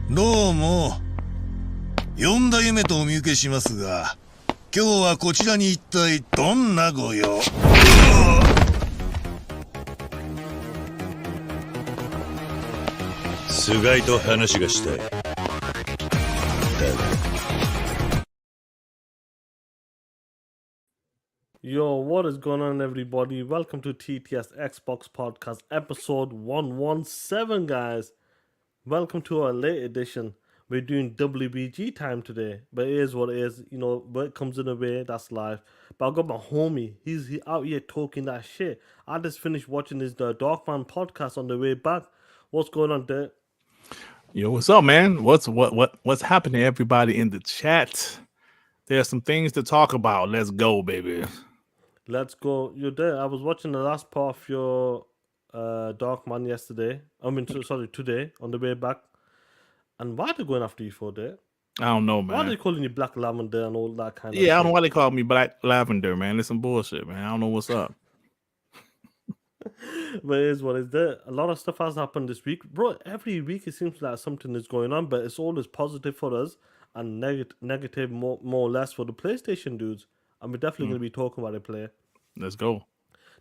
どうも。4代目とお見受けしますが、今日はこちらに一体どんなご用？菅井と話がしたい。だが。Yo, what is going on, everybody? Welcome to TTS Xbox Podcast, episode 117, guys. Welcome to our late edition. We're doing WBG time today, but it is what it is. You know, work comes in a way, that's life. But I got my homie. He's out here talking that shit. I just finished watching his Darkman podcast on the way back. What's going on, Dirt? Yo, what's up, man? What's happening, everybody in the chat? There's some things to talk about. Let's go, baby. Let's go. You're there. I was watching the last part of your Darkman yesterday. Today on the way back. And why are they going after you for that? I don't know, man. Why are they calling you Black Lavender and all that kind of shit? I don't shit? know why they call me Black Lavender, man. It's some bullshit, man. I don't know what's up. But it is what is there. A lot of stuff has happened this week. Bro, every week it seems like something is going on, but it's always positive for us and negative more or less for the PlayStation dudes. And we're definitely going to be talking about it, player. Let's go.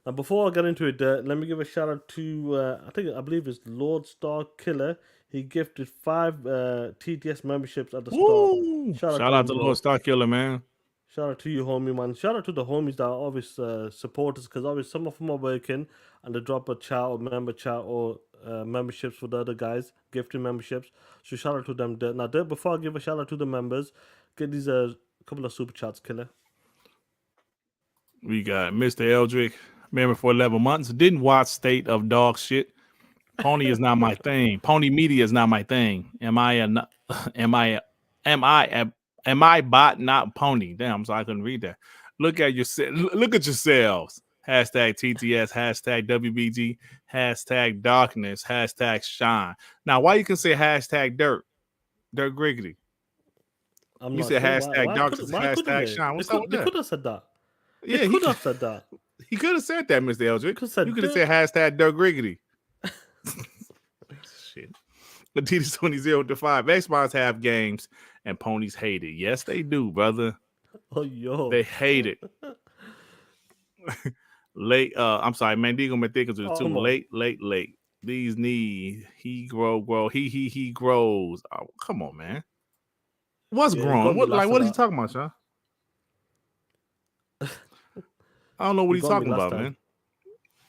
Now, before I get into it, let me give a shout out to, I believe it's Lord Star Killer. He gifted 5 TTS memberships at the start. Shout out to Lord Star Killer, man. Shout out to you, homie, man. Shout out to the homies that are always support us, because obviously some of them are working and they drop a chat or member chat or memberships for the other guys, gifting memberships. So shout out to them. Now, before I give a shout out to the members, get these couple of super chats, Killer. We got Mr. Eldrick, member for 11 months. Didn't watch State of Dog Shit. Pony is not my thing. Pony media is not my thing. Am I bot not pony? Damn, so I couldn't read that. Look at yourselves. Hashtag TTS, hashtag WBG, hashtag darkness, hashtag shine. Now, why you can say hashtag dirt Griggity? You said hashtag darkness, hashtag shine. What's up with that? They could have said that. Yeah, he could have said that. He could have said that, Mr. Eldrick. You could have said hashtag dirt Griggity. Shit. Adidas 20-5. Xbox have games and ponies hate it. Yes, they do, brother. Oh, yo. They hate it. Late, I'm sorry, Mandigo Mathicas are too late. These knees, he grows. Oh, come on, man. What's growing? What is he talking about, Sean? I don't know what he's talking about, man.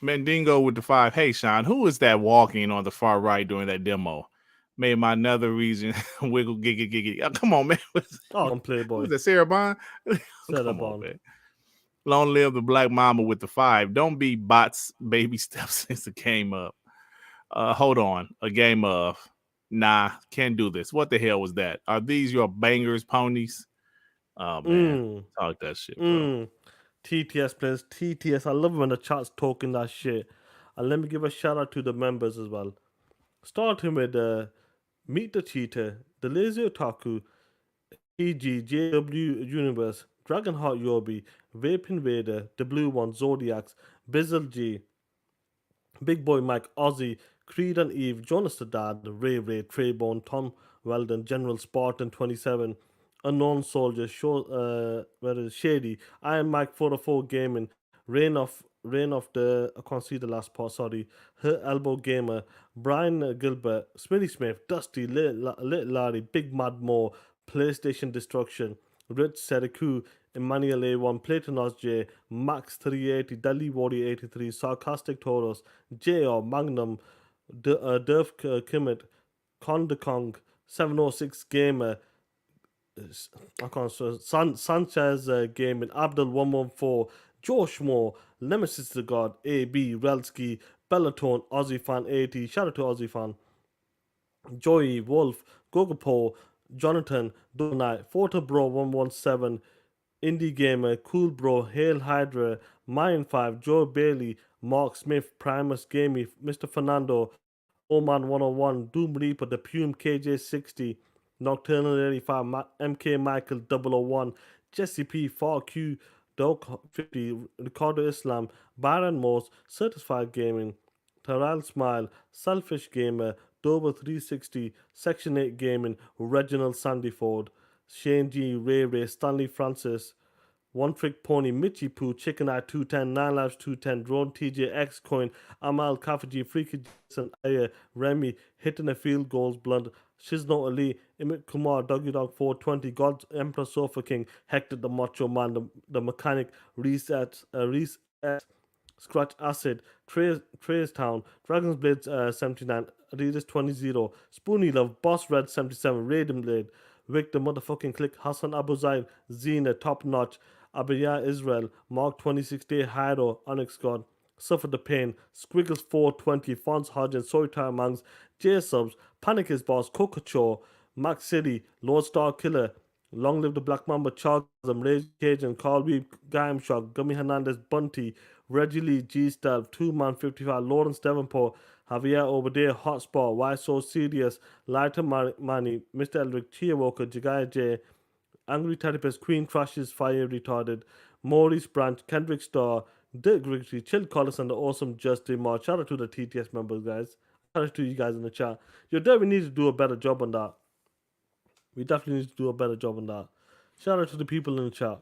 Mandingo with the 5. Hey, Sean, who is that walking on the far right during that demo? Made my nether region wiggle, giggy. Oh, come on, man. I'm Playboy. Who's that, Sarah Bond? Come on, man. Long live the Black Mama with the 5. Don't be bots baby steps since the game up. Hold on. A game of. Nah, can't do this. What the hell was that? Are these your bangers, ponies? Oh, man. Talk that shit, bro. TTS players, TTS. I love when the chat's talking that shit. And let me give a shout out to the members as well. Starting with Meet the Cheater, the Lazy Otaku, EG, JW Universe, Dragonheart Yobi, Vape Invader, The Blue One, Zodiacs, Bizzle G, Big Boy Mike, Ozzy, Creed and Eve, Jonas the Dad, Ray, Treybone, Tom Weldon, General Spartan 27, Unknown Soldier, Shady, Iron Mike 404 Gaming, Rain of the, I can't see the last part, sorry, Her Elbow Gamer, Brian Gilbert, Smitty Smith, Dusty, Little Larry, Big Mad Moore, PlayStation Destruction, Rich Seriku, Emmanuel A1, Platonos J, Max 380, Delhi Warrior 83, Sarcastic Tauros, JR, Magnum, Durf Kimmett, Kong, 706 Gamer, Sanchez Gaming, Abdul 114, Josh Moore, Nemesis the God, AB, Relski, Bellaton, Aussie Fan 80, shout out to Aussie Fan, Joey, Wolf, Gogopo, Jonathan, Donite, Photo Bro 117, Indie Gamer, Cool Bro, Hail Hydra, Mayan 5, Joe Bailey, Mark Smith, Primus Gamey, Mr. Fernando, Oman 101, Doom Reaper, The Pume KJ60, Nocturnal 85, MK Michael 001, Jesse P, Far Q, Doc 50, Ricardo Islam, Byron Morse, Certified Gaming, Taral Smile, Selfish Gamer, Dover 360, Section 8 Gaming, Reginald Sandyford, Shane G, Ray, Stanley Francis, One Trick Pony, Mitchy Poo, Chicken Eye 210, Nine Lives 210, Drone TJ, X Coin, Amal, Kafaji, Freaky Jason, Aya, Remy, Hitting a Field Goals, Blunt, Shizno Ali, Imit Kumar, Doggy Dog 420, God's Emperor Sofa King, Hector the Macho Man, the Mechanic, Reset, Scratch Acid, Trace Town, Dragon's Blade 79, Adidas 20, Spoony Love, Boss Red 77, Raiden Blade, Victor Motherfucking Click, Hassan Abu Zaid, Zena, Top Notch, Abiyah Israel, Mark 26 Day, Hydo, Onyx God, Suffer the Pain, Squiggles 420, Fons Hodgins, Soytar Mangs, J Subs, Panic is Boss, Cocacho, Max City, Lord Star Killer, Long Live the Black Mamba, Chargasm, Rage Cajun, Carl Weeb, Gaim Shock, Gummy Hernandez, Bunty, Reggie Lee, G Stealth, 2Man55, Lawrence Davenport, Javier over there, Hotspot, Why So Serious, Lighter Money, Mr. Eldrick, Chia Walker, Jagaya J, Angry Teddypus, Queen Crashes, Fire Retarded, Maurice Branch, Kendrick Starr, Dick Grigsby, Chill Collis, and the awesome Justin March. Shout out to the TTS members, guys. Shout out to you guys in the chat. Yo, we need to do a better job on that. We definitely need to do a better job on that. Shout out to the people in the chat.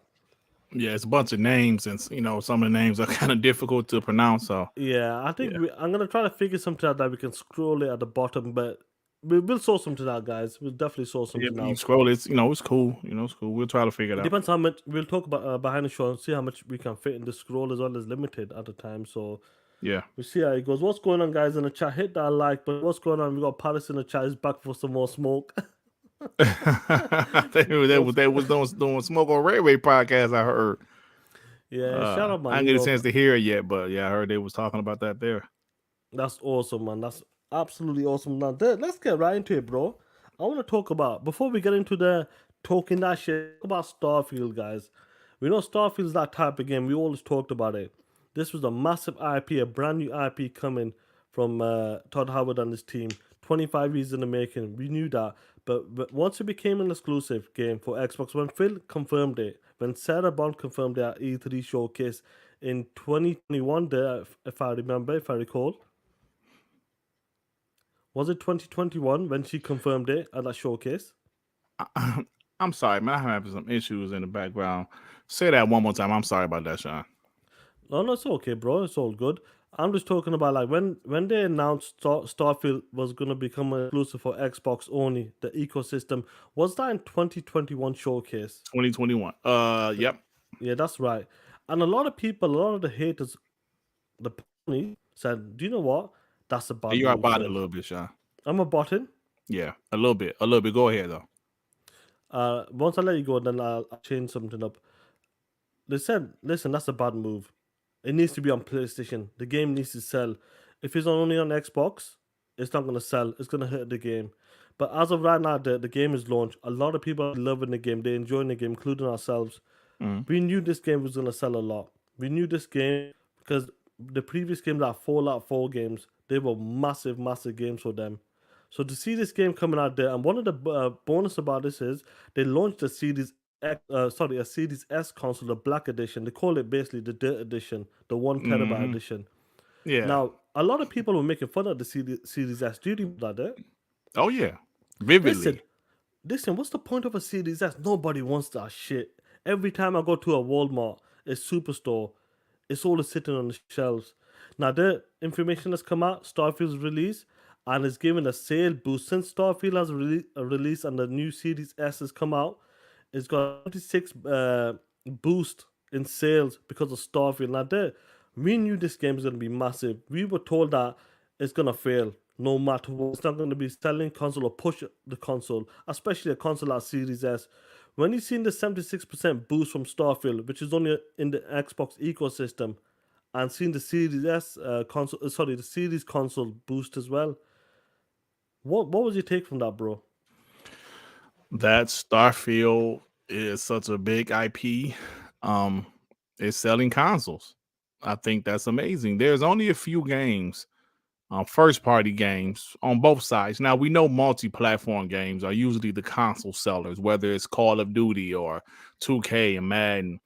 Yeah, it's a bunch of names, and some of the names are kind of difficult to pronounce. So yeah, I think I'm gonna try to figure something out that we can scroll it at the bottom, but we'll sort something out, guys. We'll definitely sort something out. You scroll it's it's cool. It's cool. We'll try to figure it out. Depends how much we'll talk about behind the show and see how much we can fit in the scroll as well as limited at the time. So yeah, we see how it goes. What's going on, guys, in the chat? Hit that like. But what's going on? We got Paris in the chat. He's back for some more smoke. they was doing Smoke on Ray podcast. I heard. Yeah, shout out, man. I didn't get a chance to hear it yet, but yeah, I heard they was talking about that there. That's awesome, man. That's absolutely awesome. Now, let's get right into it, bro. I want to talk about, before we get into the talking that shit, talk about Starfield, guys. We know Starfield's that type of game. We always talked about it. This was a massive IP, a brand new IP coming from Todd Howard and his team. 25 years in the making. We knew that. But once it became an exclusive game for Xbox, when Phil confirmed it, when Sarah Bond confirmed it at E3 showcase in 2021, if I recall. Was it 2021 when she confirmed it at that showcase? I'm sorry, man. I'm having some issues in the background. Say that one more time. I'm sorry about that, Sean. No, it's okay, bro. It's all good. I'm just talking about like when they announced Starfield was going to become an exclusive for Xbox only, the ecosystem. Was that in 2021 showcase? 2021. Yep. Yeah, that's right. And a lot of people, a lot of the haters, the pony said, "Do you know what? That's a bad." You are botting a little bit, Sean. I'm a botting. Yeah, a little bit. Go ahead though. Once I let you go, then I'll change something up. They said, "Listen, that's a bad move. It needs to be on PlayStation. The game needs to sell. If it's only on Xbox, it's not going to sell. It's going to hurt the game." But as of right now, the game is launched. A lot of people are loving the game. They're enjoying the game, including ourselves. We knew this game was going to sell a lot. We knew this game because the previous games, like Fallout 4 games, they were massive, massive games for them. So to see this game coming out there, and one of the bonus about this is they launched a Series S console, the Black Edition. They call it basically the Dirt Edition, the 1 terabyte edition. Yeah. Now, a lot of people were making fun of the Series S. Do you remember that? Oh yeah, vividly. Listen, what's the point of a Series S? Nobody wants that shit. Every time I go to a Walmart, a Superstore, it's always sitting on the shelves. Now, the information has come out, Starfield's release, and it's given a sale boost. Since Starfield has released and the new Series S has come out, it's got 26 boost in sales because of Starfield. Now, we knew this game was going to be massive. We were told that it's going to fail no matter what. It's not going to be selling console or push the console, especially a console like Series S. When you've seen the 76% boost from Starfield, which is only in the Xbox ecosystem, and seen the Series S the Series console boost as well, what was your take from that, bro? That Starfield is such a big IP. It's selling consoles. I think that's amazing. There's only a few games, first-party games on both sides. Now, we know multi-platform games are usually the console sellers, whether it's Call of Duty or 2K and Madden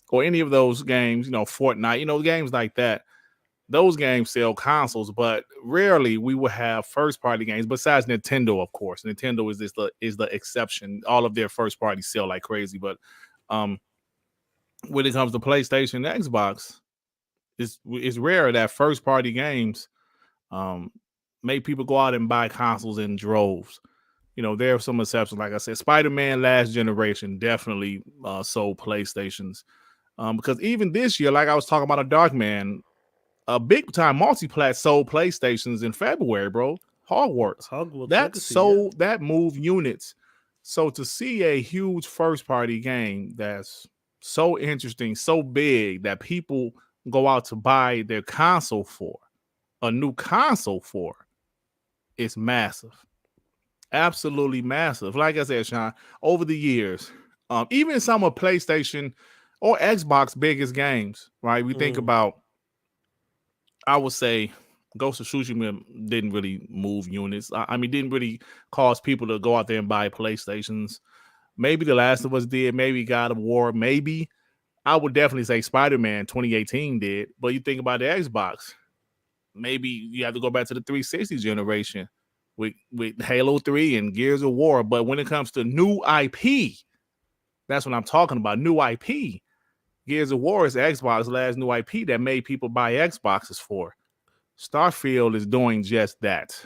or any of those games, Fortnite, games like that. those games sell consoles, but rarely we will have first party games. Besides Nintendo, of course, Nintendo is the exception. All of their first parties sell like crazy, but when it comes to PlayStation and Xbox, it's rare that first party games make people go out and buy consoles in droves. You know, there are some exceptions. Like I said, Spider-Man Last Generation definitely sold PlayStations. Because even this year, like I was talking about a Darkman, a big time multi-plat sold PlayStations in February, bro. Hogwarts. That Legacy, sold, that moved units. So to see a huge first party game that's so interesting, so big that people go out to buy their console for, a new console for, it's massive. Absolutely massive. Like I said, Sean, over the years, even some of PlayStation or Xbox biggest games, right? We think about, I would say, Ghost of Tsushima didn't really move units. I mean, didn't really cause people to go out there and buy PlayStations. Maybe The Last of Us did. Maybe God of War. Maybe. I would definitely say Spider-Man 2018 did. But you think about the Xbox, maybe you have to go back to the 360 generation with Halo 3 and Gears of War. But when it comes to new IP, that's what I'm talking about. New IP. Gears of War is Xbox's last new IP that made people buy Xboxes for. Starfield is doing just that.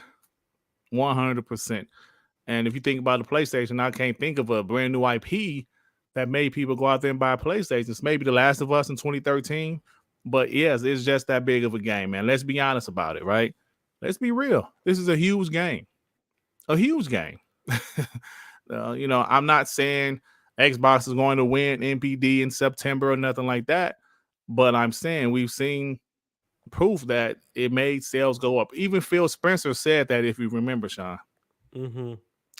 100%. And if you think about the PlayStation, I can't think of a brand new IP that made people go out there and buy PlayStations. Maybe The Last of Us in 2013. But yes, it's just that big of a game, man. Let's be honest about it, right? Let's be real. This is a huge game. A huge game. You know, I'm not saying Xbox is going to win NPD in September or nothing like that. But I'm saying we've seen proof that it made sales go up. Even Phil Spencer said that, if you remember, Sean.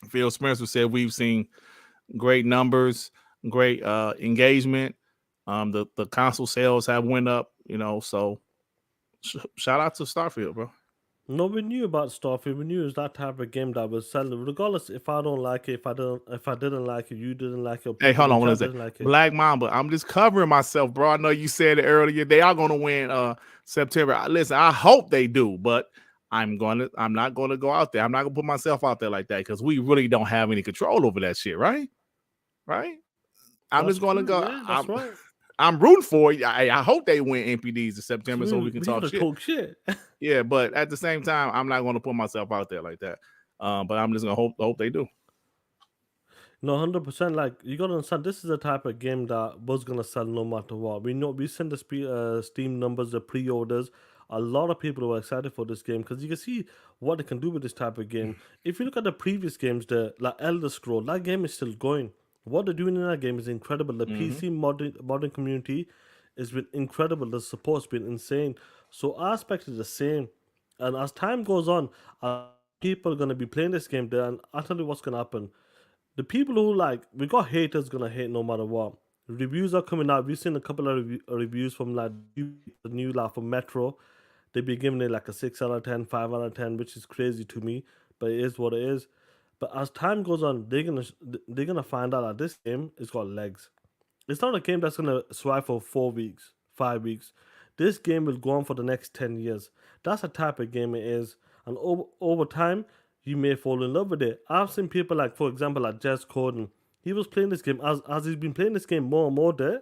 Phil Spencer said we've seen great numbers, great engagement. The console sales have went up, you know, so shout out to Starfield, bro. No, we knew about Starfield. We knew it was that type of game that was selling. Regardless, if I don't like it, if I didn't like it, you didn't like it. Hey, hold on, what is it? Like Black Mamba. I'm just covering myself, bro. I know you said it earlier. They are gonna win September. Listen, I hope they do, but I'm not gonna go out there. I'm not gonna put myself out there like that because we really don't have any control over that shit, right? Right? I'm just gonna go. Yeah, that's right. I'm rooting for you. I hope they win NPDs in September so we can talk shit. Yeah, but at the same time, I'm not going to put myself out there like that. But I'm just going to hope they do. No, 100%. Like, you gotta understand, this is the type of game that was gonna sell no matter what. We know we send the Steam numbers, the pre-orders. A lot of people were excited for this game because you can see what it can do with this type of game. If you look at the previous games, the like Elder Scroll, that game is still going. What they're doing in that game is incredible. The PC modern community has been incredible. The support's been insane. So our aspect is the same. And as time goes on, people are gonna be playing this game there, and I'll tell you what's gonna happen. The people who we got haters gonna hate no matter what. Reviews are coming out. We've seen a couple of reviews from the new from Metro. They've been giving it like a 6 out of 10, 5 out of 10, which is crazy to me, but it is what it is. But as time goes on, they're gonna find out that this game has got legs. It's not a game that's gonna survive for 4 weeks, 5 weeks. This game will go on for the next 10 years. That's the type of game it is, and over time, you may fall in love with it. I've seen people for example, like Jez Corden. He was playing this game as he's been playing this game more and more there.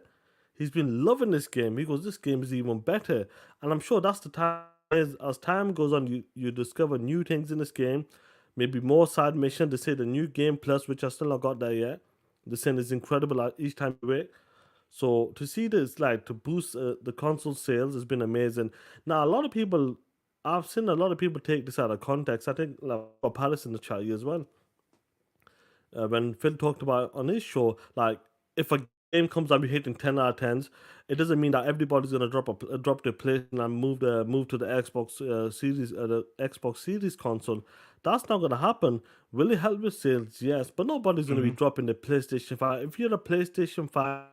He's been loving this game. He goes, this game is even better. And I'm sure that's the time. As time goes on, you discover new things in this game. Maybe more side mission. They say the new game plus, which I still not got there yet. The saying is incredible each time you wait. So to see this, to boost the console sales has been amazing. Now, I've seen a lot of people take this out of context. I think Palace in the chat here as well. When Phil talked about on his show, if a game comes out, we're hitting 10 out of 10s, it doesn't mean that everybody's gonna drop their PlayStation and move to the Xbox Series, the Xbox Series console. That's not gonna happen. Will it help with sales? Yes, but nobody's gonna be dropping the PlayStation 5. If you're a PlayStation 5,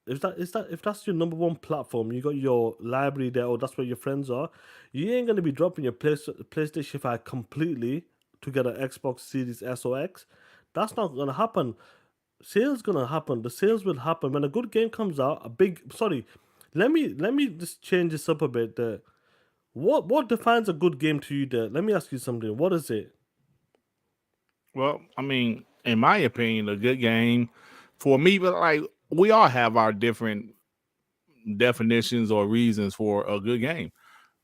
if that's your number one platform, you got your library there, or that's where your friends are, you ain't gonna be dropping your PlayStation 5 completely to get an Xbox Series S or X. That's not gonna happen. Sales gonna happen. The sales will happen when a good game comes out. Let me just change this up a bit. What defines a good game to you, there? Let me ask you something. What is it? Well, I mean, in my opinion, a good game for me, but like we all have our different definitions or reasons for a good game.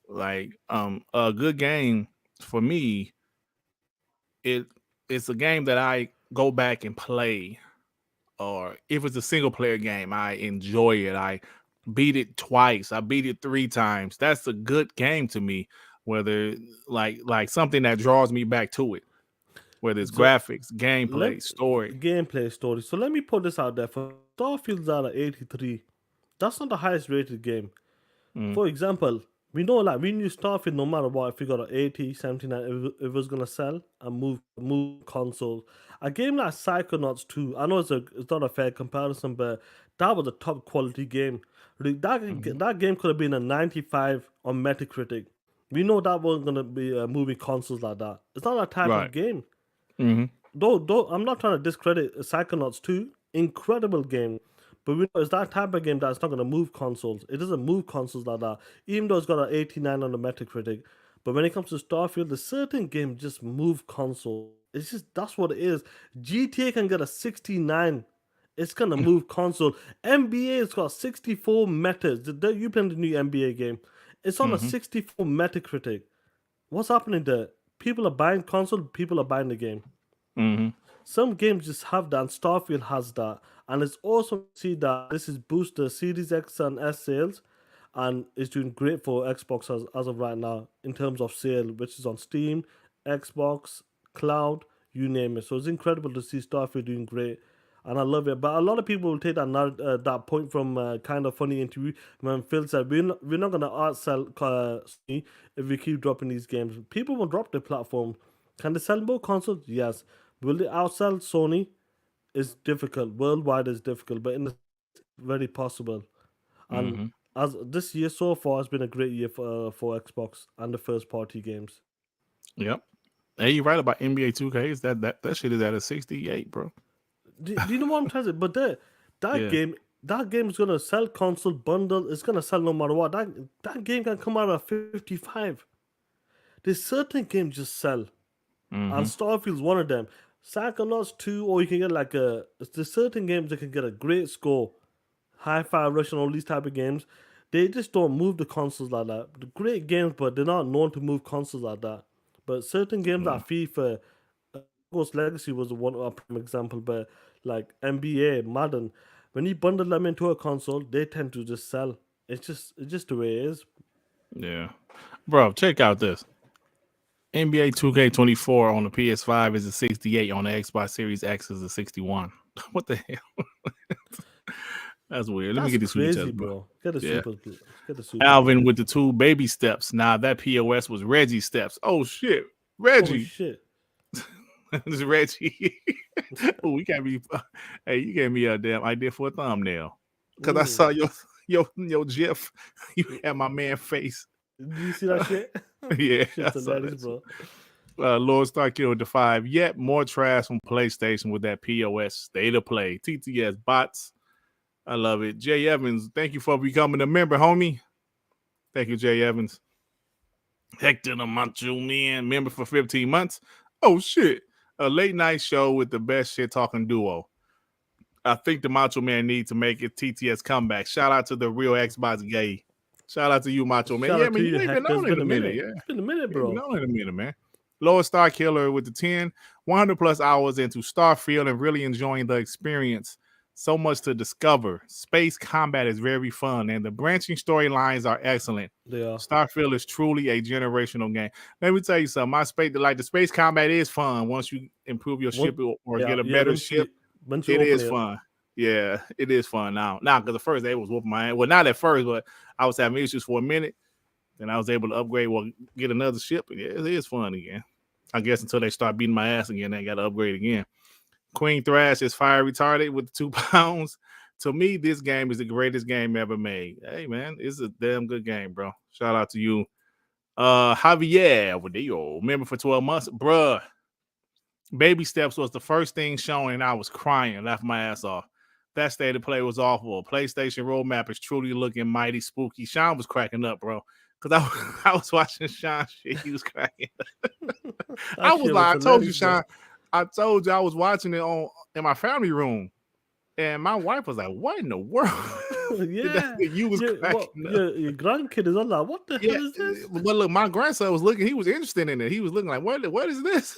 Like a good game for me, it it's a game that I go back and play, or if it's a single player game, I enjoy it. I beat it twice, I beat it 3 times. That's a good game to me. Whether like something that draws me back to it, whether it's So graphics, let gameplay, story. gameplay story. So let me put this out there. For Starfield's out of 83. That's not the highest rated game. Mm, For example, we know like we knew Starfield no matter what, if we got an 80, 79, it was gonna sell and move consoles. A game like Psychonauts 2, I know it's not a fair comparison, but that was a top quality game. mhm, That game could have been a 95 on Metacritic. We know that wasn't gonna be moving consoles like that. It's not that type right. of game. Hmm. Though I'm not trying to discredit Psychonauts 2, incredible game. But we know it's that type of game that's not going to move consoles. It doesn't move consoles like that, even though it's got an 89 on the Metacritic. But when it comes to Starfield, the certain games just move console. It's just that's what it is. GTA can get a 69. It's gonna move console. NBA's got 64 metas. You playing the new NBA game? It's on a Hmm. 64 Metacritic. What's happening there? People are buying console. People are buying the game. Hmm. Some games just have that, and Starfield has that. And it's awesome to see that this is boost the Series X and S sales, and it's doing great for Xbox as of right now in terms of sale, which is on Steam, Xbox, Cloud, you name it. So it's incredible to see Starfield doing great, and I love it. But a lot of people will take that point from kind of funny interview when Phil said we're not gonna outsell Sony if we keep dropping these games. People will drop the platform. Can they sell more consoles? Yes. Will they outsell Sony? It's difficult. Worldwide is difficult, but in the very possible. And Hmm. as this year so far has been a great year for Xbox and the first party games. Yep. Hey, you're right about NBA 2K. Is that shit is at a 68, bro. Do you know what I'm trying to say? But that Yeah. game that game is gonna sell console bundle. It's gonna sell no matter what. That game can come out at 55. There's certain games just sell, and Hmm. Starfield's one of them. Psychonauts 2, or you can get like there's certain games that can get a great score. Hi-Fi Rush and all these type of games, they just don't move the consoles like that. The great games, but they're not known to move consoles like that. But certain games Yeah. like FIFA, Ghost Legacy was one a prime example, but like NBA, Madden, when you bundle them into a console, they tend to just sell. It's just the way it is. Yeah. Bro, check out this. NBA 2K24 on the PS5 is a 68, on the Xbox Series X is a 61. What the hell? That's weird. Let me That's get this super crazy, chat, bro. bro. Get the Yeah. super, get the super Alvin please. with the 2 baby steps. Nah, that POS was Reggie steps. Oh shit. Oh Reggie. shit. This is Reggie. Oh, we can't be. Hey, you gave me a damn idea for a thumbnail. Cause I Mm. saw your GIF. You had my man face. Do you see that shit? Yeah, I Shit's saw hilarious, that shit. bro. Lord Starkill with the 5. Yet more trash from PlayStation with that POS state of play. TTS bots. I love it. Jay Evans, thank you for becoming a member, homie. Thank you, Jay Evans. Hector the Macho Man, member for 15 months. Oh shit. A late night show with the best shit talking duo. I think the Macho Man needs to make it TTS comeback. Shout out to the real Xbox gay. Shout out to you, Macho Man. Shout Yeah, out to man, you you, ain't been Hector. It's on in been a a minute. minute. Yeah. It's been a minute, You ain't been bro. on in a minute, man. Lower Star Killer with the 10, 100 plus hours into Starfield and really enjoying the experience. So much to discover. Space combat is very fun, and the branching storylines are excellent. They are. Starfield is truly a generational game. Let me tell you something. The space combat is fun once you improve your One, ship or yeah, get a yeah. better ship. Once you It open is it, fun. Yeah, it is fun now. Now, because the first day was whooping my ass. Well, not at first, but I was having issues for a minute. Then I was able to upgrade, get another ship. And yeah, it is fun again. I guess until they start beating my ass again, they got to upgrade again. Queen Thrash is fire retarded with the 2 pounds. To me, this game is the greatest game ever made. Hey, man, it's a damn good game, bro. Shout out to you. Javier Vadillo, member for 12 months. Bruh, Baby Steps was the first thing shown, and I was crying, laughed my ass off. That state of play was awful. PlayStation roadmap is truly looking mighty spooky. Sean was cracking up, bro. because I was watching Sean shit. He was cracking. I was shit like, I was told you, hilarious, Sean. I told you I was watching it in my family room, and my wife was like, "What in the world?" Yeah, You was cracking up. your grandkid is on that. What the Yeah, hell is this? but look, my grandson was looking. He was interested in it. He was looking like, what is this?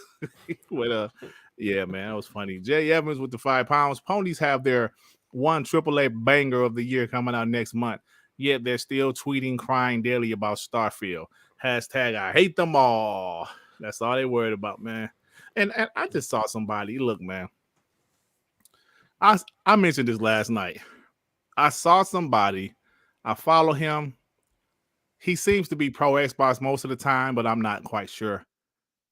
But yeah, man, that was funny. Jay Evans with the 5 pounds. Ponies have their one AAA banger of the year coming out next month. Yet they're still tweeting, crying daily about Starfield. Hashtag I hate them all. That's all they worried about, man. And I just saw somebody. Look, man. I mentioned this last night. I saw somebody. I follow him. He seems to be pro Xbox most of the time, but I'm not quite sure.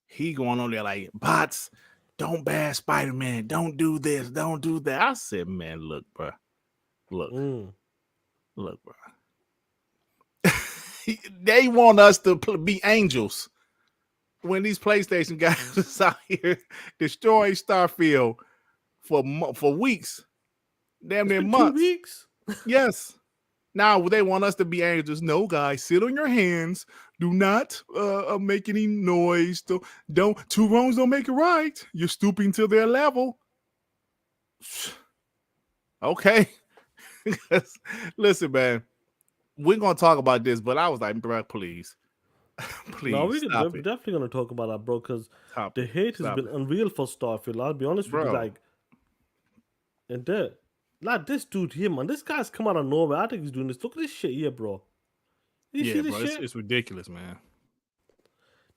He going on there like, bots, don't bash Spider-Man. Don't do this. Don't do that. I said, man, look, bro. Look, bro. They want us to be angels when these PlayStation guys is out here destroying Starfield for weeks, damn near months. 2 weeks. Yes. Now they want us to be angels. No, guys, sit on your hands. Do not make any noise. Don't 2 wrongs don't make it right. You're stooping to their level. Okay. Listen, man, we're gonna talk about this, but I was like, bro, please. No, we're stop it. definitely gonna talk about that, bro, because the hate has been it. unreal for Starfield. I'll be honest with you, Bro. like, and like this dude here, man, this guy's come out of nowhere. I think he's doing this. Look at this shit here, bro. You see this bro, shit? it's ridiculous, man.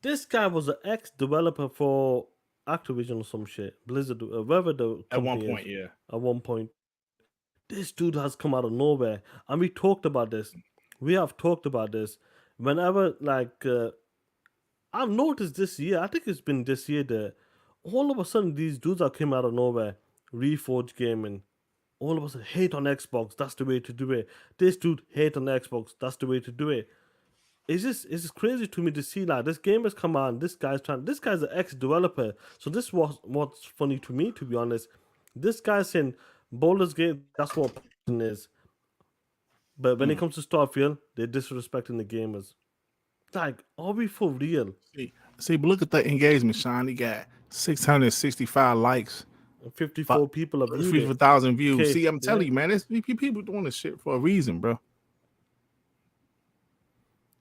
This guy was an ex-developer for Activision or some shit, Blizzard, wherever the At one company point, is. yeah. At one point, this dude has come out of nowhere, and we talked about this. We have talked about this. Whenever, like, I've noticed this year. I think it's been this year that all of a sudden these dudes are came out of nowhere. Reforge Gaming. All of a sudden hate on Xbox. That's the way to do it. This dude hate on Xbox. That's the way to do it. It's just crazy to me to see like this game has come out. This guy's an ex-developer. So this was what's funny to me, to be honest. This guy's saying Baldur's Gate, that's what passion is. But when it comes to Starfield, they're disrespecting the gamers. Like, are we for real? See, but look at the engagement, Sean. He got 665 likes. 54 people have viewed 50,000 views. Okay, See, I'm telling you, man, there's people doing this shit for a reason, bro.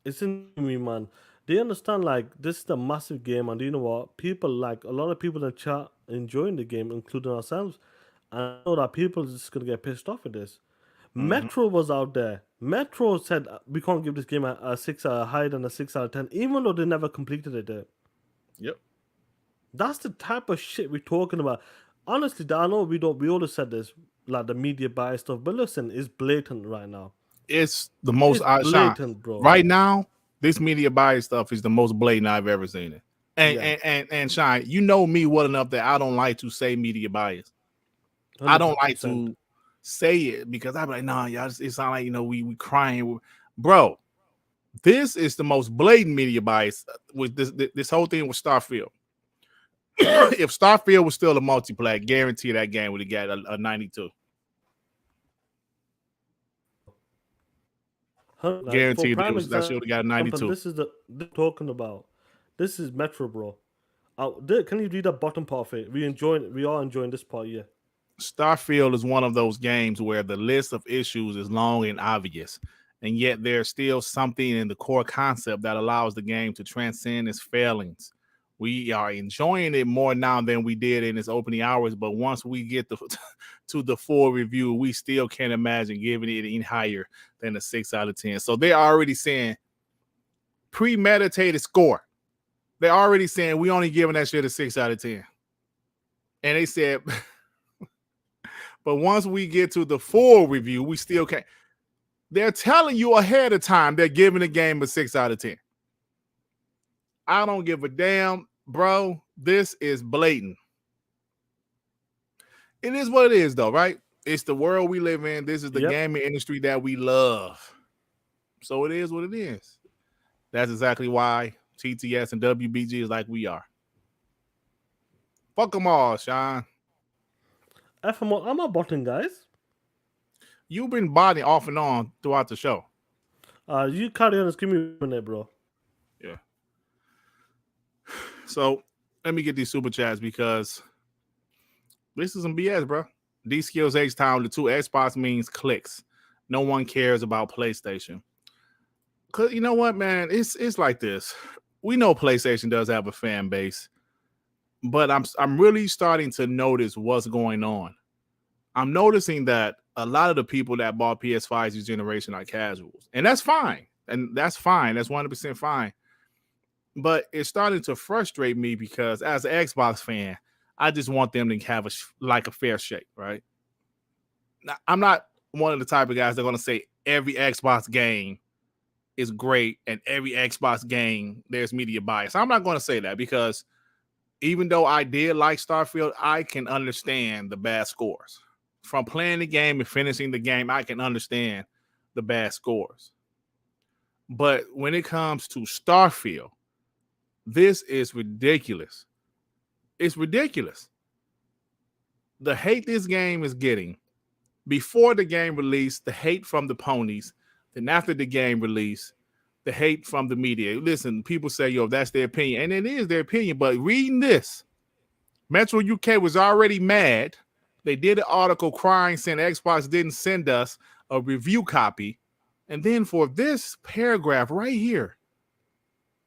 It's in me, man. They understand like this is a massive game, and you know what? People like a lot of people in the chat enjoying the game, including ourselves. And I know that people are just gonna get pissed off with this. Metro was out there. Metro said we can't give this game a 6 higher than a 6 out of 10, even though they never completed it. Yep. That's the type of shit we're talking about. Honestly, I know we always said this, like the media bias stuff, but listen, it's blatant right now. It's the most blatant, bro. Right now, this media bias stuff is the most blatant I've ever seen it. And Shine, you know me well enough that I don't like to say media bias. 100%. I don't like to say it because I'm like, nah, y'all. It sounds like we crying, bro. This is the most blatant media bias with this whole thing with Starfield. If Starfield was still a multiplayer, guarantee that game would have got a 92. Guaranteed that should have got a 92. This is the talking about. This is Metro, bro. Can you read the bottom part of it? We are enjoying this part, yeah. Starfield is one of those games where the list of issues is long and obvious, and yet there's still something in the core concept that allows the game to transcend its failings. We are enjoying it more now than we did in its opening hours, but once we get to the full review, we still can't imagine giving it any higher than a 6 out of 10. So they're already saying premeditated score. They're already saying we only giving that shit a 6 out of 10. And they said, but once we get to the full review, we still can't. They're telling you ahead of time they're giving the game a 6 out of 10. I don't give a damn, bro. This is blatant. It is what it is, though, right? It's the world we live in. This is the gaming industry that we love. So it is what it is. That's exactly why TTS and WBG is like we are. Fuck them all, Sean. FMO, I'm not botting, guys. You've been botting off and on throughout the show. You carry on. Just give me a minute, bro. Yeah. So let me get these super chats because this is some BS, bro. D Skills H Town, the 2 Xbox means clicks. No one cares about PlayStation. Cause you know what, man? It's like this. We know PlayStation does have a fan base, but I'm really starting to notice what's going on. I'm noticing that a lot of the people that bought PS5s this generation are casuals, and that's fine. And that's fine. That's 100% fine. But it's starting to frustrate me because as an Xbox fan, I just want them to have a fair shake, right? Now, I'm not one of the type of guys that are going to say every Xbox game is great and every Xbox game there's media bias. I'm not going to say that because even though I did like Starfield, I can understand the bad scores. From playing the game and finishing the game, I can understand the bad scores. But when it comes to Starfield, this is ridiculous. It's ridiculous. The hate this game is getting before the game release, the hate from the ponies, then after the game release, the hate from the media. Listen, people say, yo, that's their opinion. And it is their opinion. But reading this, Metro UK was already mad. They did an article crying, saying Xbox didn't send us a review copy. And then for this paragraph right here,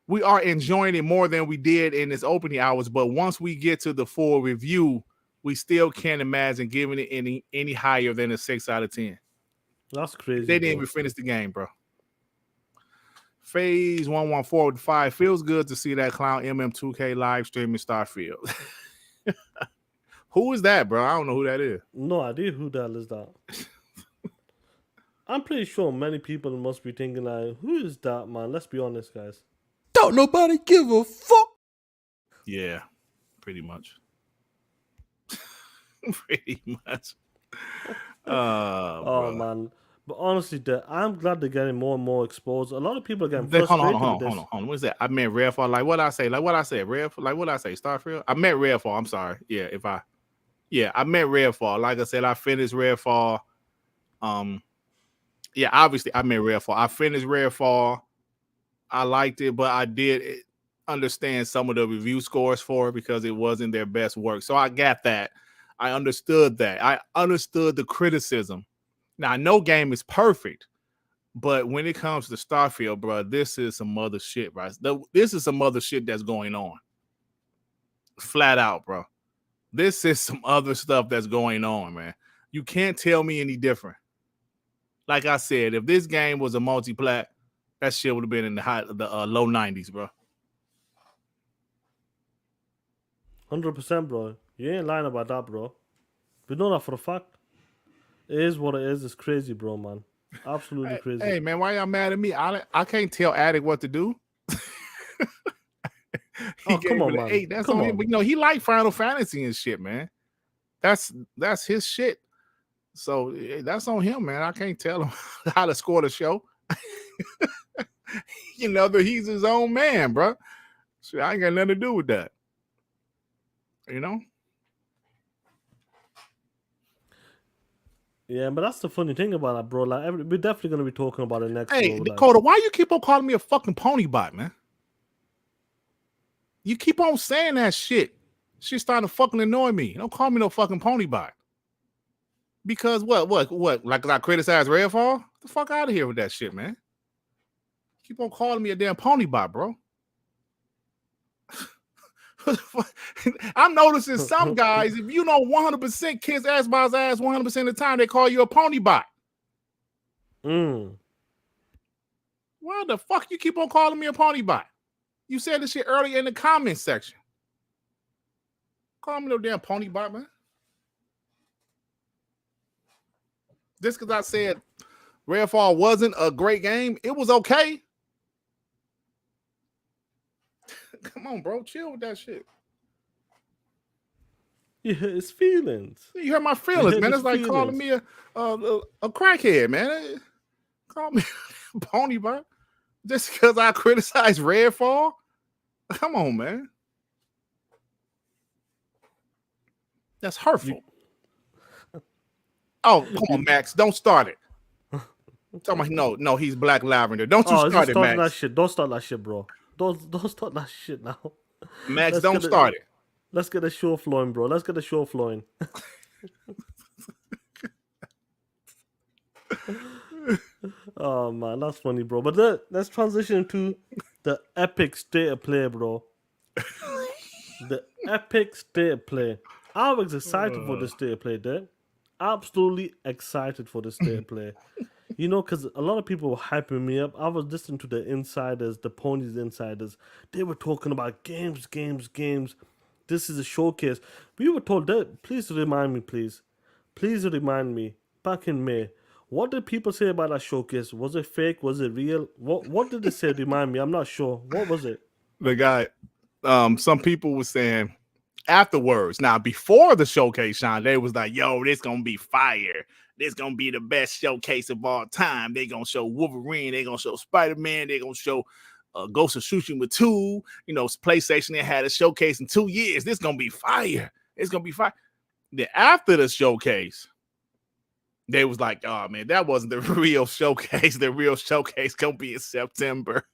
we are enjoying it more than we did in its opening hours. But once we get to the full review, we still can't imagine giving it any higher than a 6 out of 10. That's crazy. They didn't even finish the game, bro. Phase 114 with 5 feels good to see that clown MM2K live streaming Starfield. Who is that, bro? I don't know who that is. No idea who the hell is that. I'm pretty sure many people must be thinking like, who is that, man? Let's be honest, guys. Don't nobody give a fuck. Yeah, pretty much. Pretty much. Oh, man. But honestly, I'm glad they're getting more and more exposed. A lot of people are getting frustrated Hold with this. on. What is that? I meant Redfall. Like what I say? Starfield? I meant Redfall. I'm sorry. I meant Redfall. Like I said, I finished Redfall. Obviously I meant Redfall. I finished Redfall. I liked it, but I did understand some of the review scores for it because it wasn't their best work. So I got that. I understood that. I understood the criticism. Now, no game is perfect, but when it comes to Starfield, bro, this is some other shit, right? This is some other shit that's going on. Flat out, bro. This is some other stuff that's going on, man. You can't tell me any different. Like I said, if this game was a multi-plat, that shit would have been in the low 90s, bro. 100%, bro. You ain't lying about that, bro. We know that for a fact. It is what it is. It's crazy, bro, man. Absolutely crazy. Hey, man, why y'all mad at me? I can't tell Addict what to do. Come on, man. 8. That's on him. But, he liked Final Fantasy and shit, man. That's his shit. So that's on him, man. I can't tell him how to score the show. He's his own man, bro. So I ain't got nothing to do with that. Yeah, but that's the funny thing about that, bro. Like, we're definitely gonna be talking about it next. Hey, bro, Dakota, why you keep on calling me a fucking pony bot, man? You keep on saying that shit. She's starting to fucking annoy me. Don't call me no fucking pony bot. Because what? Like I criticize Redfall? Get the fuck out of here with that shit, man. Keep on calling me a damn pony bot, bro. I'm noticing some guys, if 100% kiss ass by his ass 100% of the time, they call you a pony bot. Why the fuck you keep on calling me a pony bot? You said this shit earlier in the comment section. Call me no damn pony bot, man. Just because I said Redfall wasn't a great game, it was okay. Come on, bro. Chill with that shit. Yeah, it's feelings. You hurt my feelings, man. It's like calling me a crackhead, man. Call me a pony bot just because I criticize Redfall. Come on, man. That's hurtful. Oh, come on, Max. Don't start it. Talking about no, he's Black Lavender. Don't you Oh, is he start it, starting that Max. shit? Don't start that shit, bro. Don't start that shit now. Max, Let's don't get it. start it. Let's get the show flowing, bro. Let's get the show flowing. Oh man, that's funny, bro. But let's transition to the epic state of play, bro. The epic state of play. I was excited for this state of play, dude. Absolutely excited for this state of play. You know, because a lot of people were hyping me up. I was listening to the insiders, the ponies insiders. They were talking about games. This is a showcase. We were told that. Please remind me, please. Please remind me. Back in May, what did people say about that showcase? Was it fake? Was it real? What did they say? Remind me. I'm not sure. What was it? The guy, some people were saying afterwards. Now, before the showcase, Sean, they was like, yo, this gonna be fire. This gonna be the best showcase of all time. They gonna show Wolverine, they gonna show Spider-Man, they gonna show Ghost of Tsushima 2. You know, PlayStation, they had a showcase in 2 years. This gonna be fire. It's gonna be fire. Then after the showcase, they was like, oh man, that wasn't the real showcase. The real showcase gonna be in September.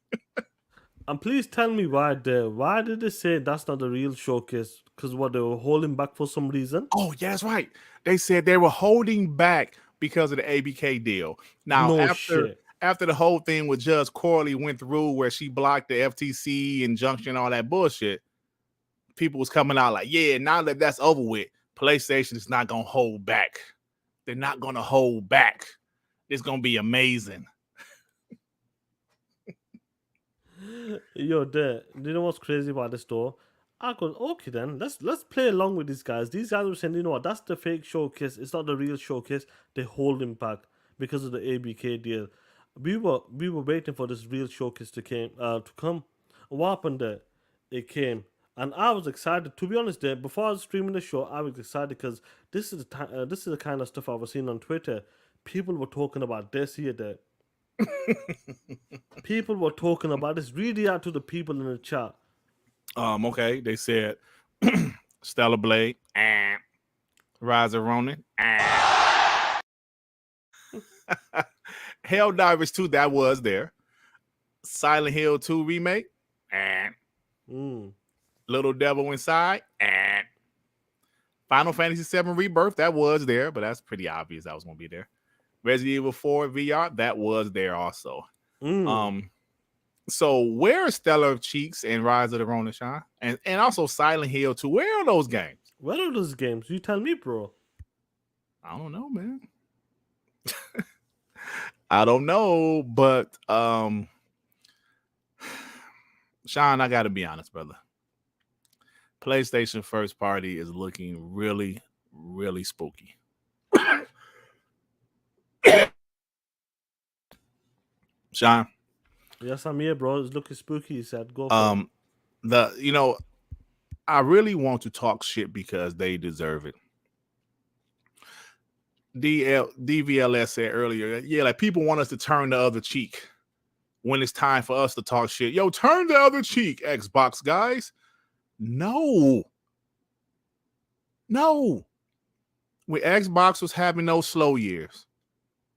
And please tell me why did they say that's not the real showcase? Because what, they were holding back for some reason? Oh, yeah, that's right. They said they were holding back because of the ABK deal. Now, No after shit. the whole thing with Judge Corley went through where she blocked the FTC injunction, all that bullshit, people was coming out like, yeah, now that that's over with, PlayStation is not going to hold back. They're not going to hold back. It's going to be amazing. Yo, do you know what's crazy about this though? I go, okay then, let's play along with these guys. These guys were saying, you know what, that's the fake showcase. It's not the real showcase. They hold him back because of the ABK deal. We were waiting for this real showcase to come. What happened there? It came, and I was excited. To be honest, there before I was streaming the show, I was excited because this is the kind of stuff I was seeing on Twitter. People were talking about this here, there. People were talking about this. Read it out to the people in the chat. Okay, they said Stellar Blade, Rise of Ronin, Helldivers 2, that was there. Silent Hill 2 remake, Little Devil Inside, Final Fantasy 7 Rebirth, that was there, but that's pretty obvious that was going to be there. Resident Evil 4 VR, that was there also. So where is Stellar Cheeks and Rise of the Ronin, Sean? And also Silent Hill 2, where are those games? Where are those games? You tell me, bro. I don't know, man. I don't know, but Sean, I gotta be honest, brother. PlayStation first party is looking really, really spooky. Sean? Yes, I'm here, bro. It's looking spooky. He said, "Go for it." I really want to talk shit because they deserve it. DVLS said earlier, yeah, like people want us to turn the other cheek when it's time for us to talk shit. Yo, turn the other cheek, Xbox guys. No. When Xbox was having those slow years,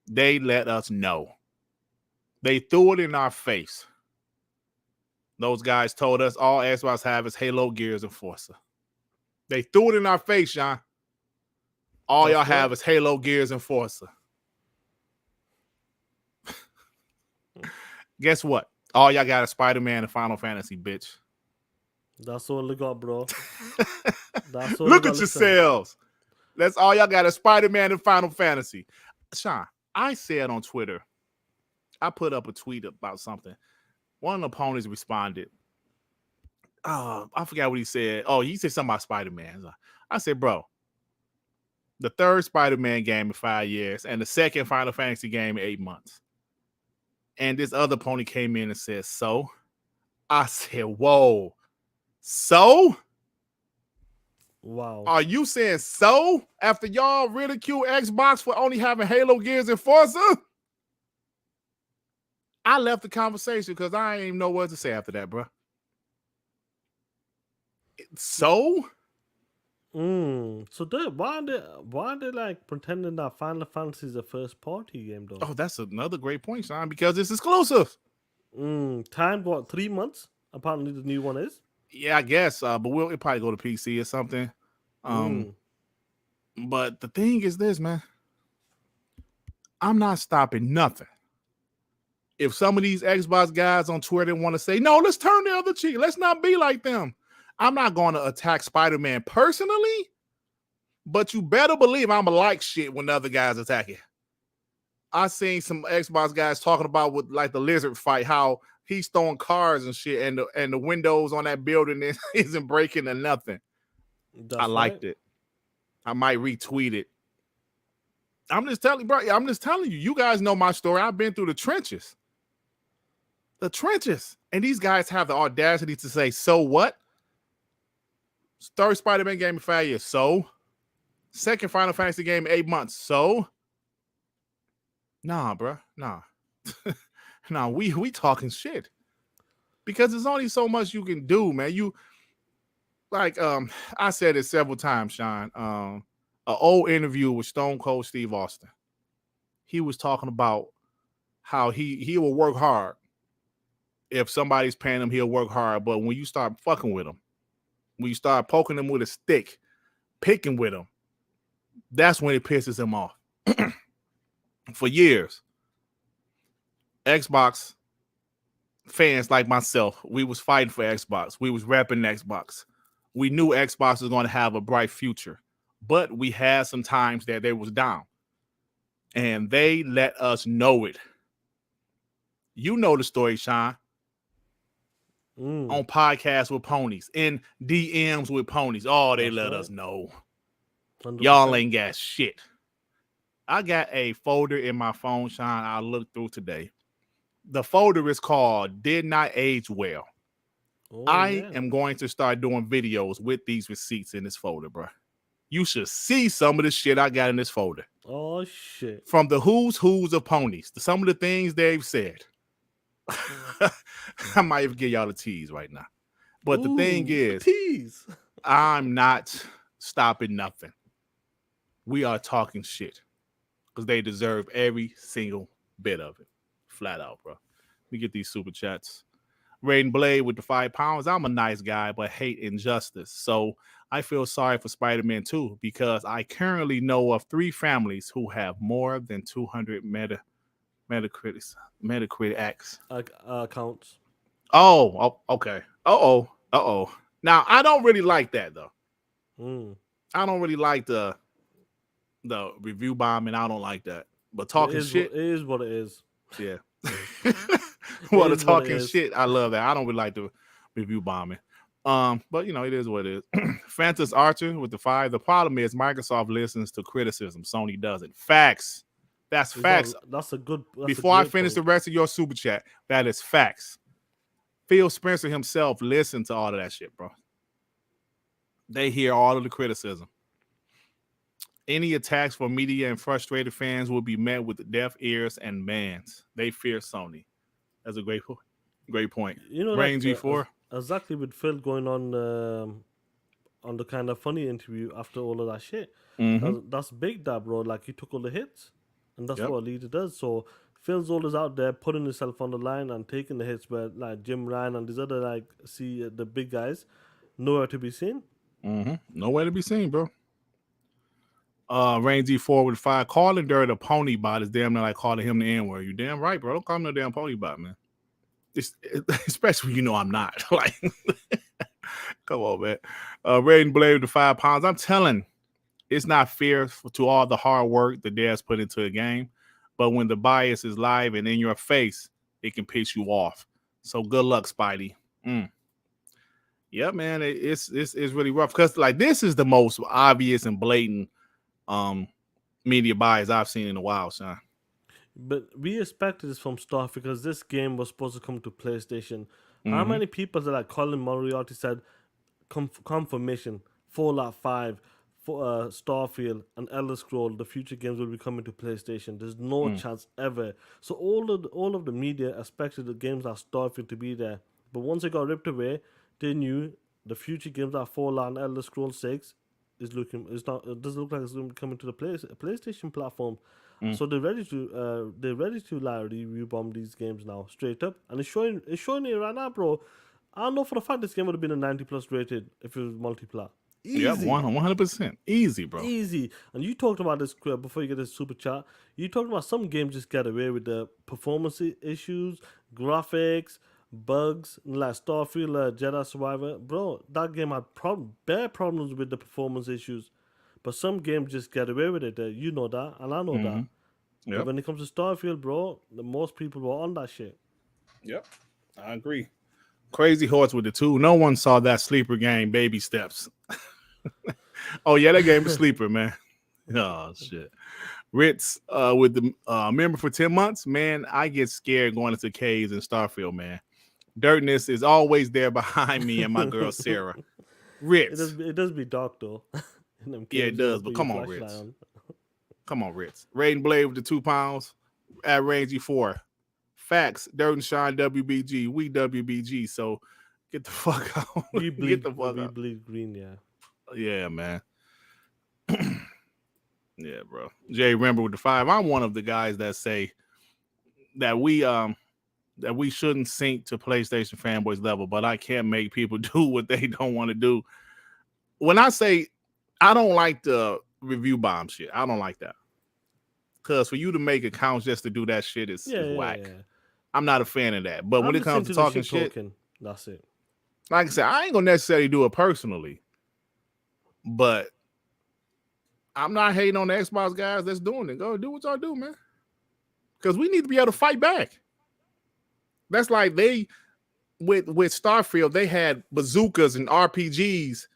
they let us know. They threw it in our face. Those guys told us all Xbox have is Halo, Gears, and Forza. They threw it in our face, Sean. All y'all have is Halo, Gears, and Forza. Guess what? All y'all got is Spider-Man and Final Fantasy, bitch. That's all they got, bro. That's all. Look at yourselves. That's all y'all got is Spider-Man and Final Fantasy. Sean, I said on Twitter, I put up a tweet about something. One of the opponents responded. I forgot what he said. Oh, he said something about Spider-Man. I said, bro, the third Spider-Man game in 5 years and the second Final Fantasy game in 8 months. And this other pony came in and said, so? I said, whoa. So? Wow. Are you saying so after y'all ridicule Xbox for only having Halo, Gears, and Forza? I left the conversation because I ain't even know what to say after that, bro. So? So why are they like pretending that Final Fantasy is a first party game though? Oh, that's another great point, Sean, because it's exclusive. Time what 3 months? Apparently the new one is. Yeah, I guess. But it'll probably go to PC or something. Mm. But the thing is this, man. I'm not stopping nothing. If some of these Xbox guys on Twitter want to say, no, let's turn the other cheek. Let's not be like them. I'm not going to attack Spider-Man personally, but you better believe I'm going to like shit when the other guys attack it. I seen some Xbox guys talking about with like the lizard fight, how he's throwing cars and shit, and the windows on that building isn't breaking or nothing. I liked it. I might retweet it. I'm just telling you, you guys know my story. I've been through the trenches. The trenches. And these guys have the audacity to say, so what? Third Spider-Man game in 5 years. So? Second Final Fantasy game in 8 months. So? Nah, bro. Nah. Nah, we talking shit. Because there's only so much you can do, man. You like I said it several times, Sean. An old interview with Stone Cold Steve Austin. He was talking about how he will work hard. If somebody's paying him, he'll work hard. But when you start fucking with him, when you start poking him with a stick, picking with him, that's when it pisses him off. For years, Xbox fans like myself, we was fighting for Xbox. We was repping Xbox. We knew Xbox was going to have a bright future, but we had some times that they was down, and they let us know it. You know the story, Sean. On podcasts with ponies, in DMs with ponies. Oh, they let us know. 100%. Y'all ain't got shit. I got a folder in my phone, Sean, I looked through today. The folder is called Did Not Age Well. I am going to start doing videos with these receipts in this folder, bro. You should see some of the shit I got in this folder. Oh, shit. From the who's of ponies to some of the things they've said. I might even give y'all a tease right now. But the thing is, tease. I'm not stopping nothing. We are talking shit. Because they deserve every single bit of it. Flat out, bro. Let me get these super chats. Raiden Blade with the £5. I'm a nice guy, but hate injustice. So I feel sorry for Spider-Man 2 because I currently know of 3 families who have more than 200 Metacritic accounts. Oh, okay. Uh-oh. Now, I don't really like that, though. I don't really like the review bombing. I don't like that. But talking shit. It is what it is. Yeah. Well, the talking shit, I love that. I don't really like the review bombing. But you know, it is what it is. Fantas Archer with the 5. The problem is Microsoft listens to criticism. Sony doesn't. Facts. That's facts. That's a good. Before I finish the rest of your super chat, that is facts. Phil Spencer himself listened to all of that shit, bro. They hear all of the criticism. Any attacks from media and frustrated fans will be met with deaf ears and bans. They fear Sony. That's a great point. You know, Rain G4. Exactly with Phil going on the kind of funny interview after all of that shit. Mm-hmm. That's big, that bro. Like, he took all the hits, and that's what a leader does. So Phil's always out there putting himself on the line and taking the hits, where like Jim Ryan and these other the big guys nowhere to be seen. Mm-hmm. Nowhere to be seen, bro. Rain G4 with 5. Calling Dirt a pony bot is damn near like calling him the N-word. You damn right, bro. Don't call him no damn pony bot, man. Especially when you know I'm not. Like, come on, man. Raiden Blade with the £5. I'm telling, it's not fair to all the hard work the devs put into a game, but when the bias is live and in your face, it can piss you off. So good luck, Spidey. Yeah, man, it's really rough because like this is the most obvious and blatant media bias I've seen in a while, son. But we expected this from Starfield because this game was supposed to come to PlayStation. Mm-hmm. How many people that like Colin Moriarty said confirmation, Fallout 5, Starfield, and Elder Scrolls, the future games will be coming to PlayStation. There's no chance ever. So all of the media expected the games like Starfield to be there. But once it got ripped away, they knew the future games like Fallout and Elder Scrolls 6 is looking. It's not. It doesn't look like it's going to be coming to the PlayStation platform. Mm. So they're ready to. They're ready to like review bomb these games now, straight up, and it's showing. It's showing it right now, bro. I know for a fact this game would have been a 90+ rated if it was multiplayer. Yep, Easy. 100%. Easy, bro. Easy. And you talked about this before you get this super chat. You talked about some games just get away with the performance issues, graphics, bugs, like Starfield, Jedi Survivor. Bro, that game had bare problems with the performance issues. But some games just get away with it. You know that, and I know that. But Yep. when it comes to Starfield, bro, the most people were on that shit. Yep. I agree. Crazy Horse with the 2. No one saw that sleeper game, Baby Steps. Oh, yeah, that game is sleeper, man. Oh, shit. Ritz with the member for 10 months. Man, I get scared going into caves in Starfield, man. Dirtness is always there behind me and my girl, Sarah. Ritz. It does be dark, though. Yeah, it does, but come on, Ritz. Come on, Ritz. Raiden Blade with the 2 pounds. At Rangy 4. Facts. Dirt and Shine WBG. We WBG. So get the fuck out. We bleed, Get the fuck we out. bleed green, yeah. Yeah, man. Yeah, bro. Jay, remember with the 5. I'm one of the guys that say that we shouldn't sink to PlayStation fanboys level, but I can't make people do what they don't want to do. When I say I don't like the review bomb shit, I don't like that. Because for you to make accounts just to do that shit is whack. Yeah. I'm not a fan of that. But when it comes to talking shit, that's it. Like I said, I ain't gonna necessarily do it personally, but I'm not hating on the Xbox guys that's doing it. Go do what y'all do, man. Because we need to be able to fight back. That's like they with Starfield, they had bazookas and RPGs,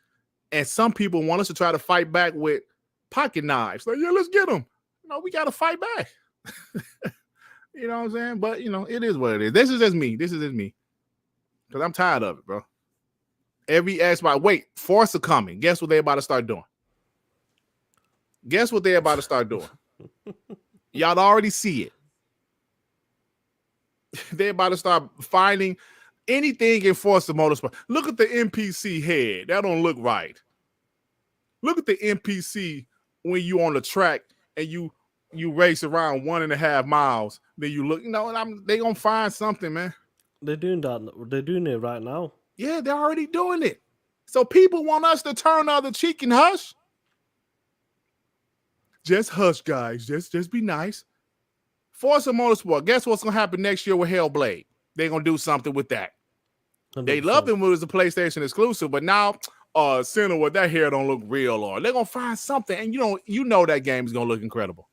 and some people want us to try to fight back with pocket knives. Like, yeah, let's get them. No, we got to fight back. You know what I'm saying? But, you know, it is what it is. This is just me. Because I'm tired of it, bro. Every Xbox. Wait, Forza coming. Guess what they about to start doing? Y'all already see it. They're about to start finding anything in Forza Motorsport. Look at the NPC head. That don't look right. Look at the NPC when you on the track and you race around 1.5 miles. Then you look, they gonna find something, man. They're doing that. They're doing it right now. Yeah, they're already doing it. So people want us to turn the other cheek and hush. Just hush, guys. Just be nice. Forza Motorsport. Guess what's gonna happen next year with Hellblade? They're gonna do something with that. 100%. They loved it when it was a PlayStation exclusive, but now Sinner with that hair don't look real, or they're gonna find something, and you know that game is gonna look incredible.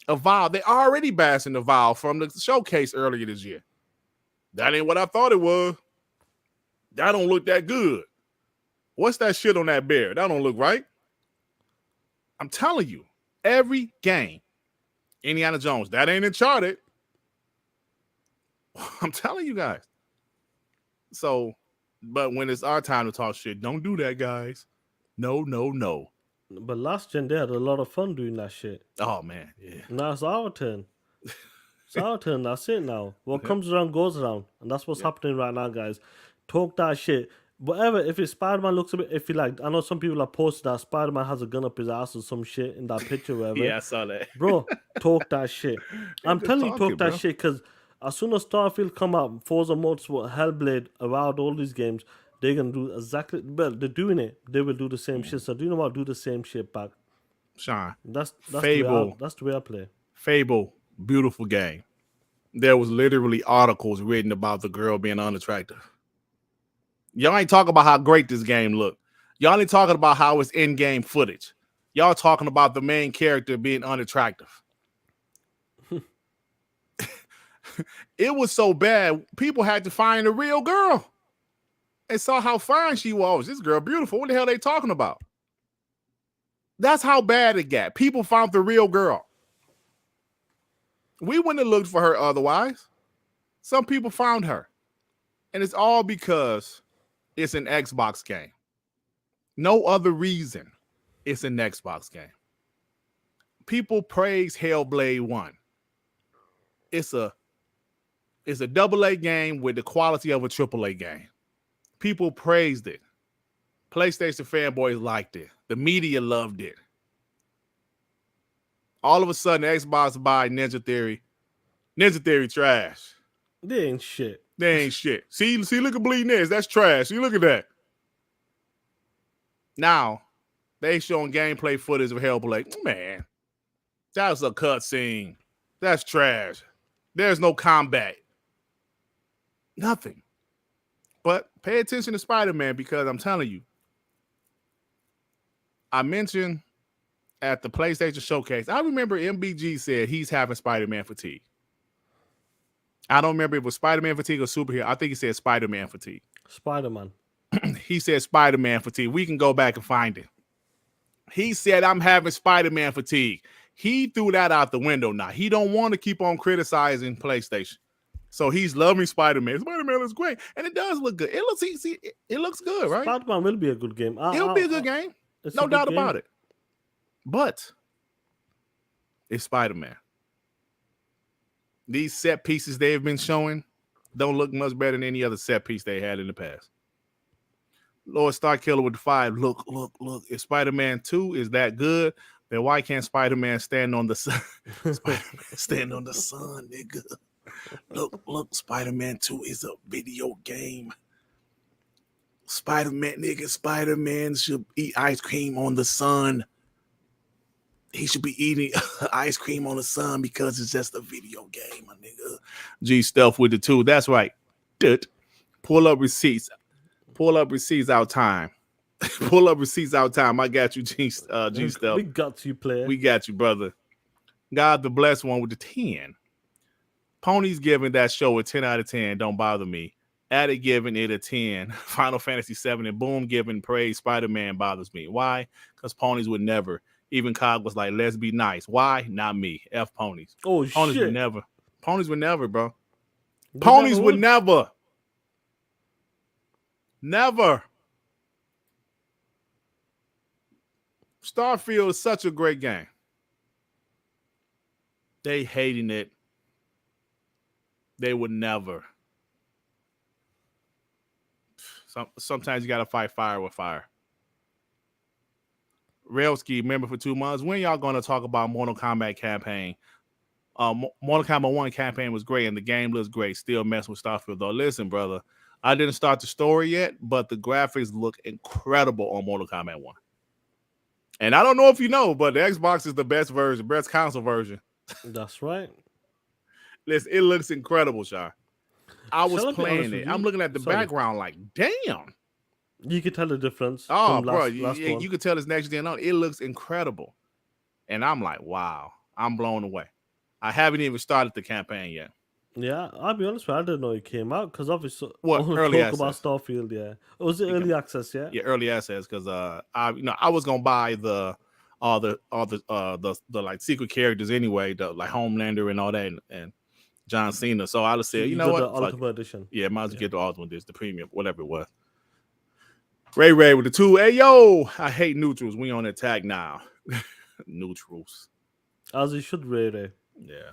Evolve, they already bashing Evolve from the showcase earlier this year. That ain't what I thought it was. That don't look that good. What's that shit on that bear? That don't look right. I'm telling you, every game, Indiana Jones, that ain't Uncharted. I'm telling you guys. So, but when it's our time to talk shit, don't do that, guys. No. But last gen, they had a lot of fun doing that shit. Oh, man, yeah. Now it's our turn. That's it now. What comes around goes around. And that's what's happening right now, guys. Talk that shit. Whatever, if it's Spider-Man looks a bit, if you like, I know some people have posted that Spider-Man has a gun up his ass or some shit in that picture, whatever. Yeah, I saw that. Bro, talk that shit. I'm telling you, talk that shit, because as soon as Starfield come out, Forza Motorsport, Hellblade, around all these games, they're going to do exactly, well, they're doing it. They will do the same shit. So do you know what? Do the same shit back. Sean, that's Fable. That's the way I play. Fable, beautiful game. There was literally articles written about the girl being unattractive. Y'all ain't talking about how great this game looked. Y'all ain't talking about how it's in-game footage. Y'all talking about the main character being unattractive. It was so bad, people had to find a real girl and saw how fine she was. This girl beautiful. What the hell are they talking about? That's how bad it got. People found the real girl. We wouldn't have looked for her otherwise. Some people found her. And it's all because it's an Xbox game. No other reason it's an Xbox game. People praise Hellblade 1. It's a AA game with the quality of a AAA game. People praised it. PlayStation fanboys liked it. The media loved it. All of a sudden, Xbox buy Ninja Theory. Ninja Theory trash. They ain't shit. They ain't shit. See, look at Bleeding Edge. That's trash. See, look at that. Now, they showing gameplay footage of Hellblade. Man, that was a cutscene. That's trash. There's no combat. Nothing. But pay attention to Spider-Man because I'm telling you, I mentioned at the PlayStation Showcase, I remember MBG said he's having Spider-Man fatigue. I don't remember if it was Spider-Man fatigue or superhero. I think he said Spider-Man fatigue. Spider-Man. He said Spider-Man fatigue. We can go back and find it. He said, I'm having Spider-Man fatigue. He threw that out the window now. He don't want to keep on criticizing PlayStation. So he's loving Spider-Man. Spider-Man looks great. And it does look good. It looks easy. It looks good, right? Spider-Man will be a good game. It'll be a good game. No doubt about it. But it's Spider-Man. These set pieces they've been showing don't look much better than any other set piece they had in the past. Lord Starkiller with the 5. Look. If Spider-Man 2 is that good, then why can't Spider-Man stand on the sun? Spider-Man stand on the sun, nigga. Look, Spider-Man 2 is a video game. Spider-Man should eat ice cream on the sun. He should be eating ice cream on the sun because it's just a video game, my nigga. G Stealth with the 2. That's right. Pull up receipts. Pull up receipts out time. Pull up receipts out time. I got you, G Stealth. We got you, player. We got you, brother. God the blessed one with the 10. Pony's giving that show a 10 out of 10. Don't bother me. Addict giving it a 10. Final Fantasy 7 and Boom giving praise. Spider-Man bothers me. Why? Because Ponies would never. Even Cog was like, let's be nice. Why? Not me. F Ponies. Oh, Ponies shit. would never. Ponies would never, bro. Ponies would never. Never. Starfield is such a great game. They hating it. They would never. Sometimes you got to fight fire with fire. Railski, member for 2 months. When y'all going to talk about Mortal Kombat campaign? Mortal Kombat 1 campaign was great, and the game looks great. Still mess with Starfield, though. Listen, brother, I didn't start the story yet, but the graphics look incredible on Mortal Kombat 1. And I don't know if you know, but the Xbox is the best version, best console version. That's right. Listen, it looks incredible, Sean. I was playing it. I'm looking at the background like, damn. You can tell the difference. Oh, bro, you can tell it's next gen on. It looks incredible. And I'm like, wow, I'm blown away. I haven't even started the campaign yet. Yeah, I'll be honest with you, I didn't know it came out because obviously early access about Starfield, yeah. Was it early access, yeah? Yeah, early access because I was gonna buy the like secret characters anyway, the like Homelander and all that and John Cena. So I just said, you know what? The Ultimate Edition. Yeah, might as well get the Ultimate Edition, the premium, whatever it was. Ray with the 2. Hey yo, I hate neutrals. We on attack now. Neutrals. As you should, Ray. Yeah.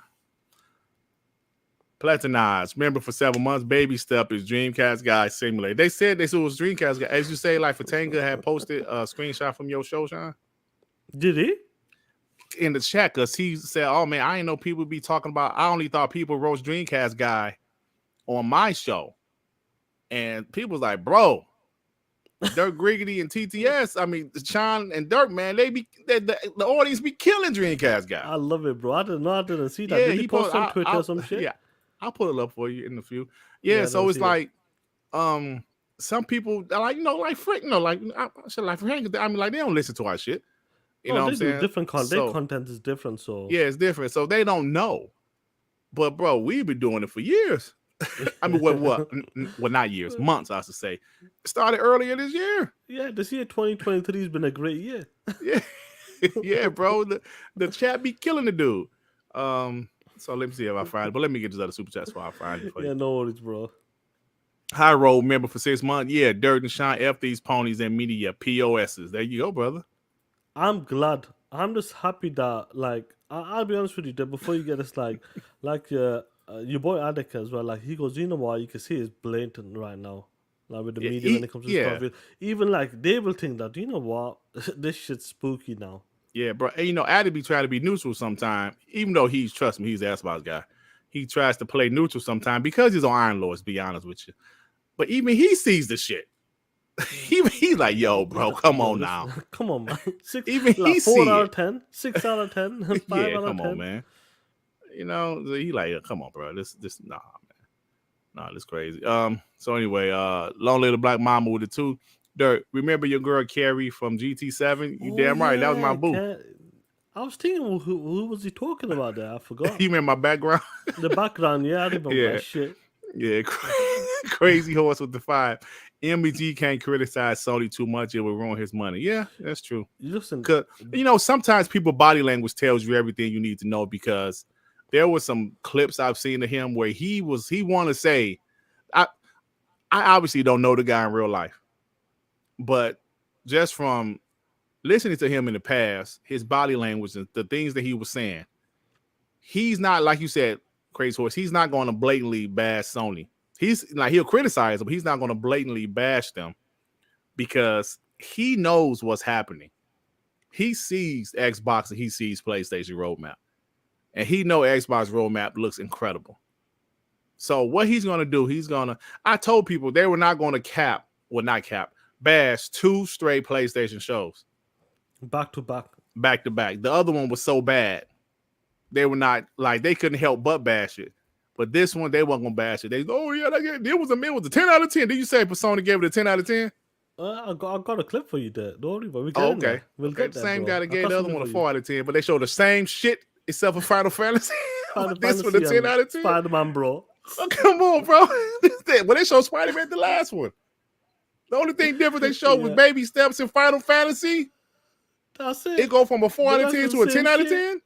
Platinized. Member for 7 months. Baby Step is Dreamcast Guy Simulator. They said it was Dreamcast Guy. As you say, like Fatanga had posted a screenshot from your show, Sean. Did he? In the chat, because he said, oh man, I didn't know people be talking about. I only thought people roast Dreamcast Guy on my show. And people was like, bro, Dirk Griggity and TTS, I mean, Sean and Dirk, man, the audience be killing Dreamcast Guy. I love it, bro. I didn't see that. Yeah, Did he post on Twitter or some shit? Yeah, I'll put it up for you in a few. Yeah, so it's like, some people are like, like Frank, like Frank. I mean, like they don't listen to our shit. You know what I'm saying? Different content. Their content is different, so yeah, it's different. So they don't know. But bro, we've been doing it for years. I mean, what? Well, not years, months, I should say. It started earlier this year. Yeah, this year 2023 has been a great year. Yeah, yeah, bro. The chat be killing the dude. So let me see if I find it. But let me get this other super chats before I find it for you. Yeah, no worries, bro. High Road member for 6 months. Yeah, Dirt and Sean F these ponies and media POSs. There you go, brother. I'm glad. I'm just happy that, like, I'll be honest with you, that before you get this, like your boy Adek as well, like, he goes, you know what, you can see it's blatant right now. Like with the Yeah, media when it comes to yeah. Starfield. Even like they will think that, you know what, this shit's spooky now. Yeah, bro. And, Addy be trying to be neutral sometime, even though trust me, he's the Xbox guy. He tries to play neutral sometime because he's on Iron Lords, to be honest with you. But even he sees the shit. He's like, yo, bro, come on now. Come on, man. Even he 4 see out it. of 10, 6 out of 10, 5 Yeah, out of 10. come on, man. So he like, come on, bro. This nah, man. Nah, this crazy. So anyway, Long Live the Black Mama with the 2. Dirt, remember your girl Carrie from GT7? You damn right. That was my boo. I was thinking, who was he talking about there? I forgot. You remember my background? The background, yeah, I remember that shit. Yeah, crazy horse with the 5. MBG can't criticize Sony too much; it will ruin his money. Yeah, that's true. Listen, because sometimes people body language tells you everything you need to know. Because there were some clips I've seen of him where he want to say, I obviously don't know the guy in real life, but just from listening to him in the past, his body language and the things that he was saying, he's not, like you said, Crazy Horse, he's not going to blatantly bash Sony. He's like, he'll criticize them, but he's not going to blatantly bash them because he knows what's happening. He sees Xbox and he sees PlayStation roadmap, and he know Xbox roadmap looks incredible. So what he's going to do, I told people they were not going to bash 2 straight PlayStation shows. Back to back. The other one was so bad. They were not, like, they couldn't help but bash it. But this one, they weren't going to bash it. They go, oh, yeah, it was a 10 out of 10. Did you say Persona gave it a 10 out of 10? I got a clip for you there. Don't worry, but we get there. We'll get the there, same bro. guy that gave the other one a 4 out of 10, but they showed the same shit except for Final Fantasy. This one a 10 out of 10? Spider-Man, bro. Oh, come on, bro. Well, they showed Spider-Man the last one. The only thing different they showed was baby steps in Final Fantasy. That's it. It go from a 4 out of 10 to a 10 out of 10?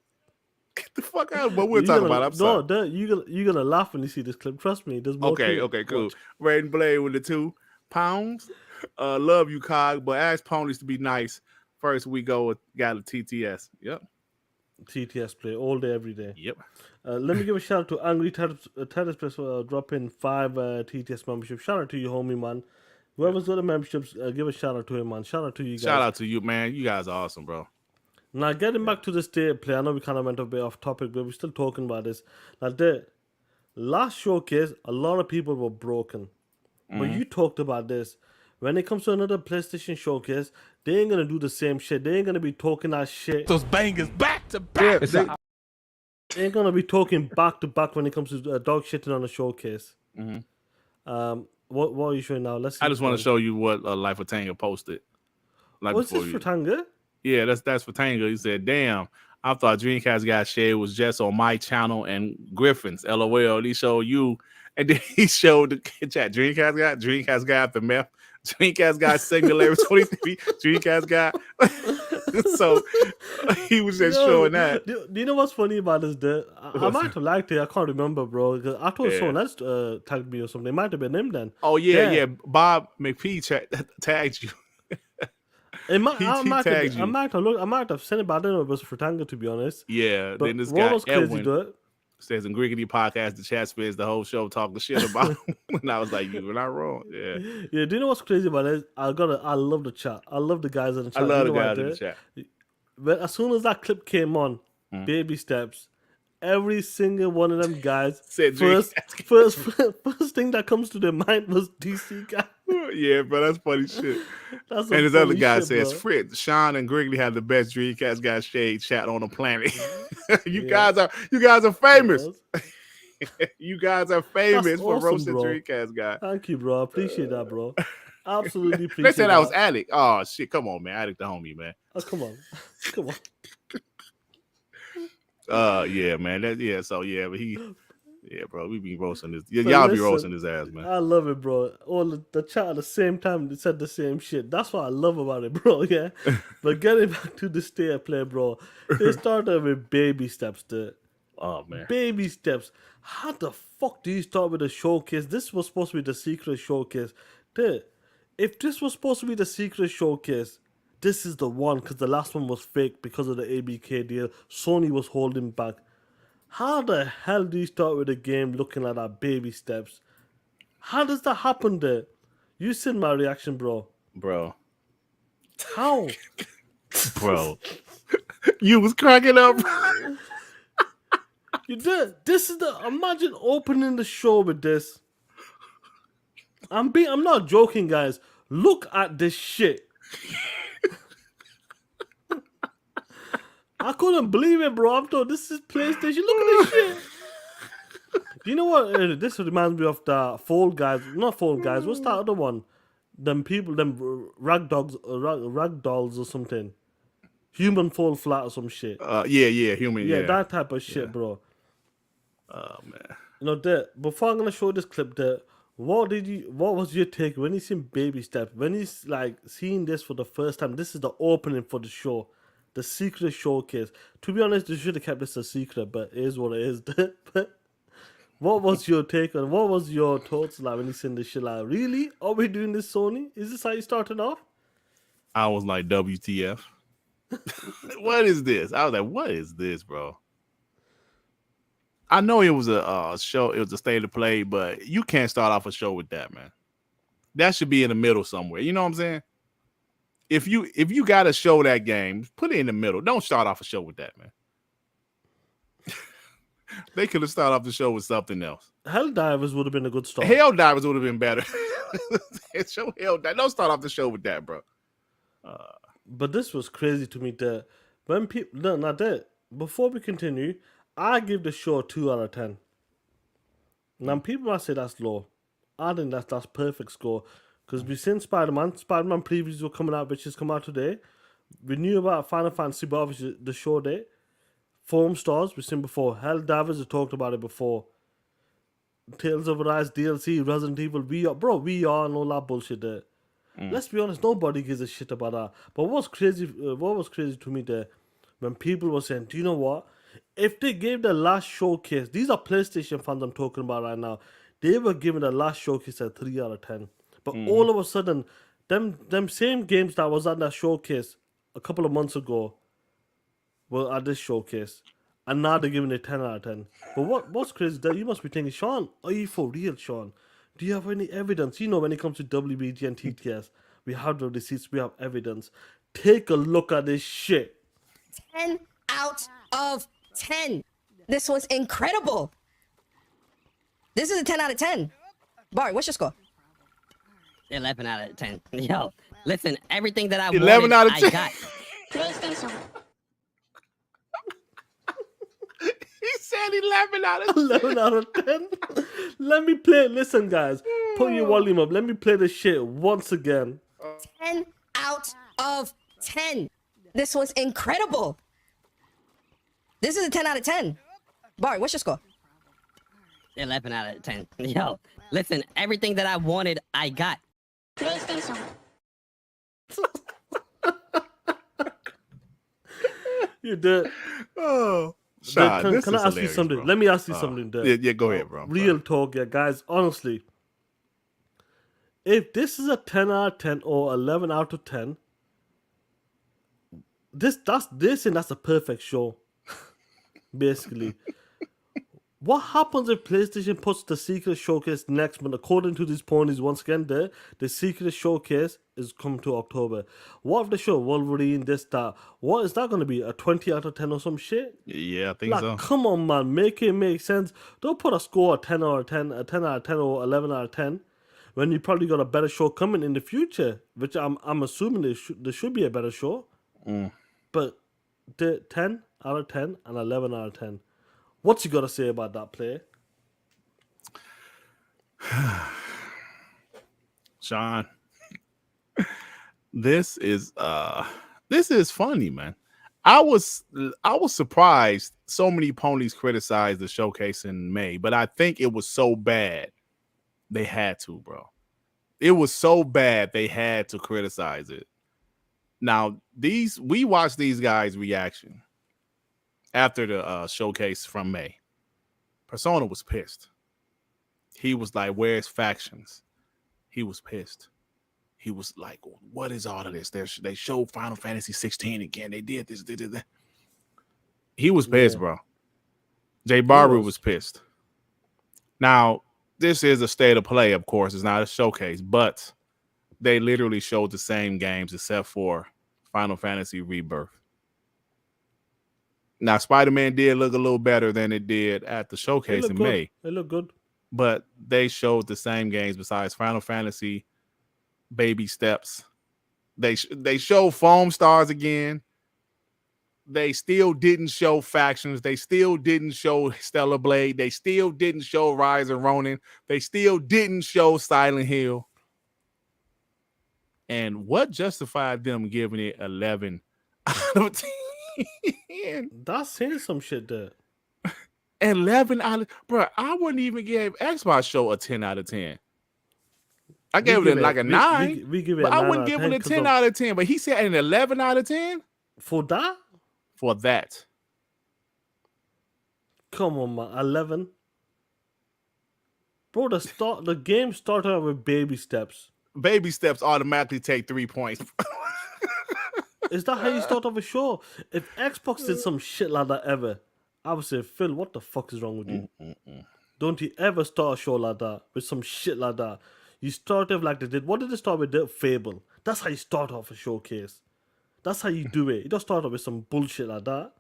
Get the fuck out. But we'll talk about it. I'm sorry. No, you're gonna laugh when you see this clip. Trust me. There's more. Okay, cool. Raiden Blade with the 2 pounds. Love you, Cog, but ask ponies to be nice. First, we got a TTS. Yep. TTS play all day, every day. Yep. Let me give a shout out to Angry Tennis Press for dropping 5 TTS memberships. Shout out to you, homie, man. Whoever's got the memberships, give a shout out to him, man. Shout out to you guys. Shout out to you, man. You guys are awesome, bro. Now, getting back to the state of play, I know we kind of went a bit off topic, but we're still talking about this. Now, the last showcase, a lot of people were broken. Mm-hmm. But you talked about this. When it comes to another PlayStation showcase, they ain't going to do the same shit. They ain't going to be talking that shit. Those bangers back to back. They ain't going to be talking back to back when it comes to dog shitting on a showcase. Mm-hmm. What are you showing now? I just want to show you what Life of Tanga posted. What's this for Tanga? Yeah, that's for Tanga. He said, damn, I thought Dreamcast got shared was just on my channel and Griffin's. LOL. He showed you. And then he showed the chat. Dreamcast got the meth. Dreamcast got Singularity 23. Dreamcast got. So he was just showing that. Do you know what's funny about this? I might have liked it. I can't remember, bro. Because I thought someone else tagged me or something. It might have been him then. Oh, yeah. Bob McPhee tagged you. I might have sent it, but I don't know if it was for Tanga, to be honest. Yeah, but then this guy was crazy to it. Says in Griggity podcast, the chat spends the whole show talking shit about him. And I was like, you were not wrong. Yeah. Yeah, do you know what's crazy about it? I love the chat. I love the guys in the chat. I love the guys in the chat. But as soon as that clip came on, Baby Steps, every single one of them guys said first thing that comes to their mind was DC guy. Yeah, bro, that's funny shit. And his other guy says, Fritz, Sean and Griggly have the best Dreamcast guy shade chat on the planet. You guys are famous. You guys are famous for roasting Dreamcast guy. Thank you, bro. I appreciate that, bro. Absolutely appreciate They said I was Addict. Oh shit, come on, man. Addict the homie, man. Oh, come on. Yeah, man. But bro, we be roasting this. Y'all be roasting his ass, man. I love it, bro. All the chat at the same time, they said the same shit. That's what I love about it, bro. Yeah. But getting back to the state of play, bro, they started with baby steps. Oh man, baby steps. How the fuck do you start with a showcase? This was supposed to be the secret showcase. If this was supposed to be the secret showcase, this is the one, because the last one was fake because of the ABK deal. Sony was holding back. How the hell do you start with a game looking like that baby steps? How does that happen there? You seen my reaction, bro. Bro. How? Bro. You was cracking up. You did. This is the imagine opening the show with this. I'm not joking, guys. Look at this shit. I couldn't believe it, bro. I'm told this is PlayStation. Look at this shit. Do you know what? This reminds me of the Fall Guys. Not Fall Guys. What's that other one? Them people, them rag dolls or something. Human Fall Flat or some shit. Human. Yeah, Yeah, that type of shit, bro. Oh man. You know, before I'm gonna show this clip, what was your take when you seen Baby Steps? When he's like seeing this for the first time, this is the opening for the show, the secret showcase. To be honest, they should have kept this a secret, but it is what it is. But what was your take on? What was your thoughts like when you seen this shit? Like, really? Are we doing this, Sony? Is this how you started off? I was like, WTF? What is this? I was like, what is this, bro? I know it was a show, it was a state of play, but you can't start off a show with that, man. That should be in the middle somewhere. You know what I'm saying? If you gotta show that game, put it in the middle. Don't start off a show with that, man. They could have started off the show with something else. Helldivers would have been a good start. Helldivers would have been better. Show Helldivers. Don't start off the show with that, bro. But this was crazy to me. That when people before we continue, I give the show a 2 out of 10. Now people might say that's low. I think that's perfect score because we've seen Spider-Man previews were coming out, which has come out today. We knew about Final Fantasy, but obviously the show date. Foam Stars we've seen before. Helldivers have talked about it before. Tales of Arise DLC, Resident Evil VR and all that bullshit there. Let's be honest, nobody gives a shit about that. But what was crazy to me there, when people were saying, do you know what? If they gave the last showcase, these are PlayStation fans I'm talking about right now, they were giving the last showcase a 3 out of 10. But all of a sudden, them same games that was at that showcase a couple of months ago were at this showcase. And now they're giving it 10 out of 10. But what's crazy that you must be thinking, Sean, are you for real, Sean? Do you have any evidence? You know, when it comes to WBG and TTS, we have the receipts, we have evidence. Take a look at this shit. 10 out of 10. This was incredible. This is a 10 out of 10. Bart, what's your score? 11 out of 10. Yo, listen, everything that I 11 wanted, out of 10. I got. PlayStation. He said 11 out of 11 out of 10. Let me play. Listen, guys, put your volume up. Let me play this shit once again. 10 out of 10. This was incredible. This is a 10 out of 10. Bart, what's your score? 11 out of 10. Yo, listen, everything that I wanted, I got. PlayStation. You did. Oh, Sean, Can I ask you something? Bro. Let me ask you something. There. Yeah, go ahead, bro. Real talk, yeah, guys. Honestly, if this is a 10 out of 10 or 11 out of 10, that's a perfect show. Basically. What happens if PlayStation puts the secret showcase next month? According to these ponies, once again, the secret showcase is coming to October. What if they show Wolverine, this, that? What is that going to be? A 20 out of 10 or some shit? Yeah, I think Like, so. come on, man. Make it make sense. Don't put a score at 10 out of 10, a 10 out of 10 or 11 out of 10 when you probably got a better show coming in the future, which I'm assuming there should be a better show. But the 10 out of 10 and 11 out of 10. What's you got to say about that play? Sean, this is funny, man. I was surprised so many ponies criticized the showcase in May, but I think it was so bad they had to, bro. It was so bad they had to criticize it. Now, we watched these guys' reaction after the showcase from May. Persona was pissed. He was like, where's factions? He was pissed. He was like, what is all of this? They showed Final Fantasy 16 again. They did this, did that. He was pissed, bro. Jay Barber was pissed. Now, this is a state of play, of course. It's not a showcase, but they literally showed the same games except for Final Fantasy Rebirth. Now, Spider-Man did look a little better than it did at the showcase in May. It looked good. But they showed the same games besides Final Fantasy, Baby Steps. They showed Foam Stars again. They still didn't show Factions. They still didn't show Stellar Blade. They still didn't show Rise of Ronin. They still didn't show Silent Hill. And what justified them giving it 11 out of 10? That's saying some shit there. 11 out of... Bro, I wouldn't even give Xbox show a 10 out of 10. I gave it like a 9. We give it but a 9 I wouldn't give it a 10 out of 10. But he said an 11 out of 10? For that? For that. Come on, man. 11? Bro, the game started out with baby steps. Baby steps automatically take 3 points. Is that how you start off a show? If Xbox did some shit like that ever, I would say, Phil, what the fuck is wrong with you? Don't you ever start a show like that with some shit like that? You start off like they did. What did they start with? The Fable. That's how you start off a showcase. That's how you do it. You don't start off with some bullshit like that.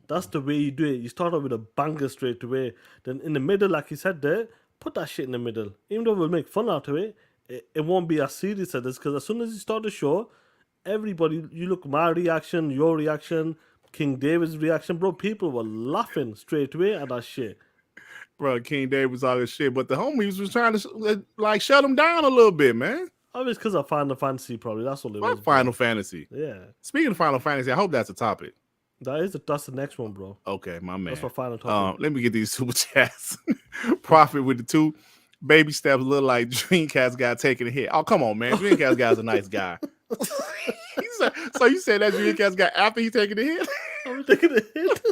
That's the way you do it. You start off with a banger straight away. Then in the middle, like you said there, put that shit in the middle. Even though we'll make fun out of it, it won't be as serious as this. Because as soon as you start the show, everybody, you look my reaction, your reaction, King David's reaction, bro, people were laughing straight away at that shit. Bro, King David was all this shit, but the homies was trying to like shut him down a little bit, man. Oh, it's because of Final Fantasy, probably. That's all it was. Final Fantasy. Yeah. Speaking of Final Fantasy, I hope that's a topic. That's the next one, bro. Okay, my man. That's my final topic. Let me get these super chats. Profit with the 2 baby steps look like Dreamcast guy taking a hit. Oh, come on, man. Dreamcast guy's a nice guy. So you said that Dreamcast guy after he taking the hit? I'm taking a hit.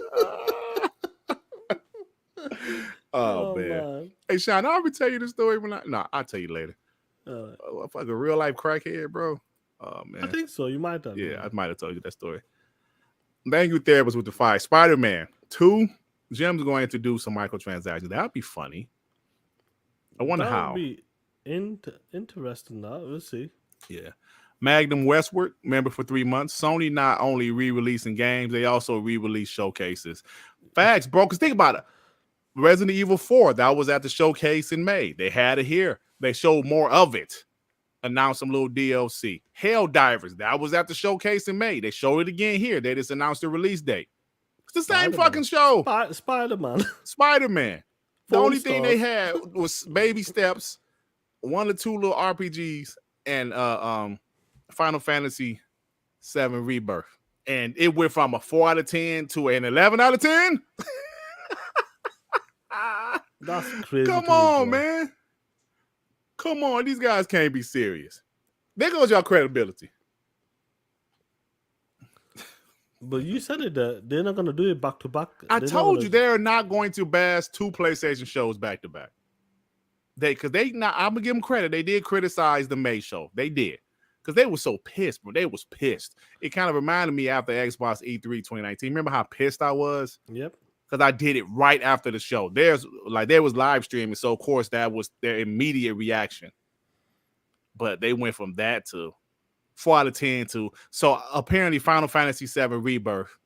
Oh man. Hey, Sean, I ever tell you the story when I'll tell you later. A fucking real life crackhead, bro. Oh man. I think so. You might have. Yeah, I might have told you that story. Thank you, Therapist with the 5. Spider-Man 2. Jim's going to do some microtransactions. That'd be funny. I wonder how. That would be interesting. That we'll see. Yeah. Magnum Westward, member for 3 months. Sony not only re-releasing games, they also re-release showcases. Facts, bro. Because think about it. Resident Evil 4, that was at the showcase in May. They had it here. They showed more of it. Announced some little DLC. Helldivers, that was at the showcase in May. They showed it again here. They just announced the release date. It's the same fucking show. Spider-Man. Spider-Man. The Four only thing stars. they had was baby steps, 1 or 2 little RPGs, and Final Fantasy 7 Rebirth. And it went from a 4 out of 10 to an 11 out of 10. That's crazy. Come on, man. Come on. These guys can't be serious. There goes your credibility. But you said it that they're not gonna do it back to back. I told you they're not going to bash 2 PlayStation shows back to back. I'm gonna give them credit. They did criticize the May show. They did. Because they were so pissed, bro. They was pissed. It kind of reminded me after Xbox E3 2019. Remember how pissed I was? Yep. Because I did it right after the show. There was live streaming, so of course that was their immediate reaction. But they went from that to 4 out of 10 to so apparently Final Fantasy 7 Rebirth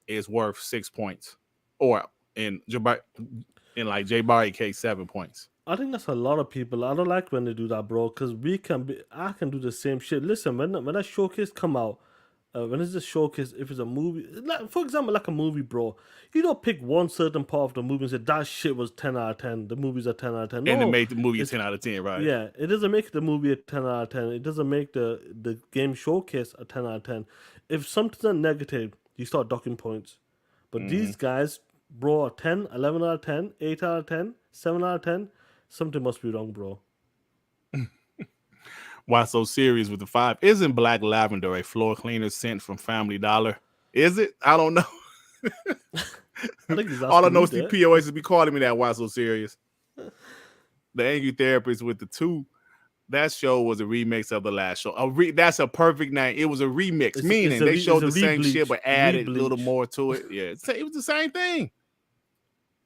is worth 6 points, or in like J-Barry case 7 points. I think that's a lot of people. I don't like when they do that, bro. Because I can do the same shit. Listen, when that showcase come out, when it's a showcase, if it's a movie, like, for example, like a movie, bro, you don't pick one certain part of the movie and say that shit was 10 out of 10. The movie's a 10 out of 10. And no, to make the movie a 10 out of 10, right? Yeah, it doesn't make the movie a 10 out of 10. It doesn't make the game showcase a 10 out of 10. If something's a negative, you start docking points. But these guys, bro, 10, 11 out of 10, 8 out of 10, 7 out of 10, something must be wrong, bro. Why so serious with the 5? Isn't Black Lavender a floor cleaner sent from Family Dollar? Is it? I don't know. I think he's All I know is asking the me POS be calling me that. Why so serious? The Angry Therapist with the 2. That show was a remix of the last show. That's a perfect name. It was a remix, meaning they showed the same shit but added a little more to it. Yeah, it was the same thing.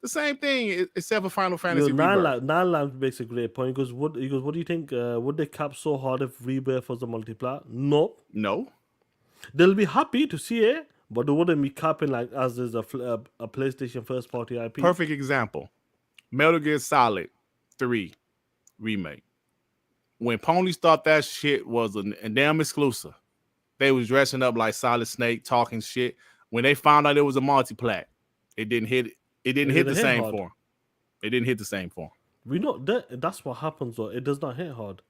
The same thing, except for Final Yo, Fantasy Nine Rebirth. Lives makes a great point. He goes, what do you think? Would they cap so hard if Rebirth was a multiplayer? Nope. No. They'll be happy to see it, but they wouldn't be capping like as is a PlayStation first party IP. Perfect example. Metal Gear Solid 3 remake. When ponies thought that shit was a damn exclusive, they was dressing up like Solid Snake, talking shit. When they found out it was a multi-plat, it didn't hit. It didn't hit the same hard. for 'em. It didn't hit the same for 'em. We know that's what happens though. It does not hit hard.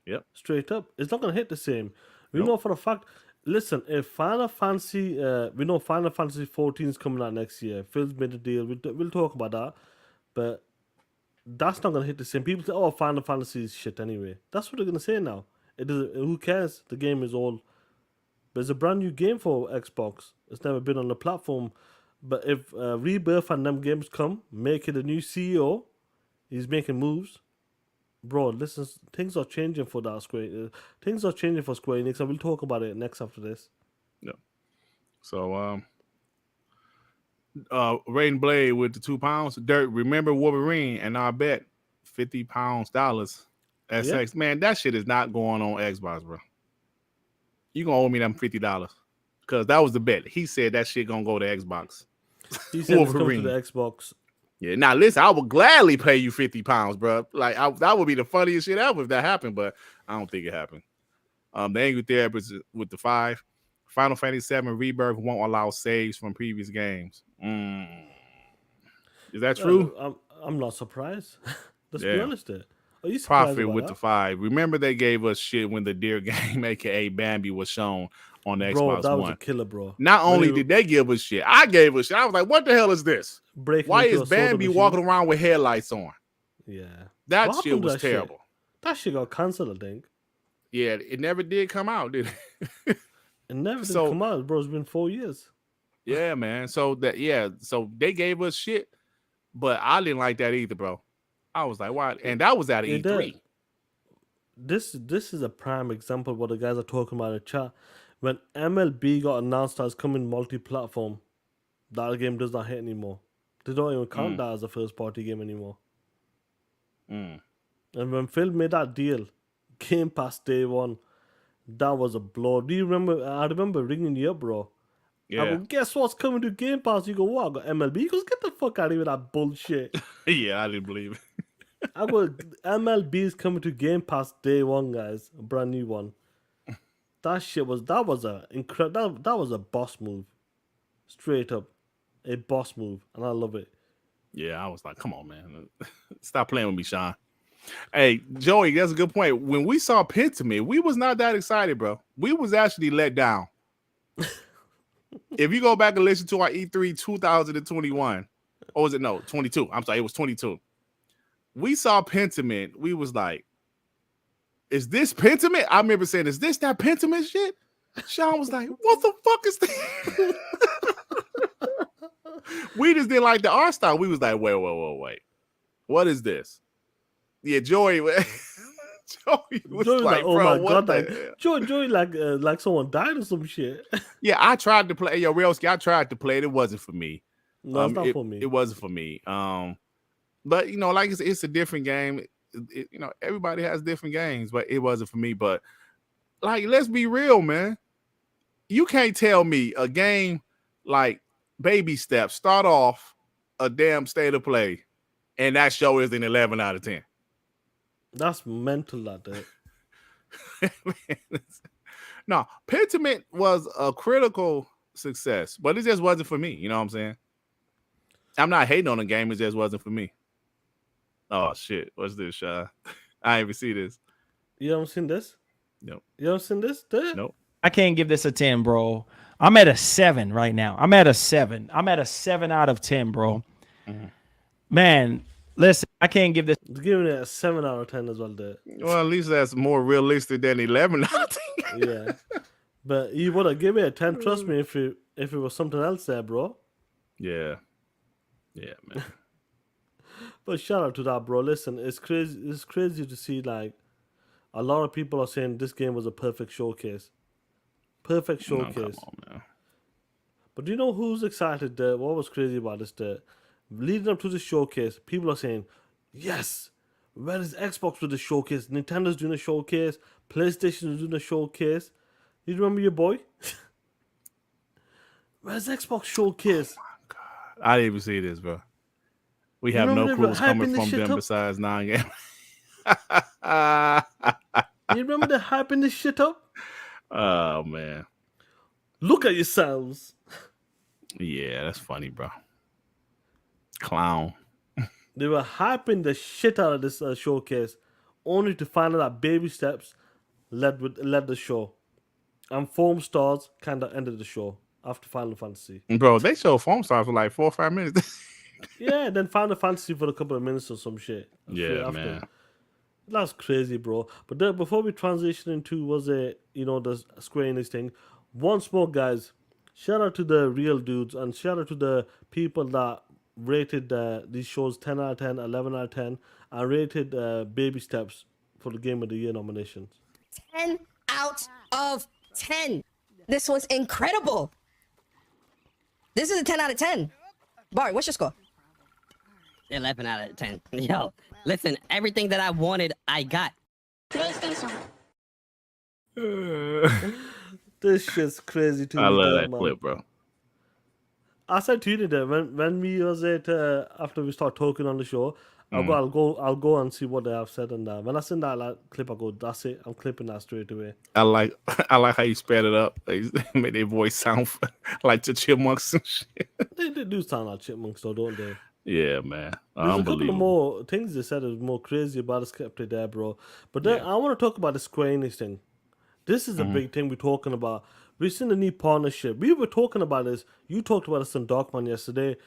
Yep. Straight up, it's not gonna hit the same. We Nope. know for a fact. Listen, if Final Fantasy, we know Final Fantasy 14 is coming out next year. Phil's made a deal. We'll talk about that, but that's not gonna hit the same. People say, "Oh, Final Fantasy is shit anyway." That's what they're gonna say now. It is. Who cares? The game is old. But it's a brand new game for Xbox. It's never been on the platform. But if Rebirth and them games come, make it a new CEO. He's making moves. Bro, listen, things are changing for that Square. Things are changing for Square Enix, and we'll talk about it next after this. So, Raiden Blade with the £2. Dirt, remember Wolverine, and I bet £50 SX. Man, that shit is not going on Xbox, bro. You gonna owe me them $50 because that was the bet. He said that shit gonna go to Xbox. He said it's coming to the Xbox. Yeah, now listen, I would gladly pay you £50, bro. Like that would be the funniest shit ever if that happened, but I don't think it happened. The Angry Therapist with the 5. Final Fantasy VII Rebirth won't allow saves from previous games. Is that true? I'm not surprised. Let's be Yeah. honest there. Are you surprised Profit about with that? the 5. Remember they gave us shit when the Deer game, aka Bambi, was shown on the Bro, Xbox that was One. a killer, bro. Not When only he did they give us shit, I gave us shit. I was like, what the hell is this? breaking Why into is a soda Bambi machine. walking around with headlights on? Yeah. That What shit happened to was that shit? terrible. That shit got cancelled, I think. Yeah, it never did come out, did it? It never did So- come out, bro. It's been 4 years. Yeah, man. So they gave us shit, but I didn't like that either, bro. I was like, why? And that was at It E3. did. This is a prime example of what the guys are talking about in the chat. When MLB got announced as coming multi-platform, that game does not hit anymore. They don't even count that as a first-party game anymore. Mm. And when Phil made that deal, Game Pass day one, that was a blow. Do you remember? I remember ringing you up, bro. I Yeah, go, guess what's coming to Game Pass? You go, what? I got MLB. He goes, get the fuck out of here with that bullshit. yeah, I didn't believe it. I go, MLB is coming to Game Pass day one, guys. A brand new one. That was a incredible. That was a boss move, straight up, a boss move, and I love it. Yeah, I was like, come on, man. Stop playing with me, Sean. Hey, Joey, that's a good point. When we saw Pentiment, we was not that excited, bro. We was actually let down. If you go back and listen to our E3 2021, or was it 22? I'm sorry, it was 22. We saw Pentiment. We was like, is this Pentiment? I remember saying, is this that Pentiment shit? Sean was like, what the fuck is this? We just didn't like the art style. We was like, wait. What is this? Yeah, Joey was Joey like, oh bro, my what god, the hell? Joey like someone died or some shit. Yeah, I tried to play. Yo, Realski, I tried to play it. It wasn't for me. No, it's not for me. It wasn't for me. But like it's a different game. Everybody has different games, but it wasn't for me. But like, let's be real, man. You can't tell me a game like Baby Steps start off a damn state of play, and that show is an 11 out of 10. That's mental, that. No, Pentiment was a critical success, but it just wasn't for me. You know what I'm saying? I'm not hating on the game. It just wasn't for me. Oh, shit. What's this, Shy? I ain't even see this. You haven't seen this? Nope. You haven't seen this? Nope. I can't give this a 10, bro. I'm at a 7 right now. I'm at a 7 out of 10, bro. Mm-hmm. Man, listen, I can't give this. It's giving it a 7 out of 10 as well, there. Well, at least that's more realistic than 11 out of 10. Yeah. But you would have given it a 10, trust me, if it was something else there, bro. Yeah. Yeah, man. But shout out to that, bro. Listen, it's crazy to see, like, a lot of people are saying this game was a perfect showcase. Perfect showcase. No, come on, man. But do you know who's excited there? What was crazy about this there? leading up to the showcase, people are saying, yes, where is Xbox with the showcase? Nintendo's doing a showcase. PlayStation is doing a showcase. You remember your boy? Where's Xbox showcase? I didn't even see this, bro. We You have remember no they clue were what's coming hyping this from shit them up? besides non-game. You remember they hyping this shit up? Oh man, Look at yourselves. yeah, that's funny, bro. Clown. They were hyping the shit out of this showcase, only to find out that baby steps led the show, and foam stars kind of ended the show after Final Fantasy. Bro, they show phone stars for like 4 or 5 minutes. Yeah, then Final Fantasy for a couple of minutes or some shit. Yeah, after. man. That's crazy, bro. But then before we transition into the Square Enix thing, once more, guys, shout out to the real dudes and shout out to the people that rated these shows 10 out of 10, 11 out of 10, and rated Baby Steps for the Game of the Year nominations. 10 out of 10. This was incredible. This is a 10 out of 10. Bart, what's your score? 11 out of 10. Yo, listen, everything that I wanted, I got. This shit's crazy to me. I love that man. clip, bro. I said to you today when we was after we start talking on the show, I'll go and see what they have said, and when I send that clip, I go, that's it. I'm clipping that straight away. I like how you sped it up. They made their voice sound like the chipmunks and shit. They do sound like chipmunks, though, don't they? Yeah, man. There's a couple of Unbelievable. more things they said is more crazy about the skeptic there, bro. But then I want to talk about the Square Enix thing. This is a big thing we're talking about. We've seen a new partnership. We were talking about this. You talked about this on Darkman yesterday.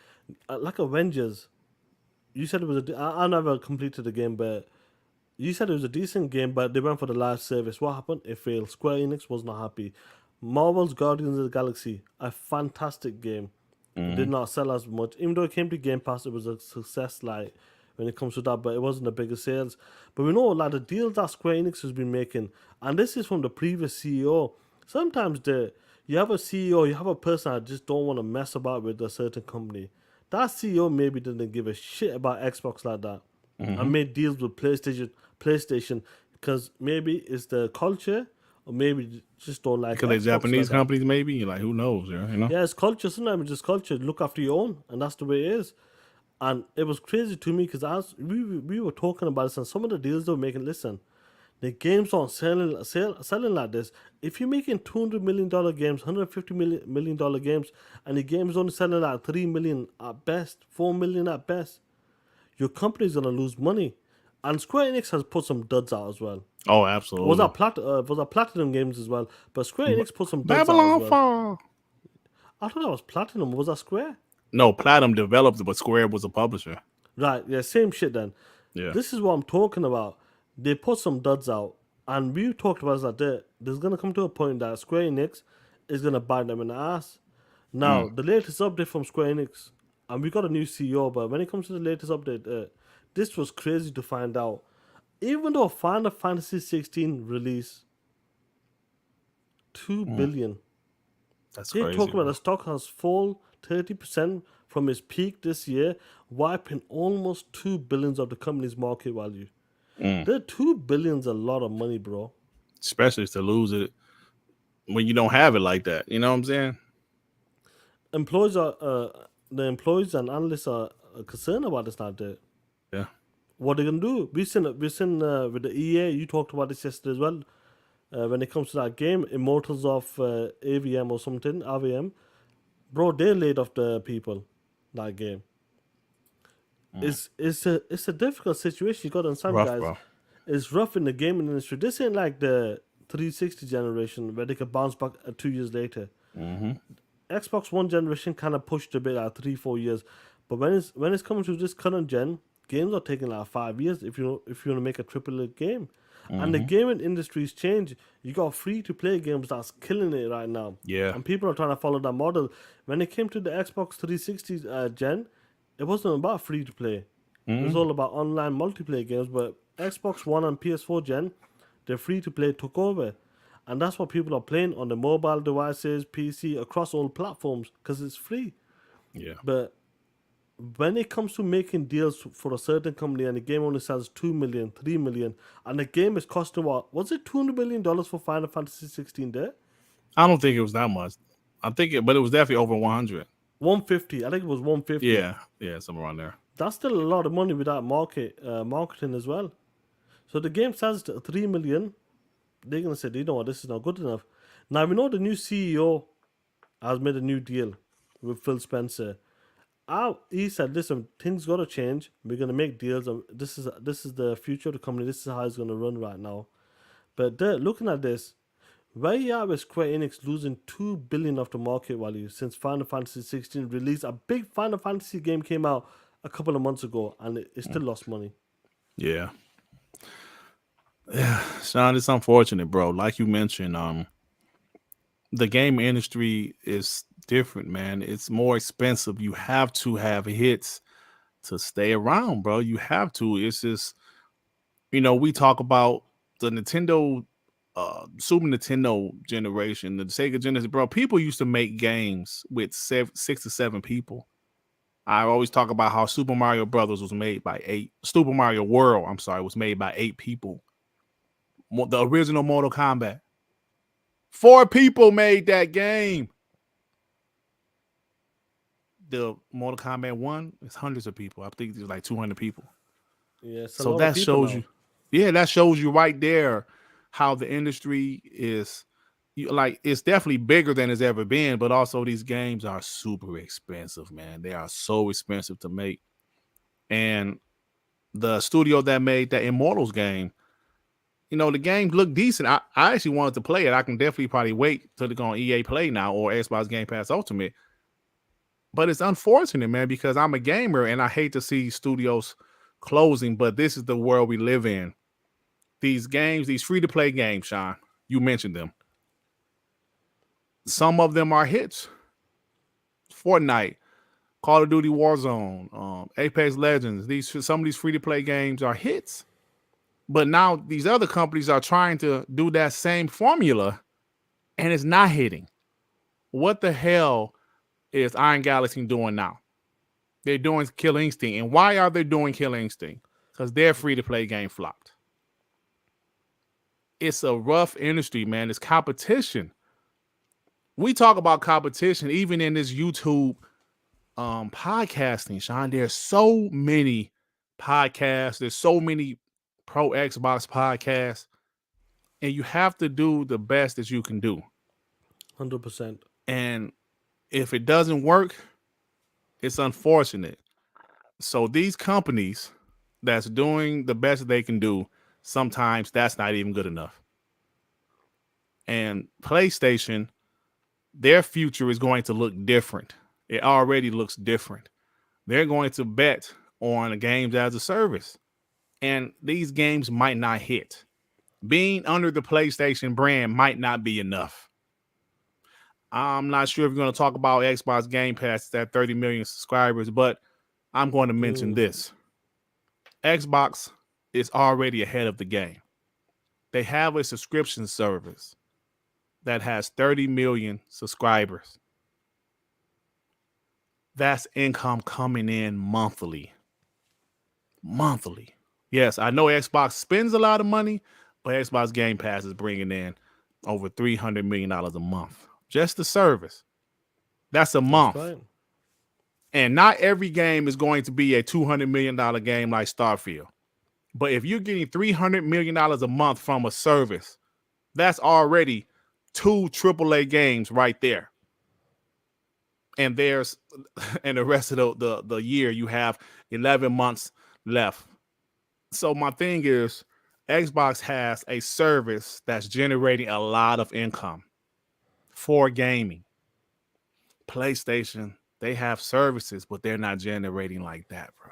Like Avengers. You said it was I never completed the game, but you said it was a decent game, but they went for the live service. What happened? It failed. Square Enix was not happy. Marvel's Guardians of the Galaxy, a fantastic game. It did not sell as much. Even though it came to Game Pass, it was a success, like, when it comes to that, but it wasn't the biggest sales. But we know, like, the deals that Square Enix has been making, and this is from the previous CEO. Sometimes you have a CEO, you have a person that just don't want to mess about with a certain company. That CEO maybe didn't give a shit about Xbox like that, and made deals with PlayStation, because maybe it's the culture, or maybe just don't like Because they're Xbox Japanese like that. companies, maybe. Like, who knows? You know? Yeah, it's culture. Sometimes it's just culture. Look after your own, and that's the way it is. And it was crazy to me because we were talking about this, and some of the deals they were making. Listen, the games aren't selling like this. If you're making $200 million games, $150 million games, and the game's only selling like $3 million at best, $4 million at best, your company's gonna lose money. And Square Enix has put some duds out as well. Oh, absolutely. Was that Platinum Games as well? But Square Enix put some duds out Babylon as well. Fall. I thought that was Platinum. Was that Square? No, Platinum developed it, but Square was a publisher. Right, yeah, same shit then. Yeah. This is what I'm talking about. They put some duds out, and we talked about that there's going to come to a point that Square Enix is going to bite them in the ass. Now, the latest update from Square Enix, and we got a new CEO, but when it comes to the latest update, this was crazy to find out. Even though Final Fantasy 16 release, 2 billion. That's They crazy. talk about the stock has fallen 30% from its peak this year, wiping almost 2 billions of the company's market value. That 2 billion's a lot of money, bro. Especially to lose it when you don't have it like that. You know what I'm saying? Employees the employees and analysts are concerned about this now. Yeah. What are they gonna do? We've seen with the EA. You talked about this yesterday as well. When it comes to that game, Immortals of AVM or something, AVM, bro, they laid off the people. That game. It's a difficult situation. You got to understand, Rough, guys. bro. It's rough in the gaming industry. This ain't like the 360 generation where they could bounce back 2 years later. Xbox One generation kind of pushed a bit at 3-4 years, but when it's coming to this current gen, games are taking like 5 years if you want to make a AAA game. And the gaming industry's changed. You got free to play games that's killing it right now. Yeah. And people are trying to follow that model. When it came to the Xbox 360 gen, it wasn't about free to play. It was all about online multiplayer games. But Xbox One and PS4 gen, the free to play took over. And that's what people are playing on the mobile devices, PC, across all platforms, because it's free. Yeah. But when it comes to making deals for a certain company and the game only sells 2 million, 3 million, and the game is costing what? Was it $200 million for Final Fantasy 16 there? I don't think it was that much. But it was definitely over 100. 150. I think it was 150. Yeah, somewhere around there. That's still a lot of money without marketing as well. So the game sells to 3 million. They're going to say, you know what, this is not good enough. Now, we know the new CEO has made a new deal with Phil Spencer. He said, listen, things got to change. We're going to make deals. This is the future of the company. This is how it's going to run right now. But looking at this, where you are with Square Enix losing $2 billion of the market value since Final Fantasy 16 release. A big Final Fantasy game came out a couple of months ago and it still lost money. Yeah. Yeah, Sean, it's unfortunate, bro. Like you mentioned, the game industry is different, man. It's more expensive. You have to have hits to stay around, bro. You have to. It's just, we talk about the Nintendo, Super Nintendo generation, the Sega generation, bro. People used to make games with 6 to 7 people. I always talk about how Super Mario Brothers was made by 8. Super Mario World, I'm sorry, was made by 8 people. The original Mortal Kombat. 4 people made that game. The Mortal Kombat 1 is hundreds of people. I think there's like 200 people. Yeah, so that shows you. Yeah, that shows you right there how the industry is. It's definitely bigger than it's ever been, but also these games are super expensive, man. They are so expensive to make. And the studio that made that Immortals game, the game looked decent. I actually wanted to play it. I can definitely probably wait till it's on EA Play now or Xbox Game Pass Ultimate. But it's unfortunate, man, because I'm a gamer and I hate to see studios closing, but this is the world we live in. These games, these free-to-play games, Sean, you mentioned them. Some of them are hits. Fortnite, Call of Duty Warzone, Apex Legends. Some of these free-to-play games are hits. But now these other companies are trying to do that same formula, and it's not hitting. What the hell is Iron Galaxy doing now? They're doing Kill Instinct. And why are they doing Kill Instinct? Because their free-to-play game flopped. It's a rough industry, man. It's competition. We talk about competition even in this YouTube podcasting, Sean. There's so many podcasts. There's so many pro Xbox podcasts. And you have to do the best that you can do. 100%. And if it doesn't work, it's unfortunate. So these companies that's doing the best that they can do, sometimes that's not even good enough. And PlayStation, their future is going to look different. It already looks different. They're going to bet on games as a service. And these games might not hit. Being under the PlayStation brand might not be enough. I'm not sure if you're going to talk about Xbox Game Pass at 30 million subscribers, but I'm going to mention this. Xbox is already ahead of the game. They have a subscription service that has 30 million subscribers. That's income coming in monthly. Monthly. Yes, I know Xbox spends a lot of money, but Xbox Game Pass is bringing in over $300 million a month. Just the service. That's a month. Right. And not every game is going to be a $200 million game like Starfield. But if you're getting $300 million a month from a service, that's already 2 AAA games right there. And the rest of the year, you have 11 months left. So my thing is, Xbox has a service that's generating a lot of income for gaming. PlayStation, they have services, but they're not generating like that, bro.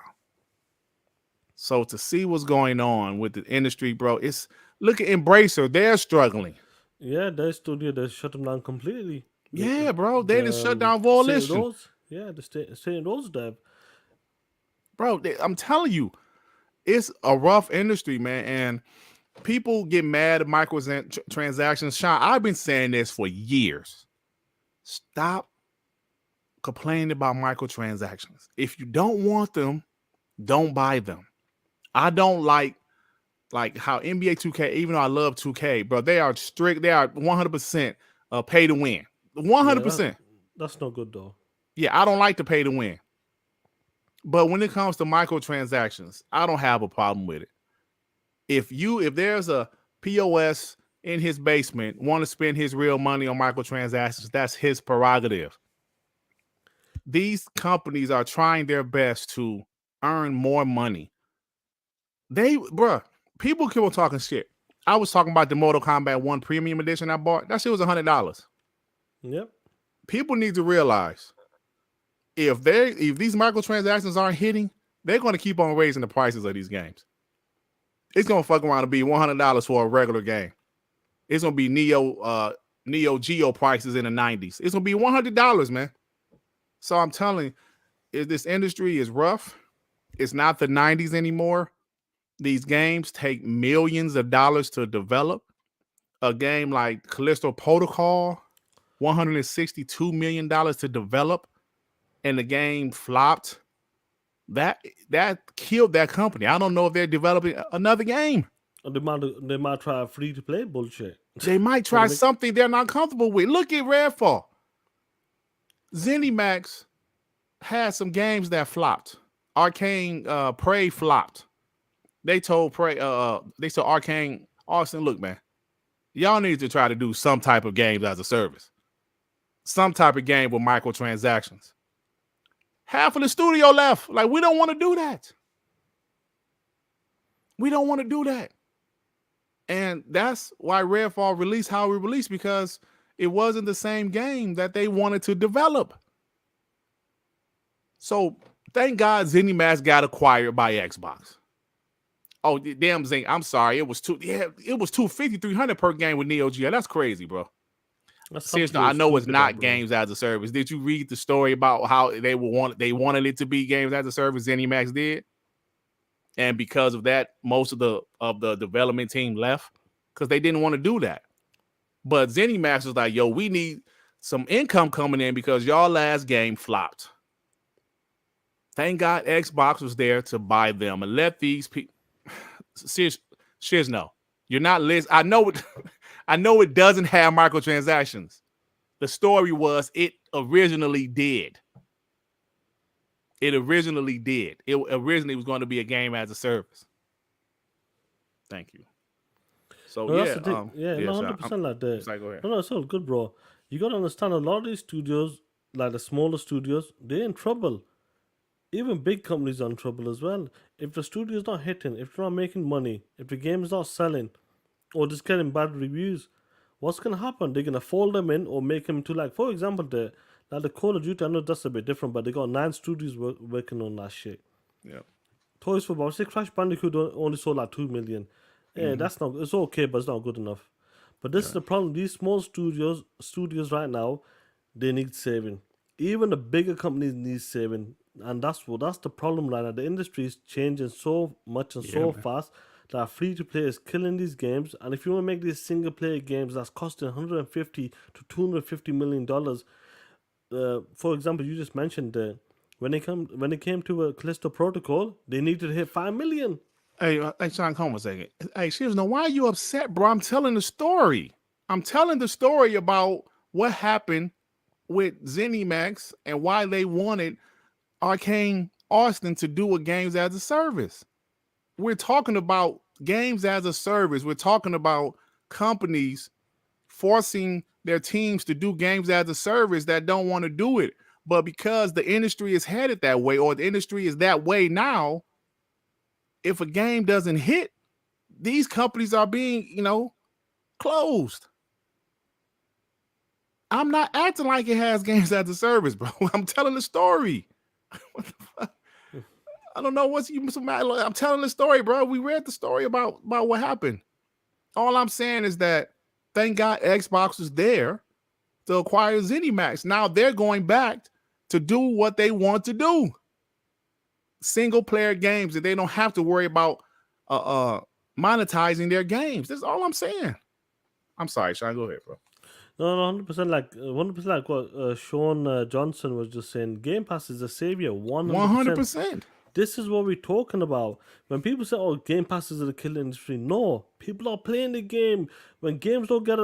So to see what's going on with the industry, bro, look at Embracer. They're struggling. Yeah, their studio, they shut them down completely. Yeah, bro. They just shut down Volition. Yeah, the St. Rose dev. Bro, I'm telling you, it's a rough industry, man. And people get mad at microtransactions. Sean, I've been saying this for years. Stop complaining about microtransactions. If you don't want them, don't buy them. I don't like how NBA 2K, even though I love 2K, bro, they are strict. They are 100% pay to win. 100%. That's not good though. Yeah, I don't like to pay to win. But when it comes to microtransactions, I don't have a problem with it. If there's a POS in his basement want to spend his real money on microtransactions, that's his prerogative. These companies are trying their best to earn more money. People keep talking shit. I was talking about the Mortal Kombat 1 Premium Edition I bought. That shit was $100. Yep. People need to realize if these microtransactions aren't hitting, they're going to keep on raising the prices of these games. It's going to fuck around and be $100 for a regular game. It's going to be Neo Geo prices in the 90s. It's going to be $100, man. So I'm telling you, this industry is rough. It's not the 90s anymore. These games take millions of dollars to develop. A game like Callisto Protocol, $162 million to develop, and the game flopped. That killed that company. I don't know if they're developing another game. They might try free-to-play bullshit. They might try something they're not comfortable with. Look at Redfall. ZeniMax had some games that flopped. Arcane Prey flopped. They told Arcane Austin, look, man, y'all need to try to do some type of games as a service. Some type of game with microtransactions. Half of the studio left. Like, we don't want to do that. We don't want to do that. And that's why Redfall released how we released, because it wasn't the same game that they wanted to develop. So thank God ZeniMax got acquired by Xbox. Oh, damn, Zing. I'm sorry. It was $250, $300 per game with Neo Geo. That's crazy, bro. Seriously, I know it's not games as a service. Did you read the story about how they wanted it to be games as a service? ZeniMax did, and because of that, most of the development team left because they didn't want to do that. But ZeniMax was like, "Yo, we need some income coming in because y'all last game flopped." Thank God Xbox was there to buy them and let these people. Shiz, no, you're not listening. I know it doesn't have microtransactions. The story was it originally did. It originally was going to be a game as a service. Thank you. So no, yeah, that's the thing. 100% like that. Sorry, go ahead. No, it's all good, bro. You gotta understand, a lot of these studios, like the smaller studios, they're in trouble. Even big companies are in trouble as well. If the studio's not hitting, if they're not making money, if the game's not selling, or just getting bad reviews, what's gonna happen? They're gonna fold them in or make them into, like, for example, the Call of Duty. I know that's a bit different, but they got 9 studios working on that shit. Yeah. Toys for Bob. Say Crash Bandicoot only sold like 2 million. Yeah, that's not. It's okay, but it's not good enough. But this is the problem. These small studios right now, they need saving. Even the bigger companies need saving, and that's the problem right now. The industry is changing so much and so fast that free to play is killing these games. And if you want to make these single player games that's costing 150 to 250 million dollars, for example, you just mentioned when it came to a Callisto Protocol, they needed to hit 5 million. Hey, Sean, come on a second. Hey, Shiz, no, why are you upset, bro? I'm telling the story. I'm telling the story about what happened with ZeniMax and why they wanted Arcane Austin to do a games as a service. We're talking about games as a service. We're talking about companies forcing their teams to do games as a service that don't want to do it. But because the industry is headed that way, or the industry is that way now, if a game doesn't hit, these companies are being, closed. I'm not acting like it has games as a service, bro. I'm telling the story. What the fuck? I don't know what's you so mad. I'm telling the story, bro. We read the story about what happened. All I'm saying is that thank God Xbox was there to acquire ZeniMax. Now they're going back to do what they want to do. Single player games that they don't have to worry about monetizing their games. That's all I'm saying. I'm sorry, Sean. Go ahead, bro. No, 100%. Like 100%. Like what Sean Johnson was just saying. Game Pass is a savior. 100%. 100%. This is what we're talking about. When people say, "Oh, Game Pass is the killer industry," no, people are playing the game. When games don't get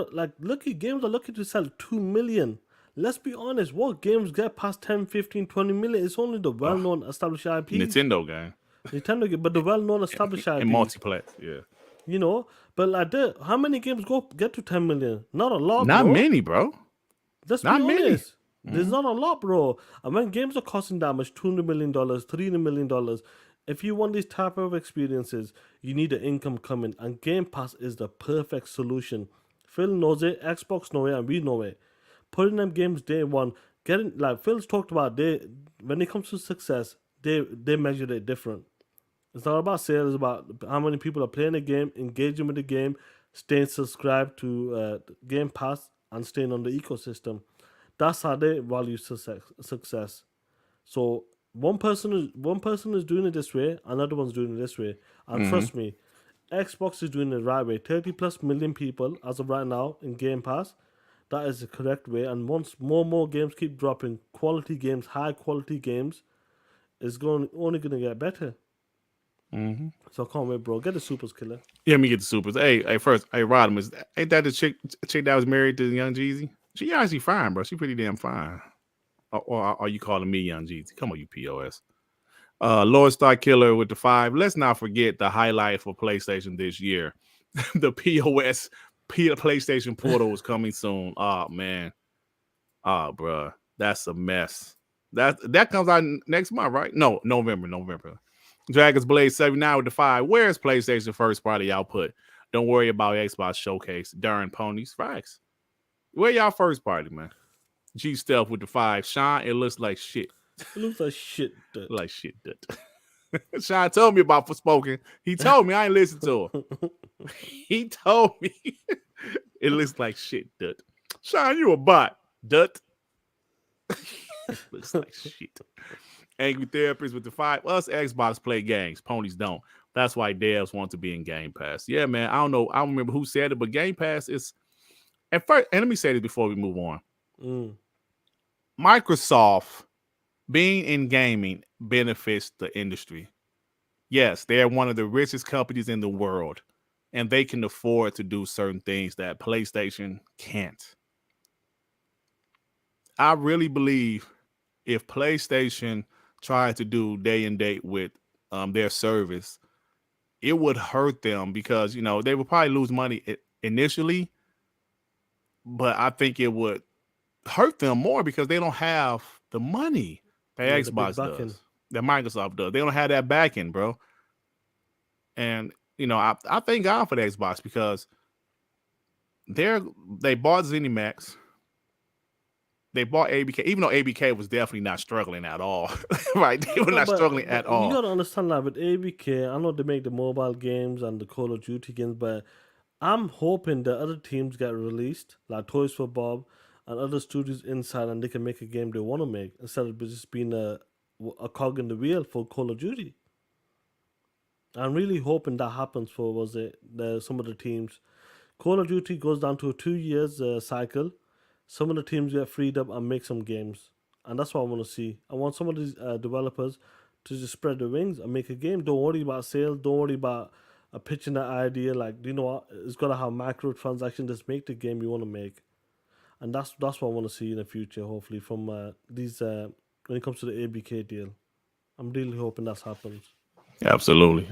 games are looking to sell 2 million. Let's be honest. What games get past 10, 15, 20 million? It's only the well-known established IPs. Nintendo game Nintendo game, but the well-known established IPs. and multiplayer. Yeah. You know, but like how many games get to 10 million? Not a lot. Not bro. many, bro. Let's Not be many. honest. There's not a lot, bro. And when games are costing that much, $200 million, $300 million, if you want these type of experiences, you need the income coming. And Game Pass is the perfect solution. Phil knows it, Xbox know it, and we know it. Putting them games day one, getting like Phil's talked about, when it comes to success, they measure it different. It's not about sales, it's about how many people are playing the game, engaging with the game, staying subscribed to Game Pass, and staying on the ecosystem. That's how they value success. So one person is doing it this way, another one's doing it this way. And trust me, Xbox is doing it the right way. 30 plus million people as of right now in Game Pass. That is the correct way. And once more games keep dropping, quality games, high quality games, is only gonna get better. So I can't wait, bro. Get the Supers, killer. Yeah, let me get the supers. Hey, Rodimus, ain't that the chick that was married to Young Jeezy? She actually fine, bro. She pretty damn fine. Or are you calling me Young Jeezy? Come on, you POS. Lord Star Killer with the 5. Let's not forget the highlight for PlayStation this year. The POS PlayStation Portal is coming soon. Oh man. Oh, bro. That's a mess. That comes out next month, right? No, November. Dragon's Blade 79 with the 5. Where's PlayStation first party output? Don't worry about Xbox Showcase. Darn ponies. Facts. Where y'all first party, man? G Stealth with the 5. Sean, it looks like shit. It looks like shit. Dude. Like shit, dude. Sean told me about Forspoken. He told me. I ain't listened to him. He told me. It looks like shit, dude. Sean, you a bot, dude. Looks like shit. Angry Therapist with the 5. Us Xbox play games. Ponies don't. That's why devs want to be in Game Pass. Yeah, man. I don't know. I don't remember who said it, but Game Pass is at first. And let me say this before we move on. Microsoft being in gaming benefits the industry. Yes, they're one of the richest companies in the world, and they can afford to do certain things that PlayStation can't. I really believe if PlayStation tried to do day and date with their service, it would hurt them because, they would probably lose money initially, but I think it would hurt them more because they don't have the money that Xbox does, that Microsoft does. They don't have that backing, bro. And, I thank God for the Xbox because they bought ZeniMax. They bought ABK, even though ABK was definitely not struggling at all. Right? They were not struggling at all. You got to understand that with ABK, I know they make the mobile games and the Call of Duty games, but I'm hoping that other teams get released, like Toys for Bob and other studios inside, and they can make a game they want to make instead of just being a cog in the wheel for Call of Duty. I'm really hoping that happens for, some of the teams. Call of Duty goes down to a 2 years cycle. Some of the teams get freed up and make some games. And that's what I want to see. I want some of these developers to just spread their wings and make a game. Don't worry about sales. Don't worry about pitching that idea. Like, you know what? It's got to have microtransactions. Just make the game you want to make. And that's what I want to see in the future, hopefully, from these when it comes to the ABK deal. I'm really hoping that happens. Absolutely.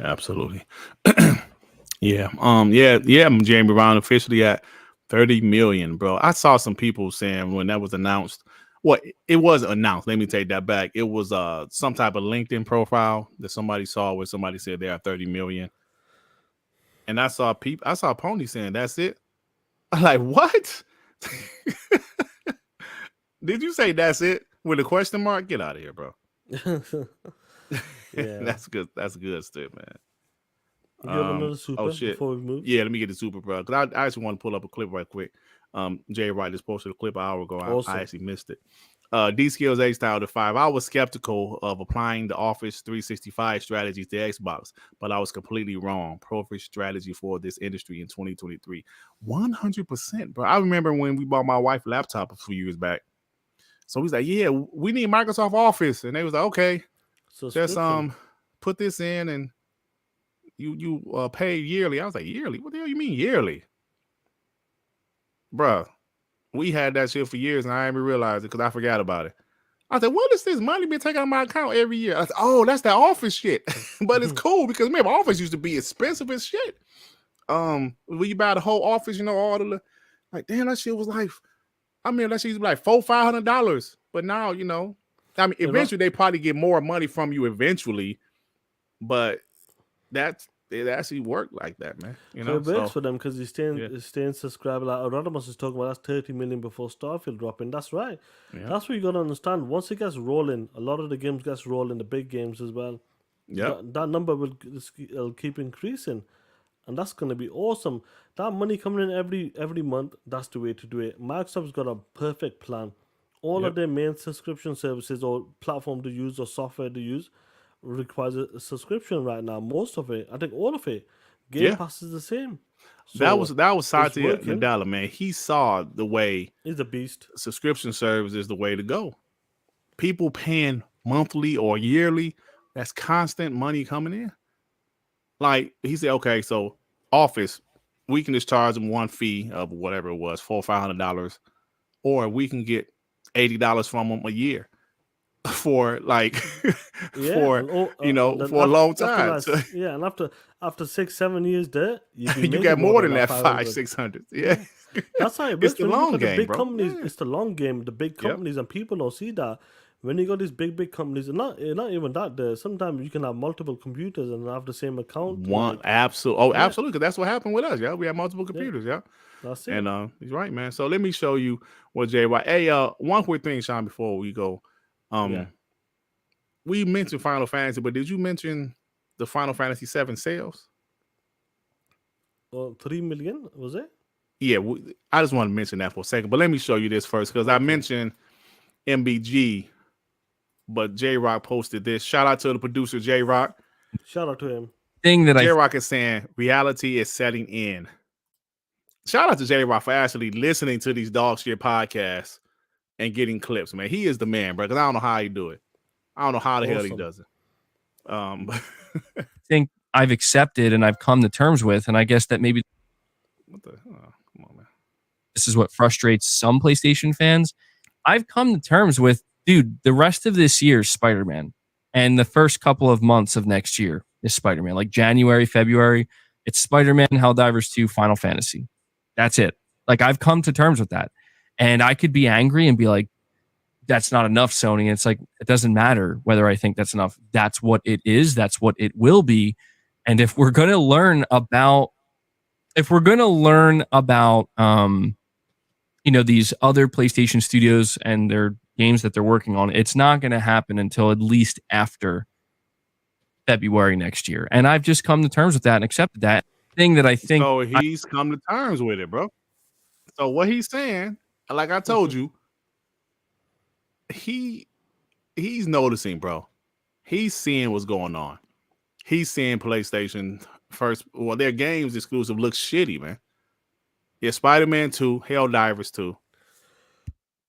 Yeah. Jamie Brown officially at 30 million, bro. I saw some people saying when that was announced. Well, it wasn't announced. Let me take that back. It was some type of LinkedIn profile that somebody saw where somebody said they are 30 million. And I saw Pony saying that's it. I'm like, what? Did you say that's it with a question mark? Get out of here, bro. Yeah. That's good. That's good stuff, man. You have another super before we move? Yeah, let me get the super, bro. Because I actually want to pull up a clip right quick. Jay Wright just posted a clip an hour ago. Awesome. I actually missed it. D Skills H Style to 5. I was skeptical of applying the Office 365 strategies to Xbox, but I was completely wrong. Perfect strategy for this industry in 2023. 100%, bro. I remember when we bought my wife a laptop a few years back. So we was like, yeah, we need Microsoft Office. And they was like, okay, just Subscription. put this in and you pay yearly. I was like, yearly? What the hell you mean yearly? Bruh, we had that shit for years and I didn't even realize it because I forgot about it. I said, what is this money being taken out of my account every year? I said, oh, that's that Office shit. But it's cool because remember, Office used to be expensive as shit. When you buy the whole Office, you know, all the like, damn, that shit was like, I mean, that shit used to be like $400-$500. But now, you know, I mean, eventually they probably get more money from you eventually, but it actually worked like that, man. You So know, it works for them because you're yeah. staying subscribed. Like Rodimus is talking about, that's 30 million before Starfield dropping. That's right. Yeah. That's what you got to understand. Once it gets rolling, a lot of the games gets rolling, the big games as well. Yep. That number will keep increasing, and that's going to be awesome. That money coming in every month, that's the way to do it. Microsoft's got a perfect plan. All of their main subscription services or platform to use or software to use requires a subscription right now. Most of it, I think all of it. Game Pass is the same. That was Satya working. Nadella, man. He saw the way He's a beast. subscription service is the way to go. People paying monthly or yearly, that's constant money coming in. Like he said, okay, so Office, we can just charge them one fee of whatever it was, $400 or $500, or we can get $80 from them a year for like for a long time. And after 6-7 years there, you got more than that 500-600. Yeah. That's how it works. It's the long game, big bro. Companies, it's the long game. The big companies and people don't see that. When you got these big companies, and not even that. Sometimes you can have multiple computers and have the same account. Absolutely, because that's what happened with us. Yeah, we have multiple computers. Yeah, that's it. And he's right, man. So let me show you what Jay. Hey, one quick thing, Sean, before we go. We mentioned Final Fantasy, but did you mention the Final Fantasy 7 sales? 3 million was it? Yeah, I just want to mention that for a second, but let me show you this first because I mentioned MBG. But J Rock posted this. Shout out to the producer J Rock. Shout out to him. J Rock is saying reality is setting in. Shout out to J Rock for actually listening to these dog shit podcasts and getting clips, man. He is the man, bro. Because I don't know how he do it. I don't know how the hell he does it. I think I've accepted and I've come to terms with, and I guess that maybe come on, man. This is what frustrates some PlayStation fans. I've come to terms with, dude, the rest of this year is Spider-Man. And the first couple of months of next year is Spider-Man. Like January, February, it's Spider-Man, Helldivers 2, Final Fantasy. That's it. Like, I've come to terms with that. And I could be angry and be like, that's not enough, Sony. And it's like, it doesn't matter whether I think that's enough. That's what it is. That's what it will be. And if we're going to learn about, these other PlayStation studios and their games that they're working on, it's not going to happen until at least after February next year. And I've just come to terms with that and accepted that thing that I think. So he's come to terms with it, bro. So what he's saying, like I told you, he's noticing, bro. He's seeing what's going on. He's seeing PlayStation their games exclusive looks shitty, man. Yeah, Spider-Man 2, Helldivers 2,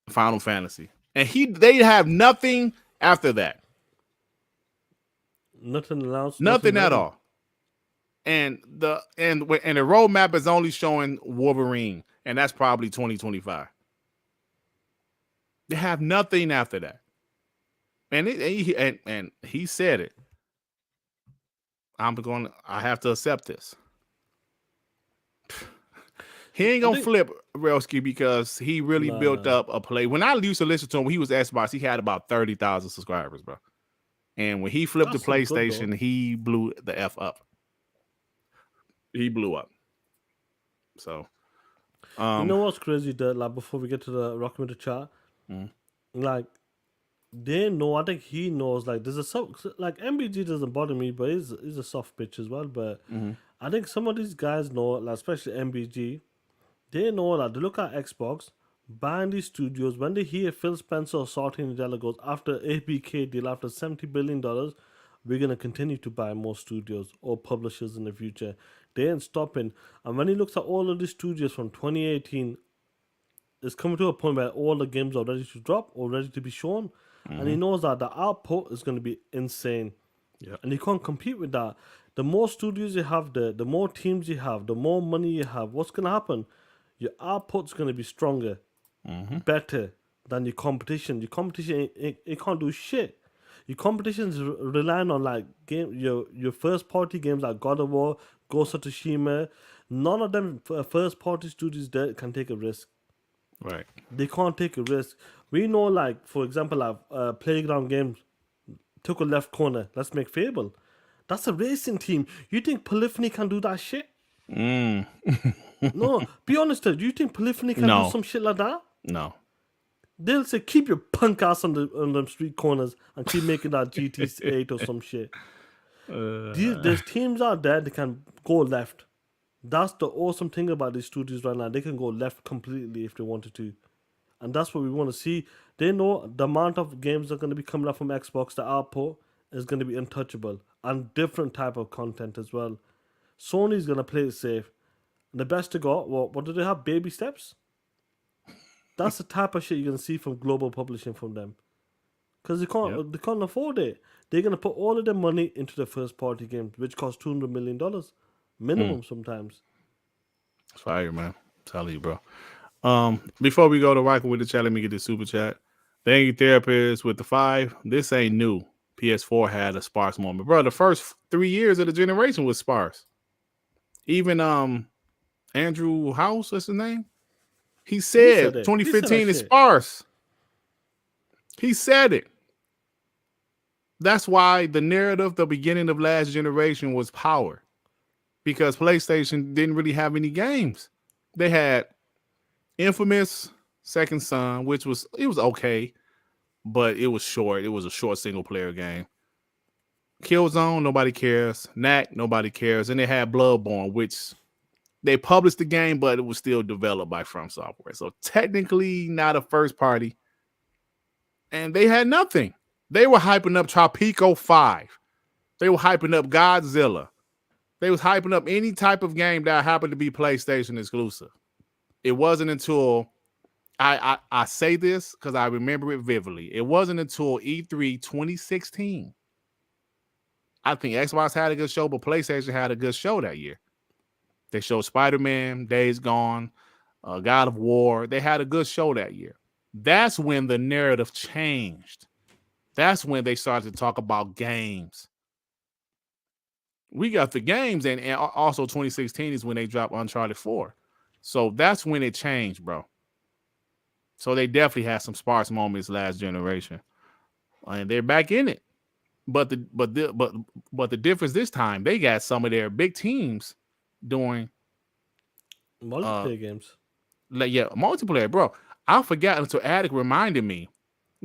Final Fantasy. And they have nothing after that. Nothing announced. Nothing at all. And the roadmap is only showing Wolverine, and that's probably 2025. They have nothing after that. And he said it. I have to accept this. He ain't gonna flip Relski because he really built up a play. When I used to listen to him, when he was Xbox, he had about 30,000 subscribers, bro. And when he flipped the PlayStation, he blew the F up. He blew up. So, you know what's crazy? That like before we get to the Rock Me to chat, like they know. I think he knows. Like there's like MBG doesn't bother me, but he's a soft pitch as well. But I think some of these guys know, like especially MBG. They know that they look at Xbox, buying these studios, when they hear Phil Spencer or Satya Nadella goes, after ABK deal, after $70 billion, we're going to continue to buy more studios or publishers in the future. They ain't stopping. And when he looks at all of these studios from 2018, it's coming to a point where all the games are ready to drop or ready to be shown. And he knows that the output is going to be insane. Yeah. And you can't compete with that. The more studios you have there, the more teams you have, the more money you have, what's going to happen? Your output's going to be stronger, better than your competition. Your competition, it can't do shit. Your competition is relying on like your first party games like God of War, Ghost of Tsushima. None of them first party studios there can take a risk. Right. They can't take a risk. We know, like, for example, like Playground Games took a left corner. Let's make Fable. That's a racing team. You think Polyphony can do that shit? No, be honest. Do you think Polyphony can No. do some shit like that? No. They'll say, keep your punk ass on them street corners and keep making that GT8 or some shit. There's teams out there that can go left. That's the awesome thing about these studios right now. They can go left completely if they wanted to. And that's what we want to see. They know the amount of games that are going to be coming out from Xbox, the output is going to be untouchable. And different type of content as well. Sony's going to play it safe. And the best they got, what do they have? Baby steps? That's the type of shit you're going to see from global publishing from them. Because they can't afford it. They're going to put all of their money into the first party games, which cost $200 million. Minimum sometimes. It's fire, man. I'm telling you, bro. Before we go to rocking with the chat, let me get this super chat. Thank you, therapist with the 5. This ain't new. PS4 had a sparse moment, bro. The first 3 years of the generation was sparse. Even Andrew House, what's his name? He said 2015 is sparse. He said it. That's why the narrative, the beginning of last generation was power. Because PlayStation didn't really have any games. They had Infamous, Second Son, which was okay, but it was short. It was a short single player game. Killzone, nobody cares. Knack, nobody cares. And they had Bloodborne, which they published the game, but it was still developed by From Software. So technically not a first party. And they had nothing. They were hyping up Tropico 5. They were hyping up Godzilla. They was hyping up any type of game that happened to be PlayStation exclusive. It wasn't until I say this because I remember it vividly. It wasn't until E3 2016. I think Xbox had a good show, but PlayStation had a good show that year. They showed Spider-Man, Days Gone, God of War. They had a good show that year. That's when the narrative changed. That's when they started to talk about games. We got the games, and also 2016 is when they dropped Uncharted 4. So that's when it changed, bro. So they definitely had some sparse moments last generation, and they're back in it. But the difference this time, they got some of their big teams doing multiplayer games. Multiplayer, bro. I forgot until Attic reminded me.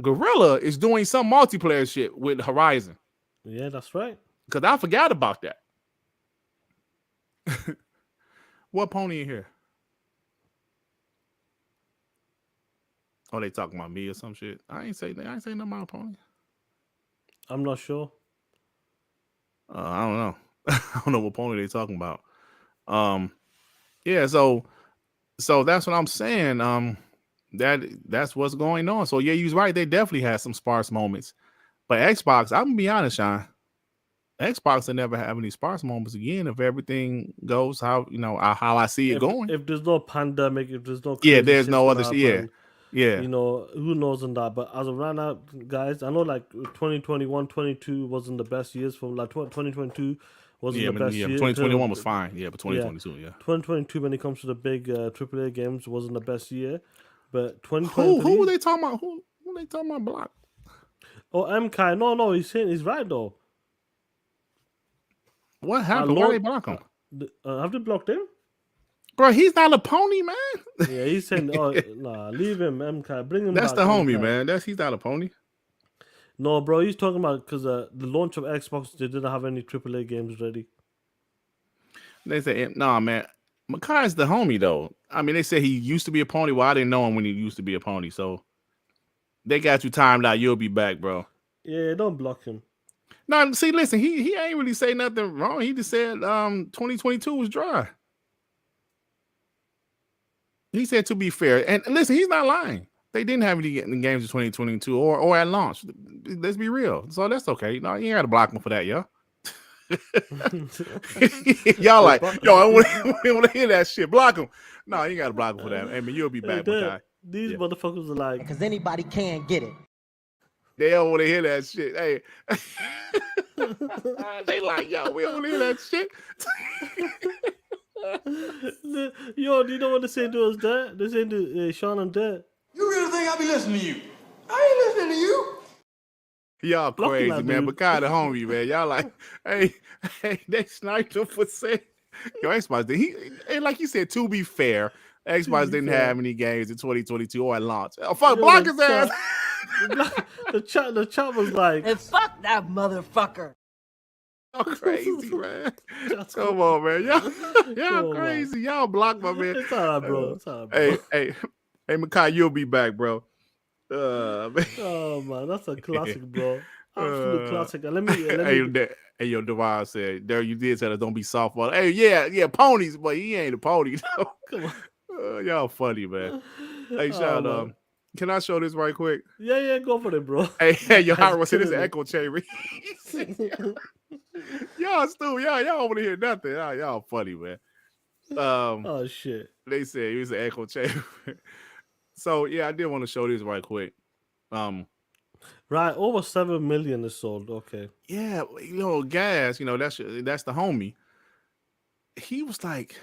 Guerrilla is doing some multiplayer shit with Horizon. Yeah, that's right. Because I forgot about that. What pony in here? Oh, they talking about me or some shit. I ain't say nothing about a pony. I'm not sure. I don't know. I don't know what pony they talking about. Yeah, so that's what I'm saying. That's what's going on. So yeah, you're right. They definitely had some sparse moments. But Xbox, I'm gonna be honest, Sean. Xbox will never have any sparse moments again if everything goes how I see it going. If there's no pandemic, if there's no there's no other yeah. You know, who knows on that. But as of right now, guys, I know like 2021, 22 wasn't the best years for like 2022 wasn't the best year. 2021 was fine. Yeah, but 2022, yeah. 2022 when it comes to the big AAA games wasn't the best year. But 2023 who were they talking about? Who they talking about block? Oh, MK. No, he's saying he's right though. What happened? Why they block him? Have they blocked him? Bro, he's not a pony, man. Yeah, he's saying, oh, nah, leave him, MK. Bring him That's back. the homie, man. He's not a pony. No, bro, he's talking about because the launch of Xbox, they didn't have any AAA games ready. They say, nah, man. Makai's the homie though. I mean, they said he used to be a pony. Well, I didn't know him when he used to be a pony. So they got you timed out. You'll be back, bro. Yeah, don't block him. No, see, listen, he ain't really say nothing wrong. He just said 2022 was dry. He said to be fair, and listen, he's not lying. They didn't have any games in 2022 or at launch. Let's be real. So that's okay. No, you ain't got to block him for that, yo. Y'all like, yo, I want to hear that shit. Block him. No, you got to block him for that. I mean, you'll be back, Makai. These motherfuckers are like, because anybody can get it. They don't want to hear that shit. Hey, they like, yo, we don't want to hear that shit. yo, do you know what they say to us there? They say to Sean and Dad. You really think I be listening to you? I ain't listening to you. Y'all crazy, that man. dude. But kind of homie, man. Y'all like, hey, they sniped him for saying, yo, Xbox did. And like you said, to be fair, Xbox didn't have any games in 2022 or at launch. Oh, fuck, Yo, block his ass. The chat was like, And fuck that motherfucker. Y'all crazy, man. Come on, man. Y'all crazy. Y'all block my man. It's all right, bro. It's all right, bro. Hey, Makai, you'll be back, bro. Man. Oh man, that's a classic, bro. Absolute classic. And let me Hey, yo, Devon said, there you did say don't be soft on. Hey, yeah, ponies, but he ain't a pony. No. Come on. Y'all funny, man. Hey, Sean, man. can I show this right quick? Yeah, go for it, bro. Hey, yo, Howard said this is killing an it. echo chamber. Y'all stupid. Y'all don't want to hear nothing. Y'all funny, man. Oh shit. They said it was an echo chamber. So yeah, I did want to show this right quick. Right, over 7 million is sold. Okay. Yeah, Gas, that's the homie. He was like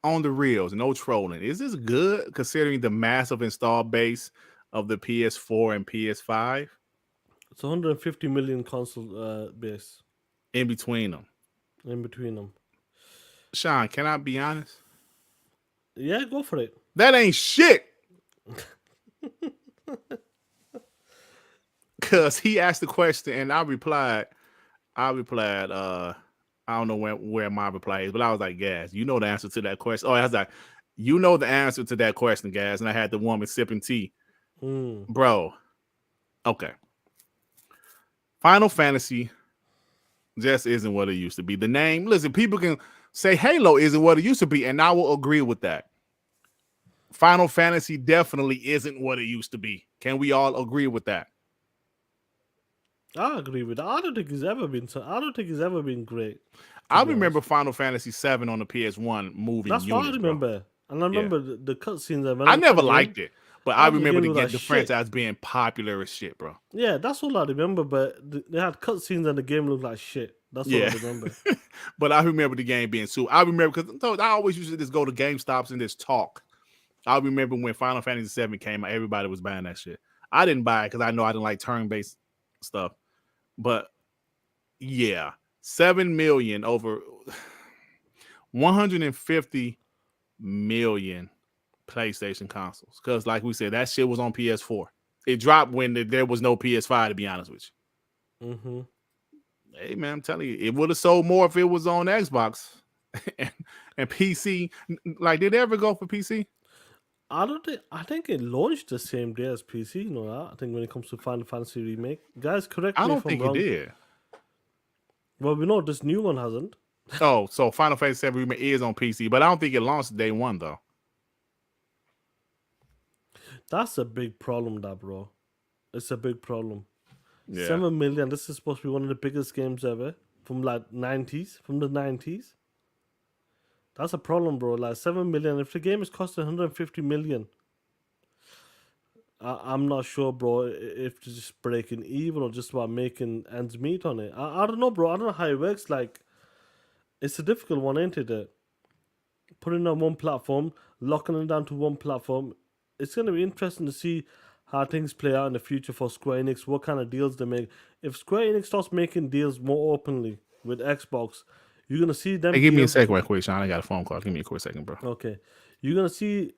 on the reels, no trolling. Is this good considering the massive install base of the PS4 and PS5 It's 150 million console base in between them? in between them. Sean, can I be honest? Yeah, go for it. That ain't shit. Cause he asked the question and I replied, I don't know where my reply is, but I was like, Gas, you know the answer to that question. Oh, I was like, you know the answer to that question, Gas. And I had the woman sipping tea. Bro. Okay. Final Fantasy just isn't what it used to be. The name, listen, people can say Halo isn't what it used to be, and I will agree with that. Final Fantasy definitely isn't what it used to be. Can we all agree with that? I agree with that. I don't think it's ever been great. I remember Final Fantasy 7 on the PS1 moving. That's what I remember. And I remember the cutscenes. I never liked it, but I remember the the franchise being popular as shit, bro. Yeah, that's all I remember. But they had cutscenes and the game looked like shit. That's all I remember. But I remember the game being super. I remember because I always used to just go to GameStops and just talk. I remember when Final Fantasy 7 came out, everybody was buying that shit. I didn't buy it because I know I didn't like turn-based stuff. But yeah, 7 million over 150 million PlayStation consoles. Because like we said, that shit was on PS4. It dropped when there was no PS5, to be honest with you. Mm-hmm. Hey, man, I'm telling you, it would have sold more if it was on Xbox and PC. Like, did it ever go for PC? I think it launched the same day as PC. You know that? I think when it comes to Final Fantasy Remake, guys, correct me I don't if I'm think wrong. it did. Well, we know this new one hasn't. Oh, so Final Fantasy 7 Remake is on PC, but I don't think it launched day one though. That's a big problem, that bro. It's a big problem. Yeah. 7 million. This is supposed to be one of the biggest games ever from the 90s. That's a problem, bro. Like 7 million. If the game is costing 150 million, I'm not sure, bro, if it's just breaking even or just about making ends meet on it. I don't know, bro. I don't know how it works. Like, it's a difficult one, ain't it? Putting it on one platform, locking it down to one platform. It's going to be interesting to see how things play out in the future for Square Enix, what kind of deals they make. If Square Enix starts making deals more openly with Xbox, you're gonna see them. Hey, give me a second, right quick, Sean. I got a phone call. Give me a quick second, bro. Okay, you're gonna see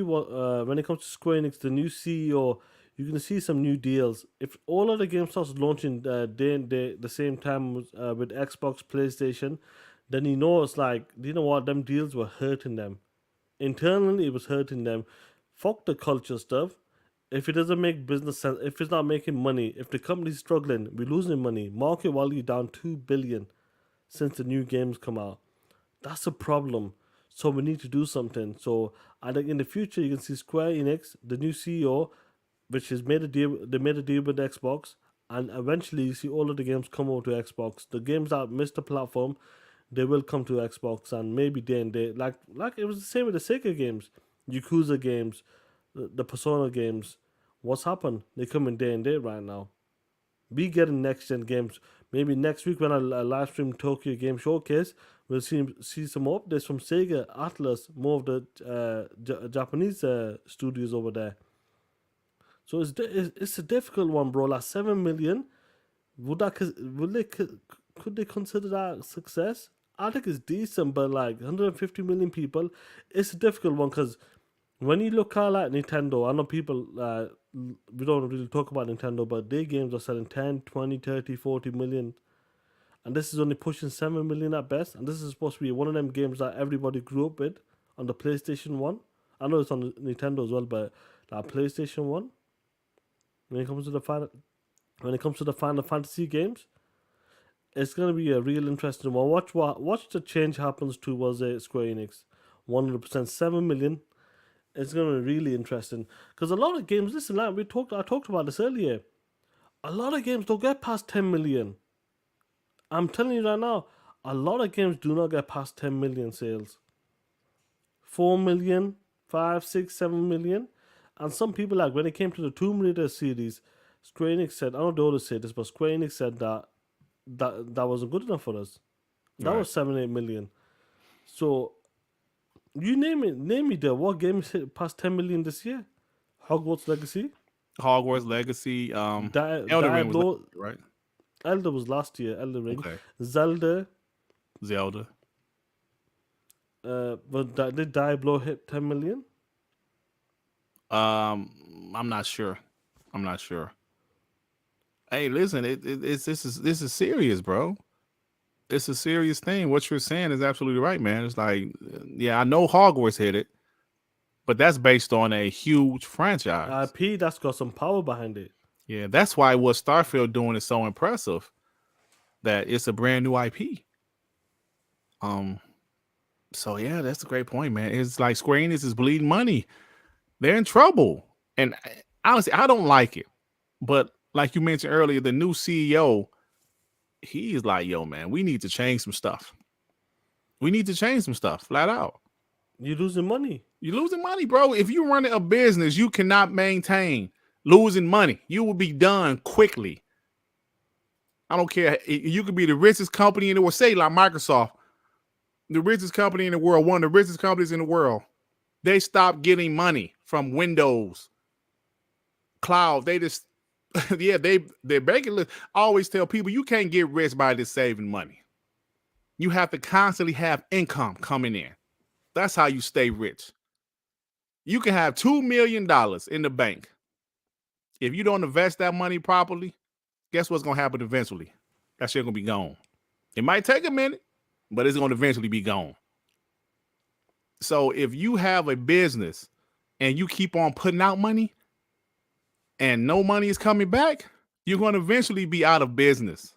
what when it comes to Square Enix, the new CEO. You're gonna see some new deals. If all of the games starts launching day and day the same time with Xbox, PlayStation, then it's like, you know what, them deals were hurting them. Internally, it was hurting them. Fuck the culture stuff. If it doesn't make business sense, if it's not making money, if the company's struggling, we're losing money. Market value down 2 billion since the new games come out. That's a problem. So we need to do something. So I think in the future you can see Square Enix, the new CEO, which has made a deal. They made a deal with Xbox, and eventually you see all of the games come over to Xbox. The games that missed the platform, they will come to Xbox, and maybe day and day, like it was the same with the Sega games, Yakuza games, the Persona games. What's happened? They come in day and day right now. We getting next gen games. Maybe next week when I live stream Tokyo Game Showcase, we'll see some updates from Sega, Atlas, more of the Japanese studios over there. So it's a difficult one, bro. Like 7 million, could they consider that a success? I think it's decent, but like 150 million people, it's a difficult one because when you look at like Nintendo, I know people, we don't really talk about Nintendo, but their games are selling 10, 20, 30, 40 million. And this is only pushing 7 million at best. And this is supposed to be one of them games that everybody grew up with on the PlayStation 1. I know it's on Nintendo as well, but like PlayStation 1, when it comes to the Final Fantasy games, it's going to be a real interesting one. Watch the change happens towards Square Enix. 100%, 7 million. It's going to be really interesting. Because a lot of games, listen, like I talked about this earlier. A lot of games don't get past 10 million. I'm telling you right now, a lot of games do not get past 10 million sales. 4 million, 5, 6, 7 million. And some people, like when it came to the Tomb Raider series, Square Enix said, I don't know if they always say this, but Square Enix said that wasn't good enough for us. That was 7, 8 million. So you name me there. What game is hit past 10 million this year? Hogwarts Legacy. Elden Ring was last year, right? Elder was last year. Elden Ring. Okay. Zelda. But did Diablo hit 10 million? I'm not sure. Hey, listen, this is serious, bro. It's a serious thing. What you're saying is absolutely right, man. It's like, yeah, I know Hogwarts hit it, but that's based on a huge franchise. IP that's got some power behind it. Yeah, that's why what Starfield doing is so impressive. That it's a brand new IP. So yeah, that's a great point, man. It's like Square Enix is bleeding money. They're in trouble, and honestly, I don't like it. But like you mentioned earlier, the new CEO, he's like, yo, man, we need to change some stuff. Flat out. You're losing money. You're losing money, bro. If you're running a business, you cannot maintain losing money. You will be done quickly. I don't care. You could be the richest company in the world. Say like Microsoft, the richest company in the world, one of the richest companies in the world. They stopped getting money from Windows, cloud. They just, they're begging. I always tell people you can't get rich by just saving money. You have to constantly have income coming in. That's how you stay rich. You can have $2 million in the bank. If you don't invest that money properly, guess what's going to happen eventually? That shit going to be gone. It might take a minute, but it's going to eventually be gone. So if you have a business and you keep on putting out money and no money is coming back, you're going to eventually be out of business.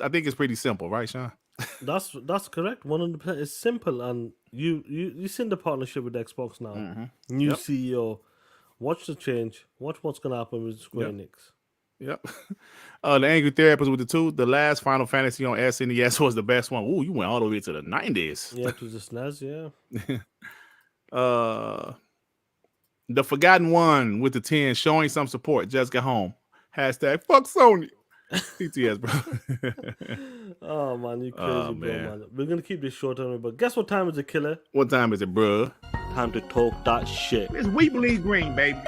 I think it's pretty simple, right, Sean? That's correct. 100%. It's simple, and you seen the partnership with Xbox now. Mm-hmm. New CEO. Watch the change. Watch what's gonna happen with Square Enix. Yep. The Angry Therapist with the last Final Fantasy on SNES was the best one. Ooh, you went all the way to the 90s. Yeah, to the SNES, yeah. The Forgotten One with the 10 showing some support. Just got home. Hashtag fuck Sony. TTS, bro. Oh man, you crazy, bro, man. We're gonna keep this short on, but guess what time is it, killer? What time is it, bro? Time to talk that shit. It's We Believe Green, baby.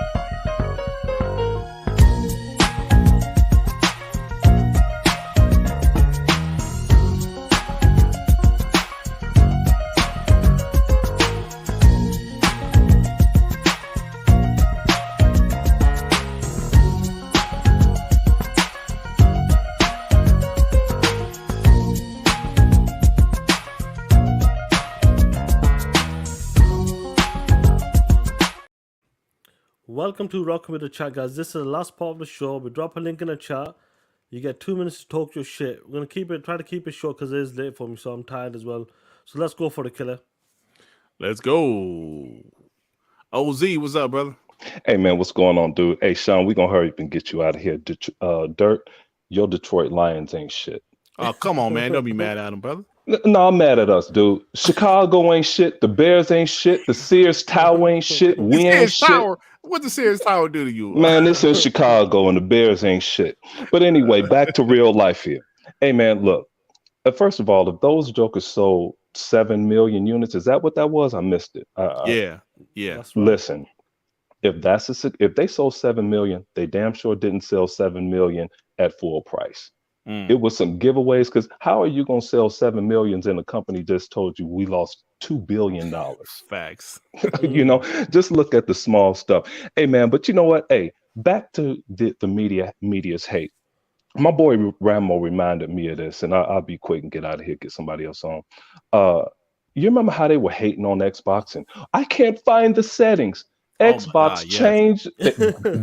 welcome to Rocking with the Chat, guys. This is the last part of the show. We drop a link in the chat. You get 2 minutes to talk your shit. We're gonna try to keep it short because it is late for me, so I'm tired as well. So let's go for the killer. Let's go. OZ, what's up, brother? Hey man, what's going on, dude? Hey Sean, we gonna hurry up and get you out of here. Dirt, your Detroit Lions ain't shit. Oh, come on, man. Don't be mad at him, brother. No, I'm mad at us, dude. Chicago ain't shit. The Bears ain't shit. The Sears Tower ain't shit. We ain't shit. Tower. What the Sears Tower do to you? Man, this is Chicago and the Bears ain't shit. But anyway, back to real life here. Hey man, look. First of all, if those jokers sold 7 million units, is that what that was? I missed it. Yeah. That's right. Listen, if they sold 7 million, they damn sure didn't sell 7 million at full price. It was some giveaways, because how are you going to sell 7 millions and a company just told you we lost $2 billion? Facts. You know, just look at the small stuff. Hey, man, but you know what? Hey, back to the media's hate. My boy Ramo reminded me of this, and I'll be quick and get out of here, get somebody else on. You remember how they were hating on Xbox? And I can't find the settings. Xbox changed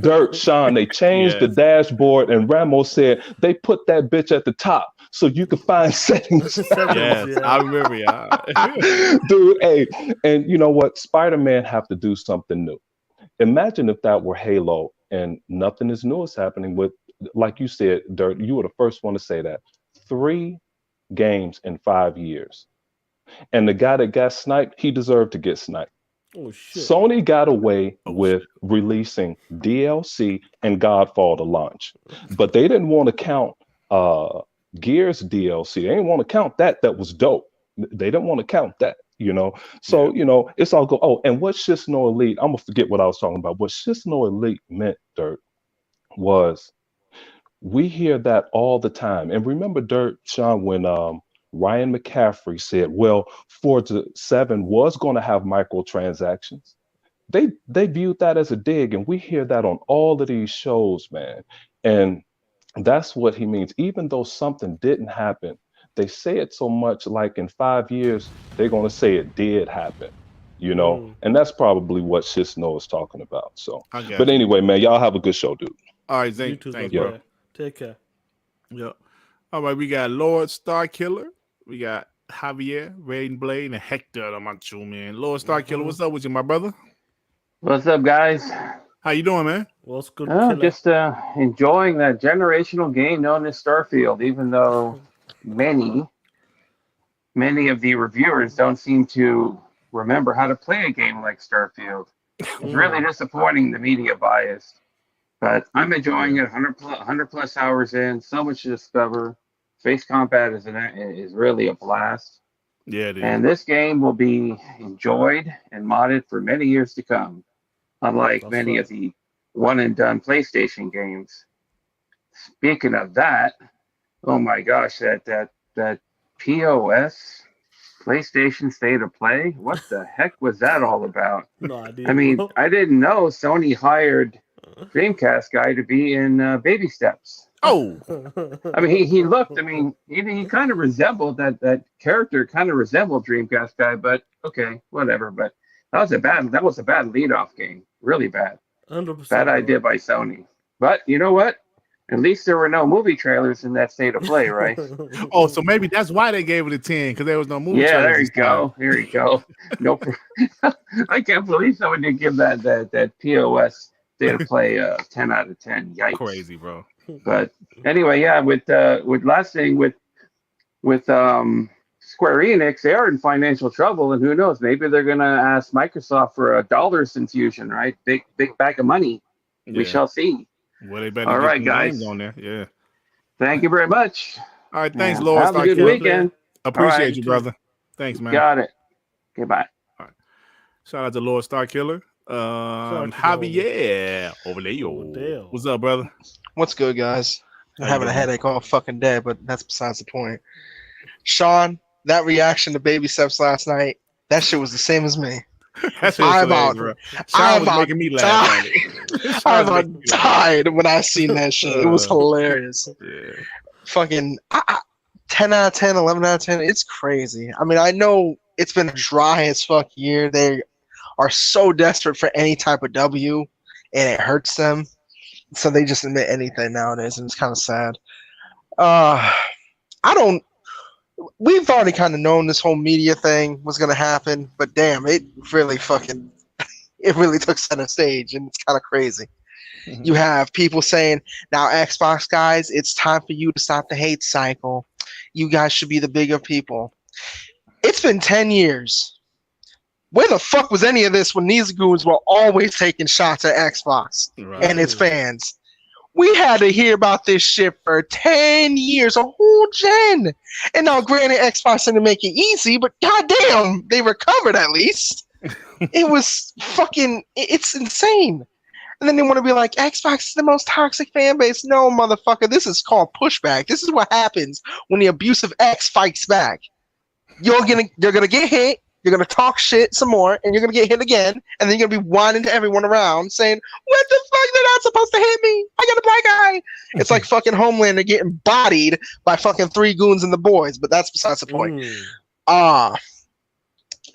Dirt, Sean. They changed the dashboard, and Ramos said they put that bitch at the top so you could find settings. Yes, I remember. Dude, hey, and you know what? Spider-Man have to do something new. Imagine if that were Halo and nothing is new is happening with, like you said, Dirt. You were the first one to say that. 3 games in 5 years, and the guy that got sniped, he deserved to get sniped. Oh, shit. Sony got away with releasing DLC and Godfall launch, but they didn't want to count Gears DLC. They didn't want to count that. That was dope. They didn't want to count that, you know. So, you know, it's all go. Oh, and what Shishno Elite, I'm going to forget what I was talking about. What Shishno Elite meant, Dirt, was we hear that all the time. And remember, Dirt, Sean, when Ryan McCaffrey said, well, Forza 7 was going to have microtransactions. They viewed that as a dig, and we hear that on all of these shows, man. And that's what he means. Even though something didn't happen, they say it so much like in 5 years, they're going to say it did happen, you know? And that's probably what Shishno is talking about. So, but anyway, man, y'all have a good show, dude. All right, Zane. Thanks, bro. Take care. Yep. All right, we got Lord Starkiller. We got Javier, Raiden Blade, and Hector the Macho Man. Lord Starkiller, what's up with you, my brother? What's up, guys? How you doing, man? What's good? Just enjoying that generational game known as Starfield, even though many of the reviewers don't seem to remember how to play a game like Starfield. It's really disappointing, the media bias. But I'm enjoying it. 100 plus hours in, so much to discover. Space combat is really a blast. Yeah, it is. And this game will be enjoyed and modded for many years to come, unlike many of the one and done PlayStation games. Speaking of that, oh my gosh, that POS, PlayStation State of Play, what the heck was that all about? No idea. I mean, I didn't know Sony hired Dreamcast guy to be in Baby Steps. Oh, I mean, he looked. I mean, he kind of resembled that character. Kind of resembled Dreamcast guy, but okay, whatever. But that was a bad leadoff game. Really bad. 100%. Bad idea by Sony. But you know what? At least there were no movie trailers in that State of Play, right? Oh, so maybe that's why they gave it a 10, because there was no movie. Yeah, there you go. There you go. No, I can't believe someone didn't give that POS State of Play 10 out of 10. Yikes! Crazy, bro. But anyway, yeah. With last thing with Square Enix, they are in financial trouble, and who knows? Maybe they're gonna ask Microsoft for a dollars infusion, right? Big bag of money. Yeah. We shall see. Well, they better. All right, guys. On there. Yeah. Thank you very much. All right, thanks, Lord. Have a good weekend. Appreciate you, brother. Thanks, man. Got it. Goodbye. All right. Shout out to Lord Starkiller. Javier over there. What's up, brother? What's good, guys? I'm having a headache all fucking day, but that's besides the point. Sean, that reaction to Baby Steps last night, that shit was the same as me. I making me laugh. I about died when I seen that shit. It was hilarious. Yeah. Fucking 10 out of 10, 11 out of 10. It's crazy. I mean, I know it's been a dry as fuck year. They are so desperate for any type of W, and it hurts them. So they just admit anything nowadays, and it's kind of sad. I don't. We've already kind of known this whole media thing was gonna happen, but damn, it really took center stage, and it's kind of crazy. You have people saying, now Xbox guys, it's time for you to stop the hate cycle. You guys should be the bigger people. It's been 10 years. Where the fuck was any of this when these goons were always taking shots at Xbox and its fans? We had to hear about this shit for 10 years, a whole gen. And now, granted, Xbox didn't make it easy, but goddamn, they recovered at least. It was fucking, it's insane. And then they want to be like, Xbox is the most toxic fan base. No, motherfucker, this is called pushback. This is what happens when the abusive X fights back. You're gonna get hit. You're gonna talk shit some more, and you're gonna get hit again, and then you're gonna be whining to everyone around saying, "What the fuck? They're not supposed to hit me. I got a black eye." It's like fucking Homelander getting bodied by fucking 3 goons and the boys, but that's besides the point.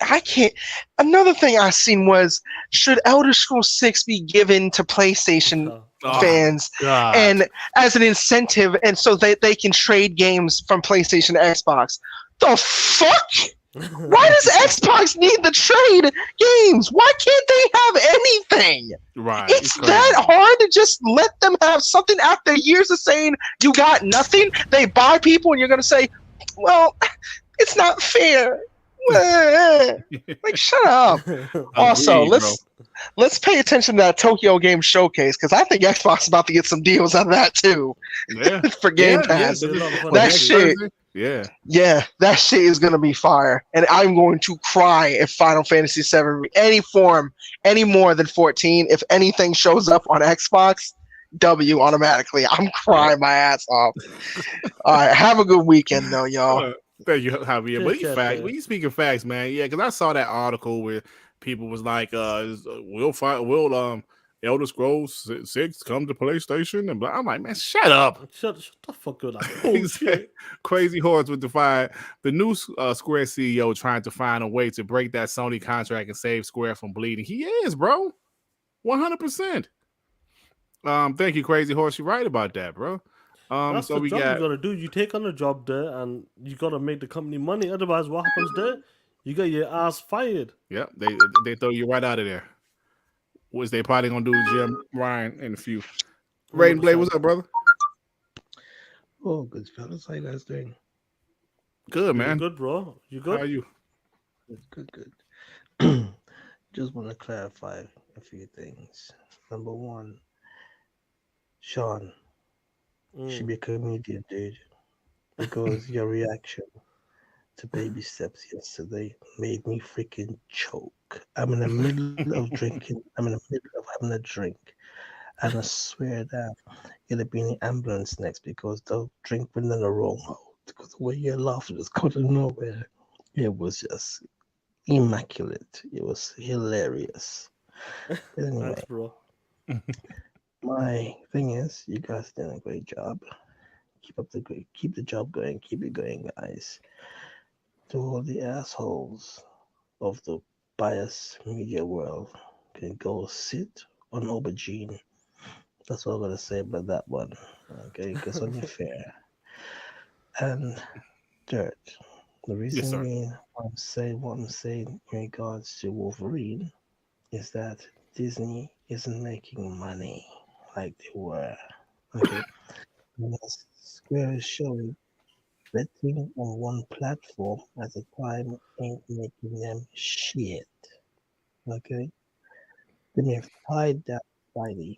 I can't. Another thing I seen was, should Elder Scrolls 6 be given to PlayStation fans and as an incentive, and so that they can trade games from PlayStation to Xbox? The fuck? Why does Xbox need to trade games? Why can't they have anything? Right. It's that hard to just let them have something after years of saying you got nothing. They buy people, and you're gonna say, "Well, it's not fair." Like, shut up. Also, let's pay attention to that Tokyo Game Showcase, because I think Xbox is about to get some deals on that too. For Game Pass. That shit. Yeah, that shit is gonna be fire, and I'm going to cry if Final Fantasy VII any more than 14. If anything shows up on Xbox, W automatically. I'm crying my ass off. All right, have a good weekend though, y'all. Thank you, Javier. But you speaking facts, man. Yeah, because I saw that article where people was like, will Elder Scrolls 6 come to PlayStation? And I'm like, man, shut up. Shut the fuck up. Like, Crazy Horse with the new Square CEO trying to find a way to break that Sony contract and save Square from bleeding. He is, bro. 100%. Thank you, Crazy Horse. You're right about that, bro. That's the job you gotta do. You take on a job there, and you gotta make the company money. Otherwise, what happens there? You get your ass fired. Yep, they throw you right out of there. Which they probably gonna do with Jim Ryan in a few. Raiden Blade, what's up, brother? Oh, good fellas. How you guys doing? Good, man. Good, bro. You good? How are you? Good. Just want to clarify a few things. Number one, Sean. Should be a comedian, dude, because your reaction to Baby Steps yesterday made me freaking choke. I'm in the middle of drinking. I'm in the middle of having a drink, and I swear that you'll be in the ambulance next because the drink went in the wrong hole. Because the way you're laughing just out of nowhere, it was just immaculate. It was hilarious. Anyway. Thanks, bro. My thing is, you guys did a great job. Keep the job going. Keep it going, guys. To all the assholes of the biased media world, can go sit on aubergine. That's what I'm gonna say about that one. Okay, because only fair. And Dirt. The reason being, what I'm saying in regards to Wolverine is that Disney isn't making money like they were. Okay. Square is showing betting on one platform at a time ain't making them shit. Okay. They may have tied down Spidey,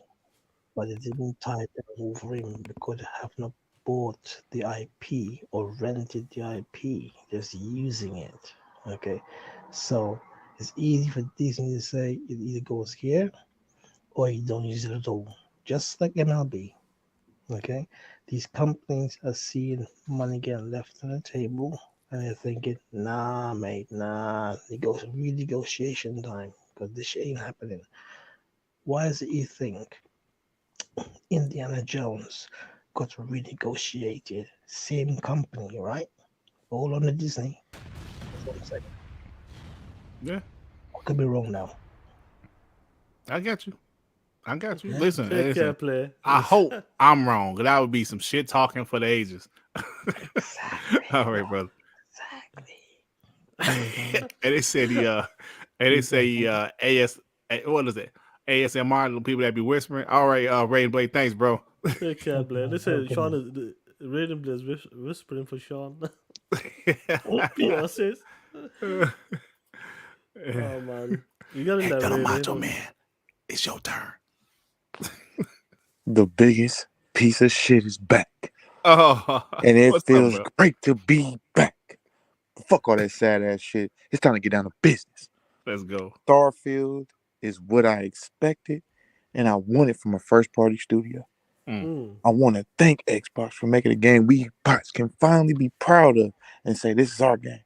but they didn't tie down Wolverine because they have not bought the IP or rented the IP, just using it. Okay. So it's easy for Disney to say it either goes here or you don't use it at all. Just like MLB. Okay, these companies are seeing money getting left on the table, and they're thinking, "Nah, mate, nah, renegotiation time, because this shit ain't happening." Why is it you think Indiana Jones got renegotiated? Same company, right? All under Disney. That's what I'm saying. Yeah, I could be wrong now. I get you. I got you. Listen, Take care, listen. player. I hope I'm wrong. That would be some shit talking for the ages. All right, brother. And they said what is it? ASMR, the people that be whispering. All right, Ray and Blade, thanks, bro. Take care, Blair. They say Sean is Raiden Blair's whispering for Sean. PR says. Oh man, you got in there, Tell Raiden. Macho Man, it's your turn. The biggest piece of shit is back. Oh, and it what's feels up, bro? great to be back. Fuck all that sad ass shit. It's time to get down to business. Let's go. Starfield is what I expected, and I wanted from a first party studio. I want to thank Xbox for making a game we bots can finally be proud of and say this is our game.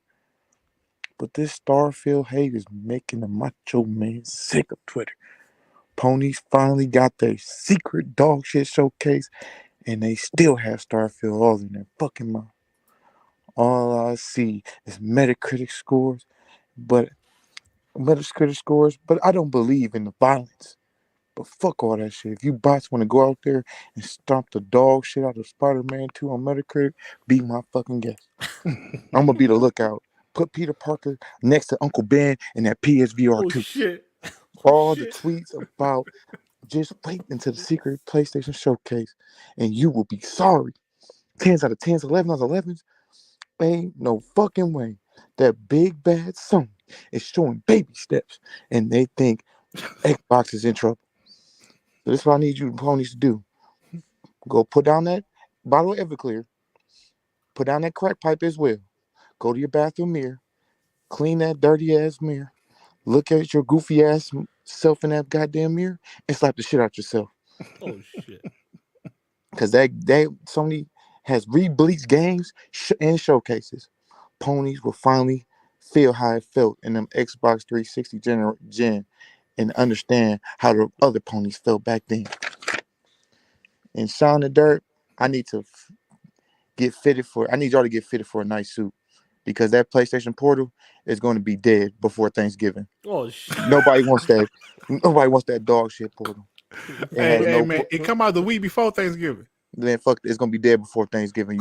But this Starfield hate is making the Macho Man sick of Twitter. Ponies finally got their secret dog shit showcase, and they still have Starfield all in their fucking mouth. All I see is Metacritic scores, but I don't believe in the violence. But fuck all that shit. If you bots want to go out there and stomp the dog shit out of Spider-Man 2 on Metacritic, be my fucking guest. I'm gonna be the lookout. Put Peter Parker next to Uncle Ben in that PSVR 2. Oh shit. All the tweets about just wait until the secret PlayStation showcase and you will be sorry. 10s out of 10s, 11s out of 11s. Ain't no fucking way that big bad Sony is showing baby steps and they think Xbox is in trouble. So this is what I need you ponies to do. Go put down that bottle of Everclear. Put down that crack pipe as well. Go to your bathroom mirror. Clean that dirty ass mirror. Look at your goofy ass self in that goddamn mirror and slap the shit out yourself. Oh shit. Because Sony has re-bleached games and showcases. Ponies will finally feel how it felt in them Xbox 360 gen and understand how the other ponies felt back then. And Sean the Dirt, I need y'all to get fitted for a nice suit because that PlayStation Portal is going to be dead before Thanksgiving. Oh shit. Nobody wants that dog shit Portal. Hey, man, it come out the week before Thanksgiving. Then fuck, it's gonna be dead before Thanksgiving.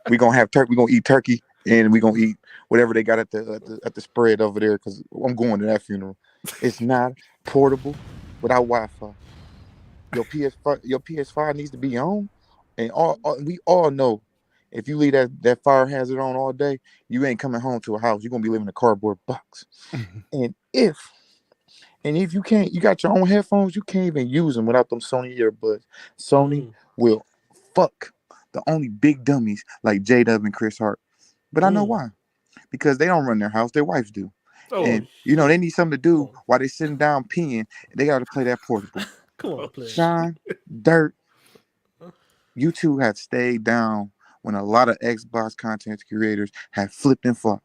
We're gonna have turkey. We're gonna eat turkey, and we're gonna eat whatever they got at the spread over there. Because I'm going to that funeral. It's not portable without Wi-Fi. Your PS5 needs to be on, and we all know if you leave that fire hazard on all day, you ain't coming home to a house. You're gonna be living in a cardboard box. And if you can't, you got your own headphones, you can't even use them without them Sony earbuds. Sony will fuck the only big dummies like J-Dub and Chris Hart. But I know why. Because they don't run their house, their wives do. And they need something to do while they're sitting down peeing. They got to play that portable. Come on, play. Sean, Dirt, you two have stayed down when a lot of Xbox content creators have flipped and flopped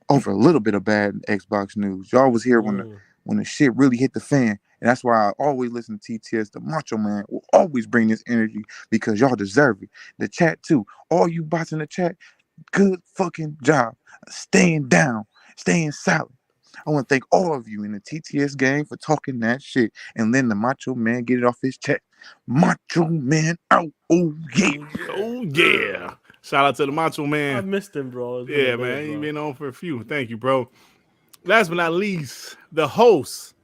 over a little bit of bad Xbox news. Y'all was here when the shit really hit the fan. And that's why I always listen to TTS. The Macho Man will always bring this energy because y'all deserve it. The chat too. All you bots in the chat, good fucking job. Staying down, staying silent. I want to thank all of you in the TTS gang for talking that shit and letting the Macho Man get it off his chest. Macho Man out. Oh yeah. Oh yeah. Shout out to the Macho Man. I missed him, bro. Yeah, man. He's been on for a few. Thank you, bro. Last but not least, the host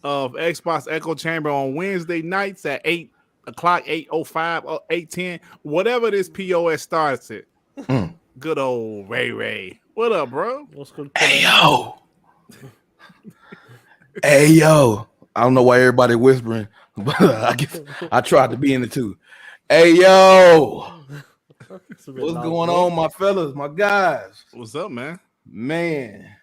of Xbox Echo Chamber on Wednesday nights at 8 o'clock, 8:05, or 8:10, whatever this POS starts at. Good old Ray. What up, bro? What's good? Hey, yo. Hey, yo. I don't know why everybody whispering, but I tried to be in it too. Hey, yo. What's going on, my fellas, my guys? What's up, man? Man,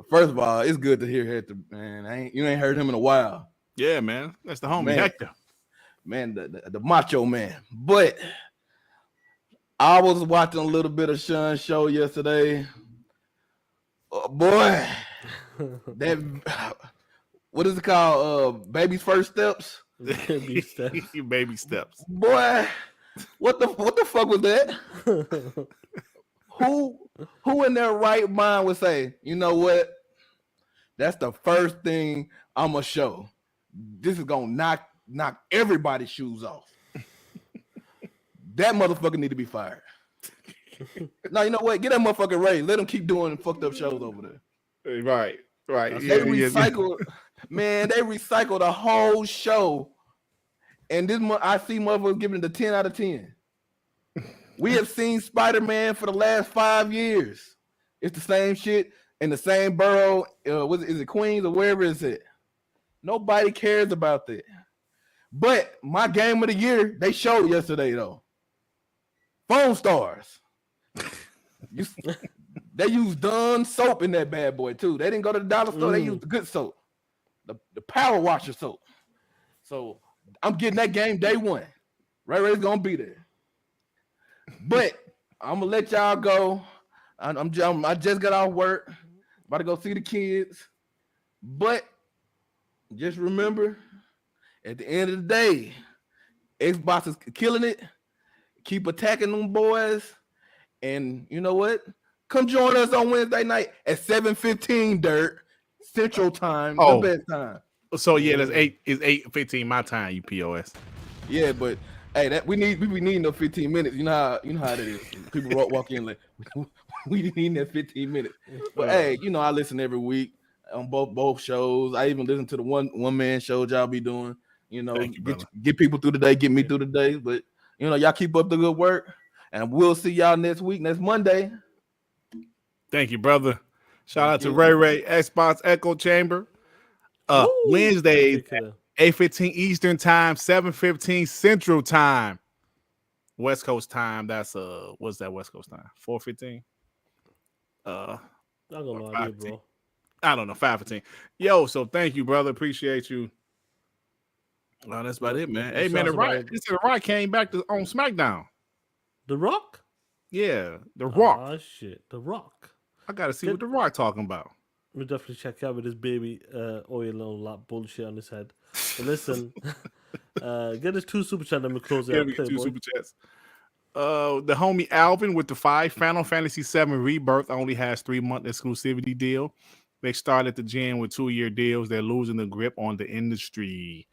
first of all, it's good to hear Hector, man. You ain't heard him in a while. Yeah, man. That's the homie, man, Hector. Man, the Macho Man. But I was watching a little bit of Sean's show yesterday. Boy, that what is it called? Baby's First Steps. Baby steps. Baby steps. Boy, what the fuck was that? Who in their right mind would say, you know what? That's the first thing I'm gonna show. this is gonna knock everybody's shoes off. That motherfucker need to be fired. Now you know what? Get that motherfucker Ray. Let him keep doing fucked up shows over there. Right. They recycle, man. They recycle the whole show, and this I see motherfuckers giving it a 10 out of 10. We have seen Spider-Man for the last 5 years. It's the same shit in the same borough. Is it Queens or wherever it's at? Nobody cares about that. But my game of the year, they showed yesterday though. Phone Stars. They used Dawn soap in that bad boy too. They didn't go to the dollar store. They used the good soap, the power washer soap. So I'm getting that game day one. Ray's gonna be there. But I'm gonna let y'all go. I just got off work. About to go see the kids. But just remember, at the end of the day, Xbox is killing it. Keep attacking them boys. And you know what? Come join us on Wednesday night at 7:15 Dirt Central Time. The best time. So yeah, that's 8:15 my time, you POS. Yeah, but hey, that we be needing those 15 minutes. You know how it is. People walk in like we need that 15 minutes. But hey, you know I listen every week on both shows. I even listen to the one man show y'all be doing. You know, get people through the day, get me through the day. But you know, y'all keep up the good work, and we'll see y'all next Monday. Thank you, brother. Shout out to Ray, Xbox Echo Chamber. Wednesdays, 8:15 Eastern Time, 7:15 Central Time. West Coast time. That's what's that West Coast time? 4:15. I don't know, idea, bro. I don't know, 5:15. Yo, so thank you, brother. Appreciate you. Well, that's about it, man. Hey, man, The Rock came back on SmackDown. The Rock? Yeah, The Rock. Oh shit, The Rock. I gotta see what The Rock talking about. We'll definitely check out with his baby oil and all that bullshit on his head. But listen, get his 2 super chats and we'll close it out. 2 super chats. The homie Alvin with the 5 Final Fantasy VII Rebirth only has 3-month exclusivity deal. They start at the gen with 2-year deals. They're losing the grip on the industry.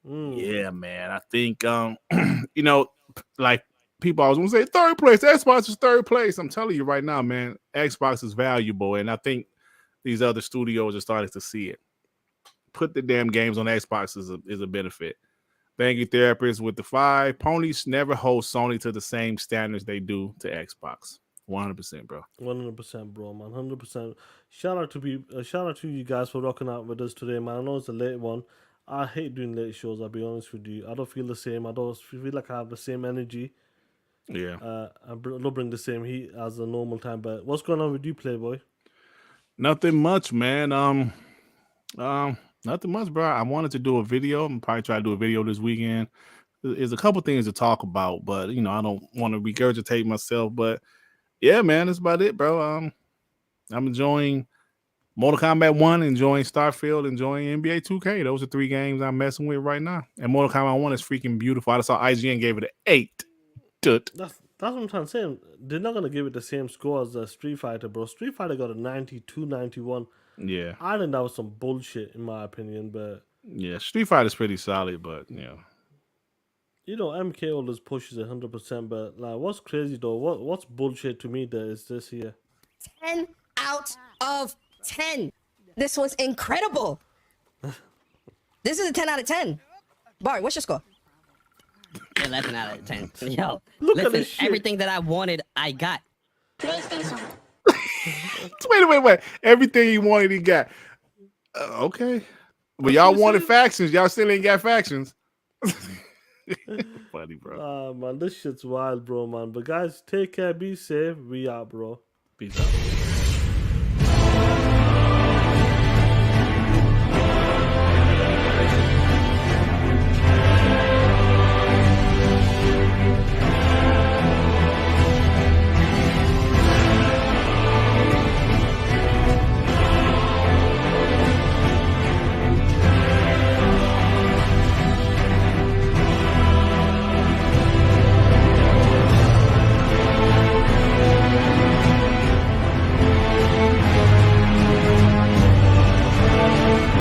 Yeah, man. I think you know, like people always want to say third place. Xbox is third place. I'm telling you right now, man, Xbox is valuable, and I think these other studios are starting to see it. Put the damn games on Xbox is a benefit. Thank you, Therapist with the 5. Ponies never hold Sony to the same standards they do to Xbox. 100%, bro. 100%, bro, man. 100%. Shout out to you guys for rocking out with us today, man. I know it's a late one. I hate doing late shows, I'll be honest with you. I don't feel the same. I don't feel like I have the same energy. Yeah. I don't bring the same heat as a normal time. But what's going on with you, Playboy? Nothing much, man. Nothing much, bro. I wanted to do a video. I'm probably try to do a video this weekend. There's a couple things to talk about, but you know, I don't want to regurgitate myself. But yeah, man, that's about it, bro. I'm enjoying Mortal Kombat 1, enjoying Starfield, enjoying NBA 2K. Those are 3 games I'm messing with right now. And Mortal Kombat 1 is freaking beautiful. I saw IGN gave it an 8. That's what I'm trying to say. They're not gonna give it the same score as Street Fighter, bro. Street Fighter got a 92, 91. Yeah. I think that was some bullshit in my opinion, but yeah, Street Fighter is pretty solid, but you know, MK always pushes 100%. But like, what's crazy though? What's bullshit to me there is this here. 10 out of 10. This was incredible. This is a 10 out of 10. Bart, what's your score? 11 out of 10. Yo, Look at listen, this shit. everything that I wanted, I got. PlayStation. Wait. Everything he wanted, he got. Okay. But y'all wanted factions. Y'all still ain't got factions. Funny, bro. Man, this shit's wild, bro, man. But guys, take care, be safe. We out, bro. Peace out.